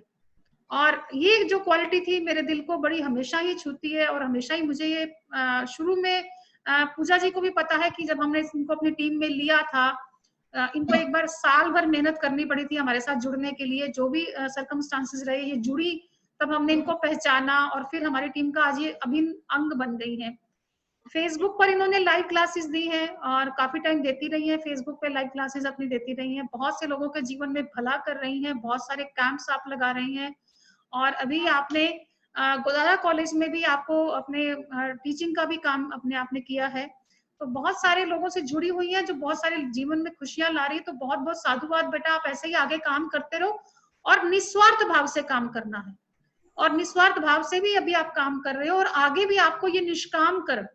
और ये जो क्वालिटी थी मेरे दिल को बड़ी हमेशा ही छूती है, और हमेशा ही मुझे ये शुरू में पूजा जी को भी पता है कि जब हमने इनको अपनी टीम में लिया था, इनको एक बार साल भर मेहनत करनी पड़ी थी हमारे साथ जुड़ने के लिए, जो भी सर्कमस्टांसेस रहे ये जुड़ी, तब हमने इनको पहचाना और फिर हमारी टीम का आज ये अभिन्न अंग बन गई है। फेसबुक पर इन्होंने लाइव क्लासेस दी हैं और काफी टाइम देती रही हैं, फेसबुक पे लाइव क्लासेस अपनी देती रही हैं, बहुत से लोगों के जीवन में भला कर रही हैं, बहुत सारे कैंप्स आप लगा रही हैं। और अभी आपने गोदारा कॉलेज में भी आपको अपने टीचिंग का भी काम अपने आपने किया है, तो बहुत सारे लोगों से जुड़ी हुई हैं जो बहुत सारे जीवन में खुशियां ला रही है। तो बहुत बहुत साधुवाद बेटा, आप ऐसे ही आगे काम करते रहो और निस्वार्थ भाव से काम करना है, और निस्वार्थ भाव से भी अभी आप काम कर रहे हो, और आगे भी आपको ये निष्काम कर्म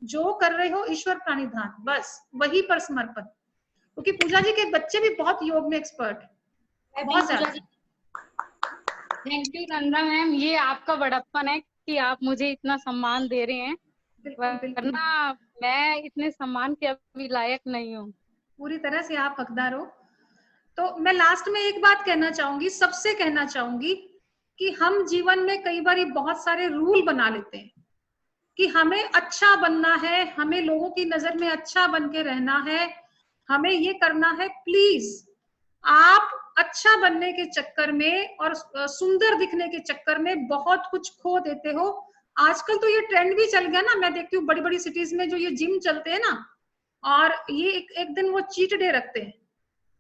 जो कर रहे हो ईश्वर प्रणिधान, बस वही पर समर्पण। क्योंकि पूजा जी के बच्चे भी बहुत योग में एक्सपर्ट है, बहुत ज्यादा। थैंक यू नंदा मैम, ये आपका बड़प्पन है कि आप मुझे इतना सम्मान दे रहे हैं, वरना मैं इतने सम्मान के अभी लायक नहीं हूँ। पूरी तरह से आप हकदार हो। तो मैं लास्ट में एक बात कहना चाहूंगी, सबसे कहना चाहूंगी कि हम जीवन में कई बार बहुत सारे रूल बना लेते हैं कि हमें अच्छा बनना है, हमें लोगों की नजर में अच्छा बन के रहना है, हमें ये करना है। प्लीज आप अच्छा बनने के चक्कर में और सुंदर दिखने के चक्कर में बहुत कुछ खो देते हो। आजकल तो ये ट्रेंड भी चल गया ना, मैं देखती हूँ बड़ी बड़ी सिटीज में जो ये जिम चलते हैं ना, और ये एक दिन वो चीट डे रखते हैं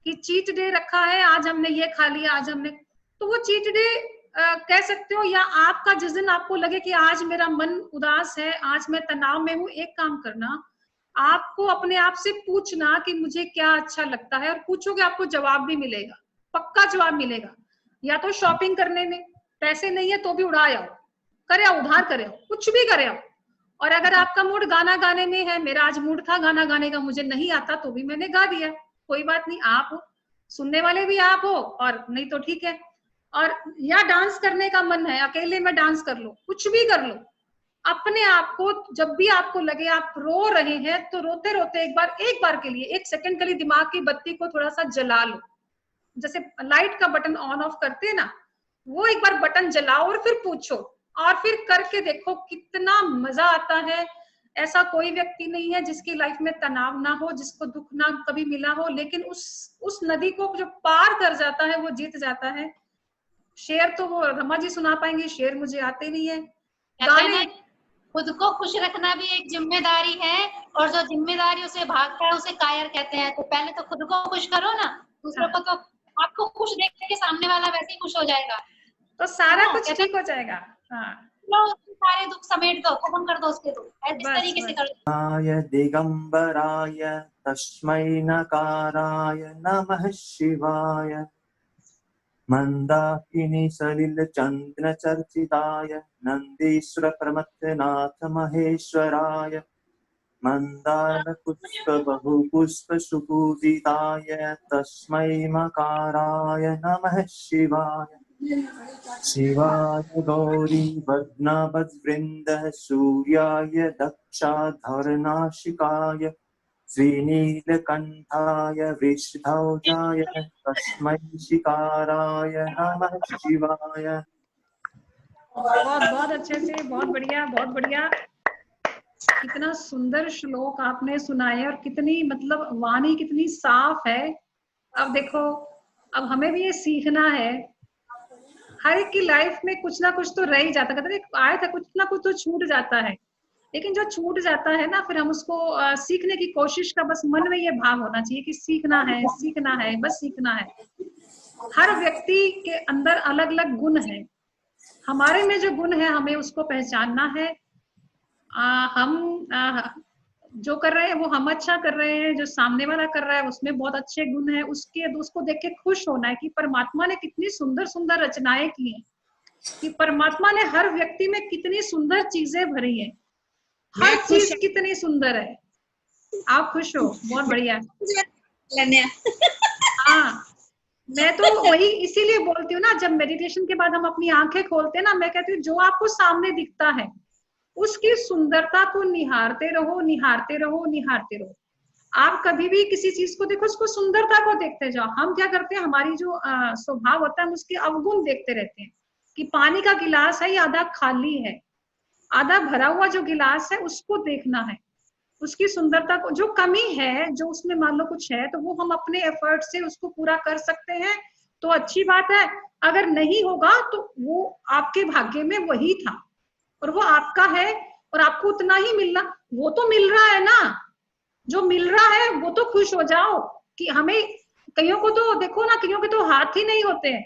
कि चीट डे रखा है, आज हमने ये खा लिया, आज हमने, तो वो चीट डे कह सकते हो, या आपका जिस दिन आपको लगे कि आज मेरा मन उदास है, आज मैं तनाव में हूँ, एक काम करना, आपको अपने आप से पूछना कि मुझे क्या अच्छा लगता है, और पूछोगे आपको जवाब भी मिलेगा, पक्का जवाब मिलेगा। या तो शॉपिंग करने में पैसे नहीं है तो भी उड़ा आओ, करे आओ, उधार करे आओ, कुछ भी करे आओ। और अगर आपका मूड गाना गाने में है, मेरा आज मूड था गाना गाने का, मुझे नहीं आता तो भी मैंने गा दिया, कोई बात नहीं, आप हो, सुनने वाले भी आप हो, और नहीं तो ठीक है। और या डांस करने का मन है, अकेले में डांस कर लो, कुछ भी कर लो। अपने आप को जब भी आपको लगे आप रो रहे हैं, तो रोते रोते एक बार के लिए, 1 सेकंड के लिए दिमाग की बत्ती को थोड़ा सा जला लो। जैसे लाइट का बटन ऑन ऑफ करते हैं ना, वो एक बार बटन जलाओ और फिर पूछो, और फिर करके देखो कितना मजा आता है। ऐसा कोई व्यक्ति नहीं है जिसकी लाइफ में तनाव ना हो, जिसको दुख ना कभी मिला हो, लेकिन उस नदी को जो पार कर जाता है वो जीत जाता है। शेर तो वो रमा जी सुना पाएंगे, शेर मुझे आते नहीं है। गाने, खुद को खुश रखना भी एक जिम्मेदारी है, और जो जिम्मेदारी उसे भागता है उसे कायर कहते हैं। तो पहले तो खुद को खुश करो ना, दूसरों को तो आपको खुश देख के सामने वाला वैसे ही खुश हो जाएगा, तो सारा कुछ ठीक हो जाएगा। हाँ, सारे दुख समेट दो, खत्म कर दो उसके दुख, इस तरीके से कर दो। दिगंबराय तस्मै नकाराय नमः शिवाय मंदाकिनी सलिल चंद्र चर्चिताय नंदीश्वर प्रमथनाथ महेश्वराय मंदार पुष्प बहु पुष्प सुपूजिताय तस्मै मकाराय नमः शिवाय शिवाय गौरी भग्नवद्वृन्दः सूर्याय दक्षाधरनाशिकाय श्रीनीलकंठाय वृषध्वजाय तस्मै शिकाराय नमः शिवाय। बहुत अच्छे से, बहुत बढ़िया, बहुत बढ़िया। कितना सुंदर श्लोक आपने सुनाए, और कितनी मतलब वाणी कितनी साफ है। अब देखो, अब हमें भी ये सीखना है। हर एक की लाइफ में कुछ ना कुछ तो रह ही जाता, कहते आया था, कुछ ना कुछ तो छूट जाता है, लेकिन जो छूट जाता है ना, फिर हम उसको सीखने की कोशिश का बस मन में ये भाव होना चाहिए कि सीखना है, सीखना है, बस सीखना है। हर व्यक्ति के अंदर अलग अलग गुण है, हमारे में जो गुण है हमें उसको पहचानना है। हम जो कर रहे हैं वो हम अच्छा कर रहे हैं, जो सामने वाला कर रहा है उसमें बहुत अच्छे गुण है, उसको देख के खुश होना है कि परमात्मा ने कितनी सुंदर सुंदर रचनाएं की हैं, कि परमात्मा ने हर व्यक्ति में कितनी सुंदर चीजें भरी है, हर चीज कितनी सुंदर है। आप खुश हो, बहुत बढ़िया। हाँ, मैं तो वही इसीलिए बोलती हूँ ना, जब मेडिटेशन के बाद हम अपनी आंखें खोलते हैं ना, मैं कहती हूँ जो आपको सामने दिखता है उसकी सुंदरता को निहारते रहो, निहारते रहो, निहारते रहो। आप कभी भी किसी चीज को देखो, उसको सुंदरता को देखते जाओ। हम क्या करते हैं, हमारी जो स्वभाव होता है हम उसके अवगुण देखते रहते हैं, कि पानी का गिलास है, ये आधा खाली है, आधा भरा हुआ जो गिलास है उसको देखना है, उसकी सुंदरता को, जो कमी है, जो उसमें मान लो कुछ है, तो वो हम अपने एफर्ट से उसको पूरा कर सकते हैं तो अच्छी बात है। अगर नहीं होगा तो वो आपके भाग्य में वही था और वो आपका है, और आपको उतना ही मिलना, वो तो मिल रहा है ना, जो मिल रहा है वो तो खुश हो जाओ। कि हमें, कईयों को तो देखो ना, कईयों के तो हाथ ही नहीं होते हैं,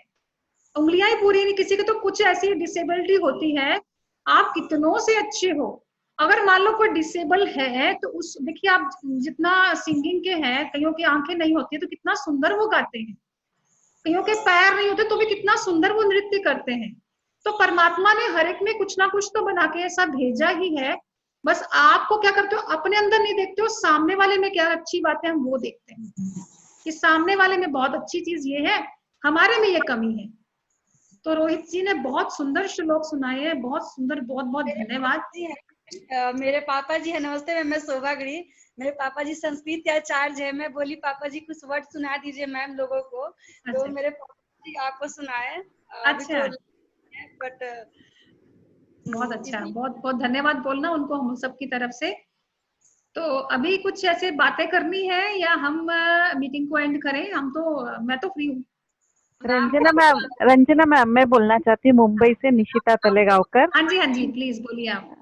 उंगलियां ही पूरी नहीं, किसी के तो कुछ ऐसी डिसेबिलिटी होती है। आप कितनों से अच्छे हो, अगर मान लो कोई डिसेबल है तो उस, देखिए आप जितना सिंगिंग के हैं, कईयों की आंखें नहीं होती है तो कितना सुंदर वो गाते हैं, कईयों के पैर नहीं होते तो भी कितना सुंदर वो नृत्य करते हैं। तो परमात्मा ने हर एक में कुछ ना कुछ तो बना के ऐसा भेजा ही है। बस आपको क्या करते हो, अपने अंदर नहीं देखते हो, सामने वाले में क्या अच्छी बात है हम वो देखते हैं, कि सामने वाले में बहुत अच्छी चीज ये है, हमारे में ये कमी है। तो रोहित जी ने बहुत सुंदर श्लोक सुनाए हैं, बहुत सुंदर, बहुत बहुत धन्यवाद। मेरे पापा जी है, नमस्ते मैं शोभा गिरी, मेरे पापा जी संस्कृत के आचार्य है। मैं बोली पापा जी कुछ वर्ड सुना दीजिए मैम लोगों को। तो मेरे पापा जी आपको सुनाए। अच्छा, बट बहुत अच्छा, बहुत बहुत धन्यवाद बोलना उनको हम सबकी तरफ से। तो अभी कुछ ऐसे बातें करनी है या हम मीटिंग को एंड करें? हम तो, मैं तो फ्री हूँ। रंजना मैम मैं बोलना चाहती हूँ, मुंबई से निशिता तलेगांवकर। हाँ जी, हाँ जी, प्लीज बोलिए आप।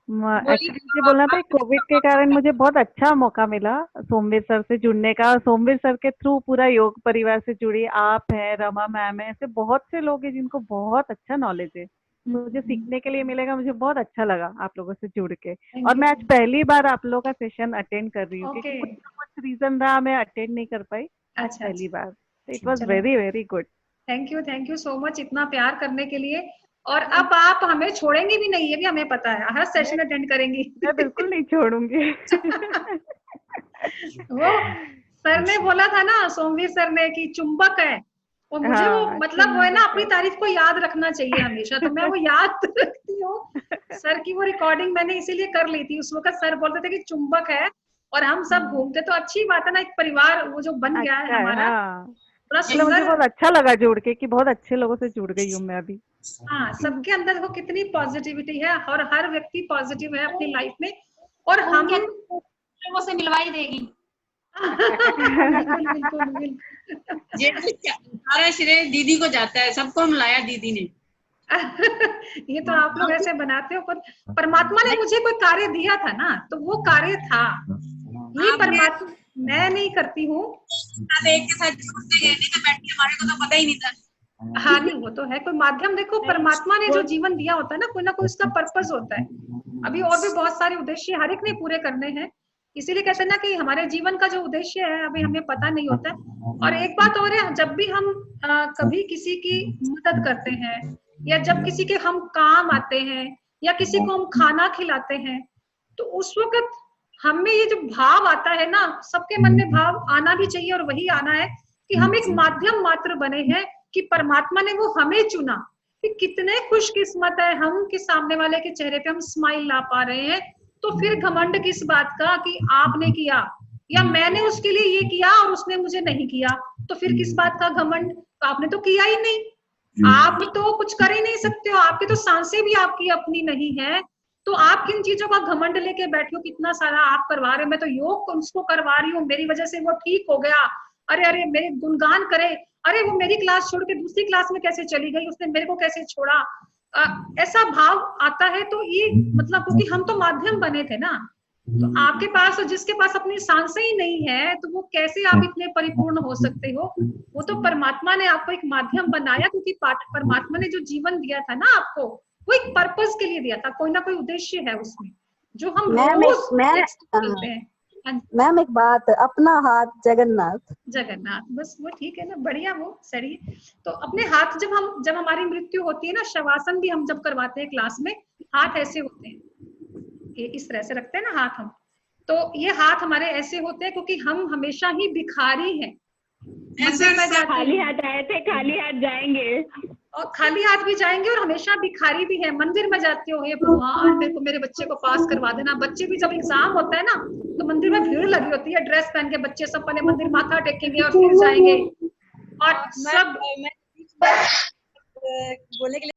एक्चुअली मुझे बोलना था, कोविड के कारण मुझे बहुत अच्छा मौका मिला सोमवीर सर से जुड़ने का। सोमवीर सर के थ्रू पूरा योग परिवार से जुड़ी, आप हैं, रमा मैम है, ऐसे बहुत से लोग हैं जिनको बहुत अच्छा नॉलेज है। मुझे सीखने के लिए मिलेगा। मुझे बहुत अच्छा लगा आप लोगों से जुड़ के। और मैं आज पहली बार आप लोगों का सेशन अटेंड कर रही हूँ, क्योंकि कुछ ना कुछ रीजन रहा मैं अटेंड नहीं कर पाई। आज पहली बार। It was very very good. Thank you so much इतना प्यार करने के लिए। और अब आप हमें छोड़ेंगी भी नहीं, ये भी हमें पता है, हर सेशन अटेंड करेंगी। मैं बिल्कुल नहीं छोड़ूंगी। वो सर ने बोला था ना, सोमवीर सर ने, कि चुंबक है वो, मुझे वो मतलब वो है ना, अपनी तारीफ को याद रखना चाहिए हमेशा, तो मैं वो याद रखती हूँ। सर की वो रिकॉर्डिंग मैंने इसीलिए कर ली थी। उस वक्त सर बोलते थे कि चुंबक है और हम सब घूमते, तो अच्छी बात है ना, एक परिवार वो जो बन गया है हमारा। मुझे बहुत अच्छा लगा जुड़ के, कि बहुत अच्छे लोगों से जुड़ गई हूँ मैं अभी। हाँ, सबके अंदर वो कितनी पॉजिटिविटी है, और हर व्यक्ति पॉजिटिव है अपनी लाइफ में, और हम लोगों से मिलवाई देगी। बिल्कुल। सारा श्रेय दीदी को जाता है, सबको मिलाया दीदी ने। ये तो आप लोग ऐसे बनाते हो, पर परमात्मा ने मुझे कोई कार्य दिया था ना, तो वो कार्य था ये परमात्मा, मैं नहीं करती हूँ। एक के साथ नहीं तो बैठ के हमारे को तो पता ही नहीं था। हाँ नहीं, वो तो है कोई माध्यम। देखो, परमात्मा ने जो जीवन दिया होता है ना, कोई उसका पर्पस होता है। अभी और भी बहुत सारे उद्देश्य हर एक ने पूरे करने हैं, इसीलिए कहते हैं ना कि हमारे जीवन का जो उद्देश्य है अभी हमें पता नहीं होता है। और एक बात और है, जब भी हम कभी किसी की मदद करते हैं, या जब किसी के हम काम आते हैं, या किसी को हम खाना खिलाते हैं, तो उस वक्त हमें ये जो भाव आता है ना, सबके मन में भाव आना भी चाहिए, और वही आना है कि हम एक माध्यम मात्र बने हैं, कि परमात्मा ने वो हमें चुना। कि कितने खुशकिस्मत है हम कि सामने वाले के चेहरे पे हम स्माइल ला पा रहे हैं। तो फिर घमंड किस बात का कि आपने किया या मैंने उसके लिए ये किया और उसने मुझे नहीं किया, तो फिर किस बात का घमंड? आपने तो किया ही नहीं, आप तो कुछ कर ही नहीं सकते हो, आपकी तो सांसें भी आपकी अपनी नहीं है, तो आप किन चीजों का घमंड लेके बैठे हो? कितना सारा आप करवा रहे हो, मैं तो योग उसको करवा रही हूँ, मेरी वजह से वो ठीक हो गया, अरे मेरे गुणगान करे, अरे वो मेरी क्लास छोड़ के दूसरी क्लास में कैसे चली गई, उसने मेरे को कैसे छोड़ा, ऐसा भाव आता है। तो ये मतलब, क्योंकि हम तो माध्यम बने थे ना, तो आपके पास और जिसके पास अपनी सांसें ही नहीं है, तो वो कैसे आप इतने परिपूर्ण हो सकते हो? वो तो परमात्मा ने आपको एक माध्यम बनाया, क्योंकि परमात्मा ने जो जीवन दिया था ना आपको, वो एक पर्पस के लिए दिया था, कोई ना कोई उद्देश्य है उसमें, जो हम रोज हैं। मैम एक बात, अपना हाथ जगन्नाथ, बस वो ठीक है ना, बढ़िया, वो सही। तो अपने हाथ, जब हमारी मृत्यु होती है ना, शवासन भी हम जब करवाते हैं क्लास में, हाथ ऐसे होते हैं, ये इस तरह से रखते हैं ना हाथ हम, तो ये हाथ हमारे ऐसे होते हैं क्योंकि हम हमेशा ही भिखारी हैं। खाली हाथ आए थे, खाली हाथ जाएंगे, और खाली हाथ भी जाएंगे, और हमेशा भिखारी भी है। मंदिर में जाते हो, हे भगवान मेरे को मेरे बच्चे को पास करवा देना। बच्चे भी जब एग्जाम होता है ना, तो मंदिर में भीड़ लगी होती है, ड्रेस पहन के बच्चे सब पहले मंदिर माथा टेकेंगे और फिर जाएंगे, और सब बोलने के लिए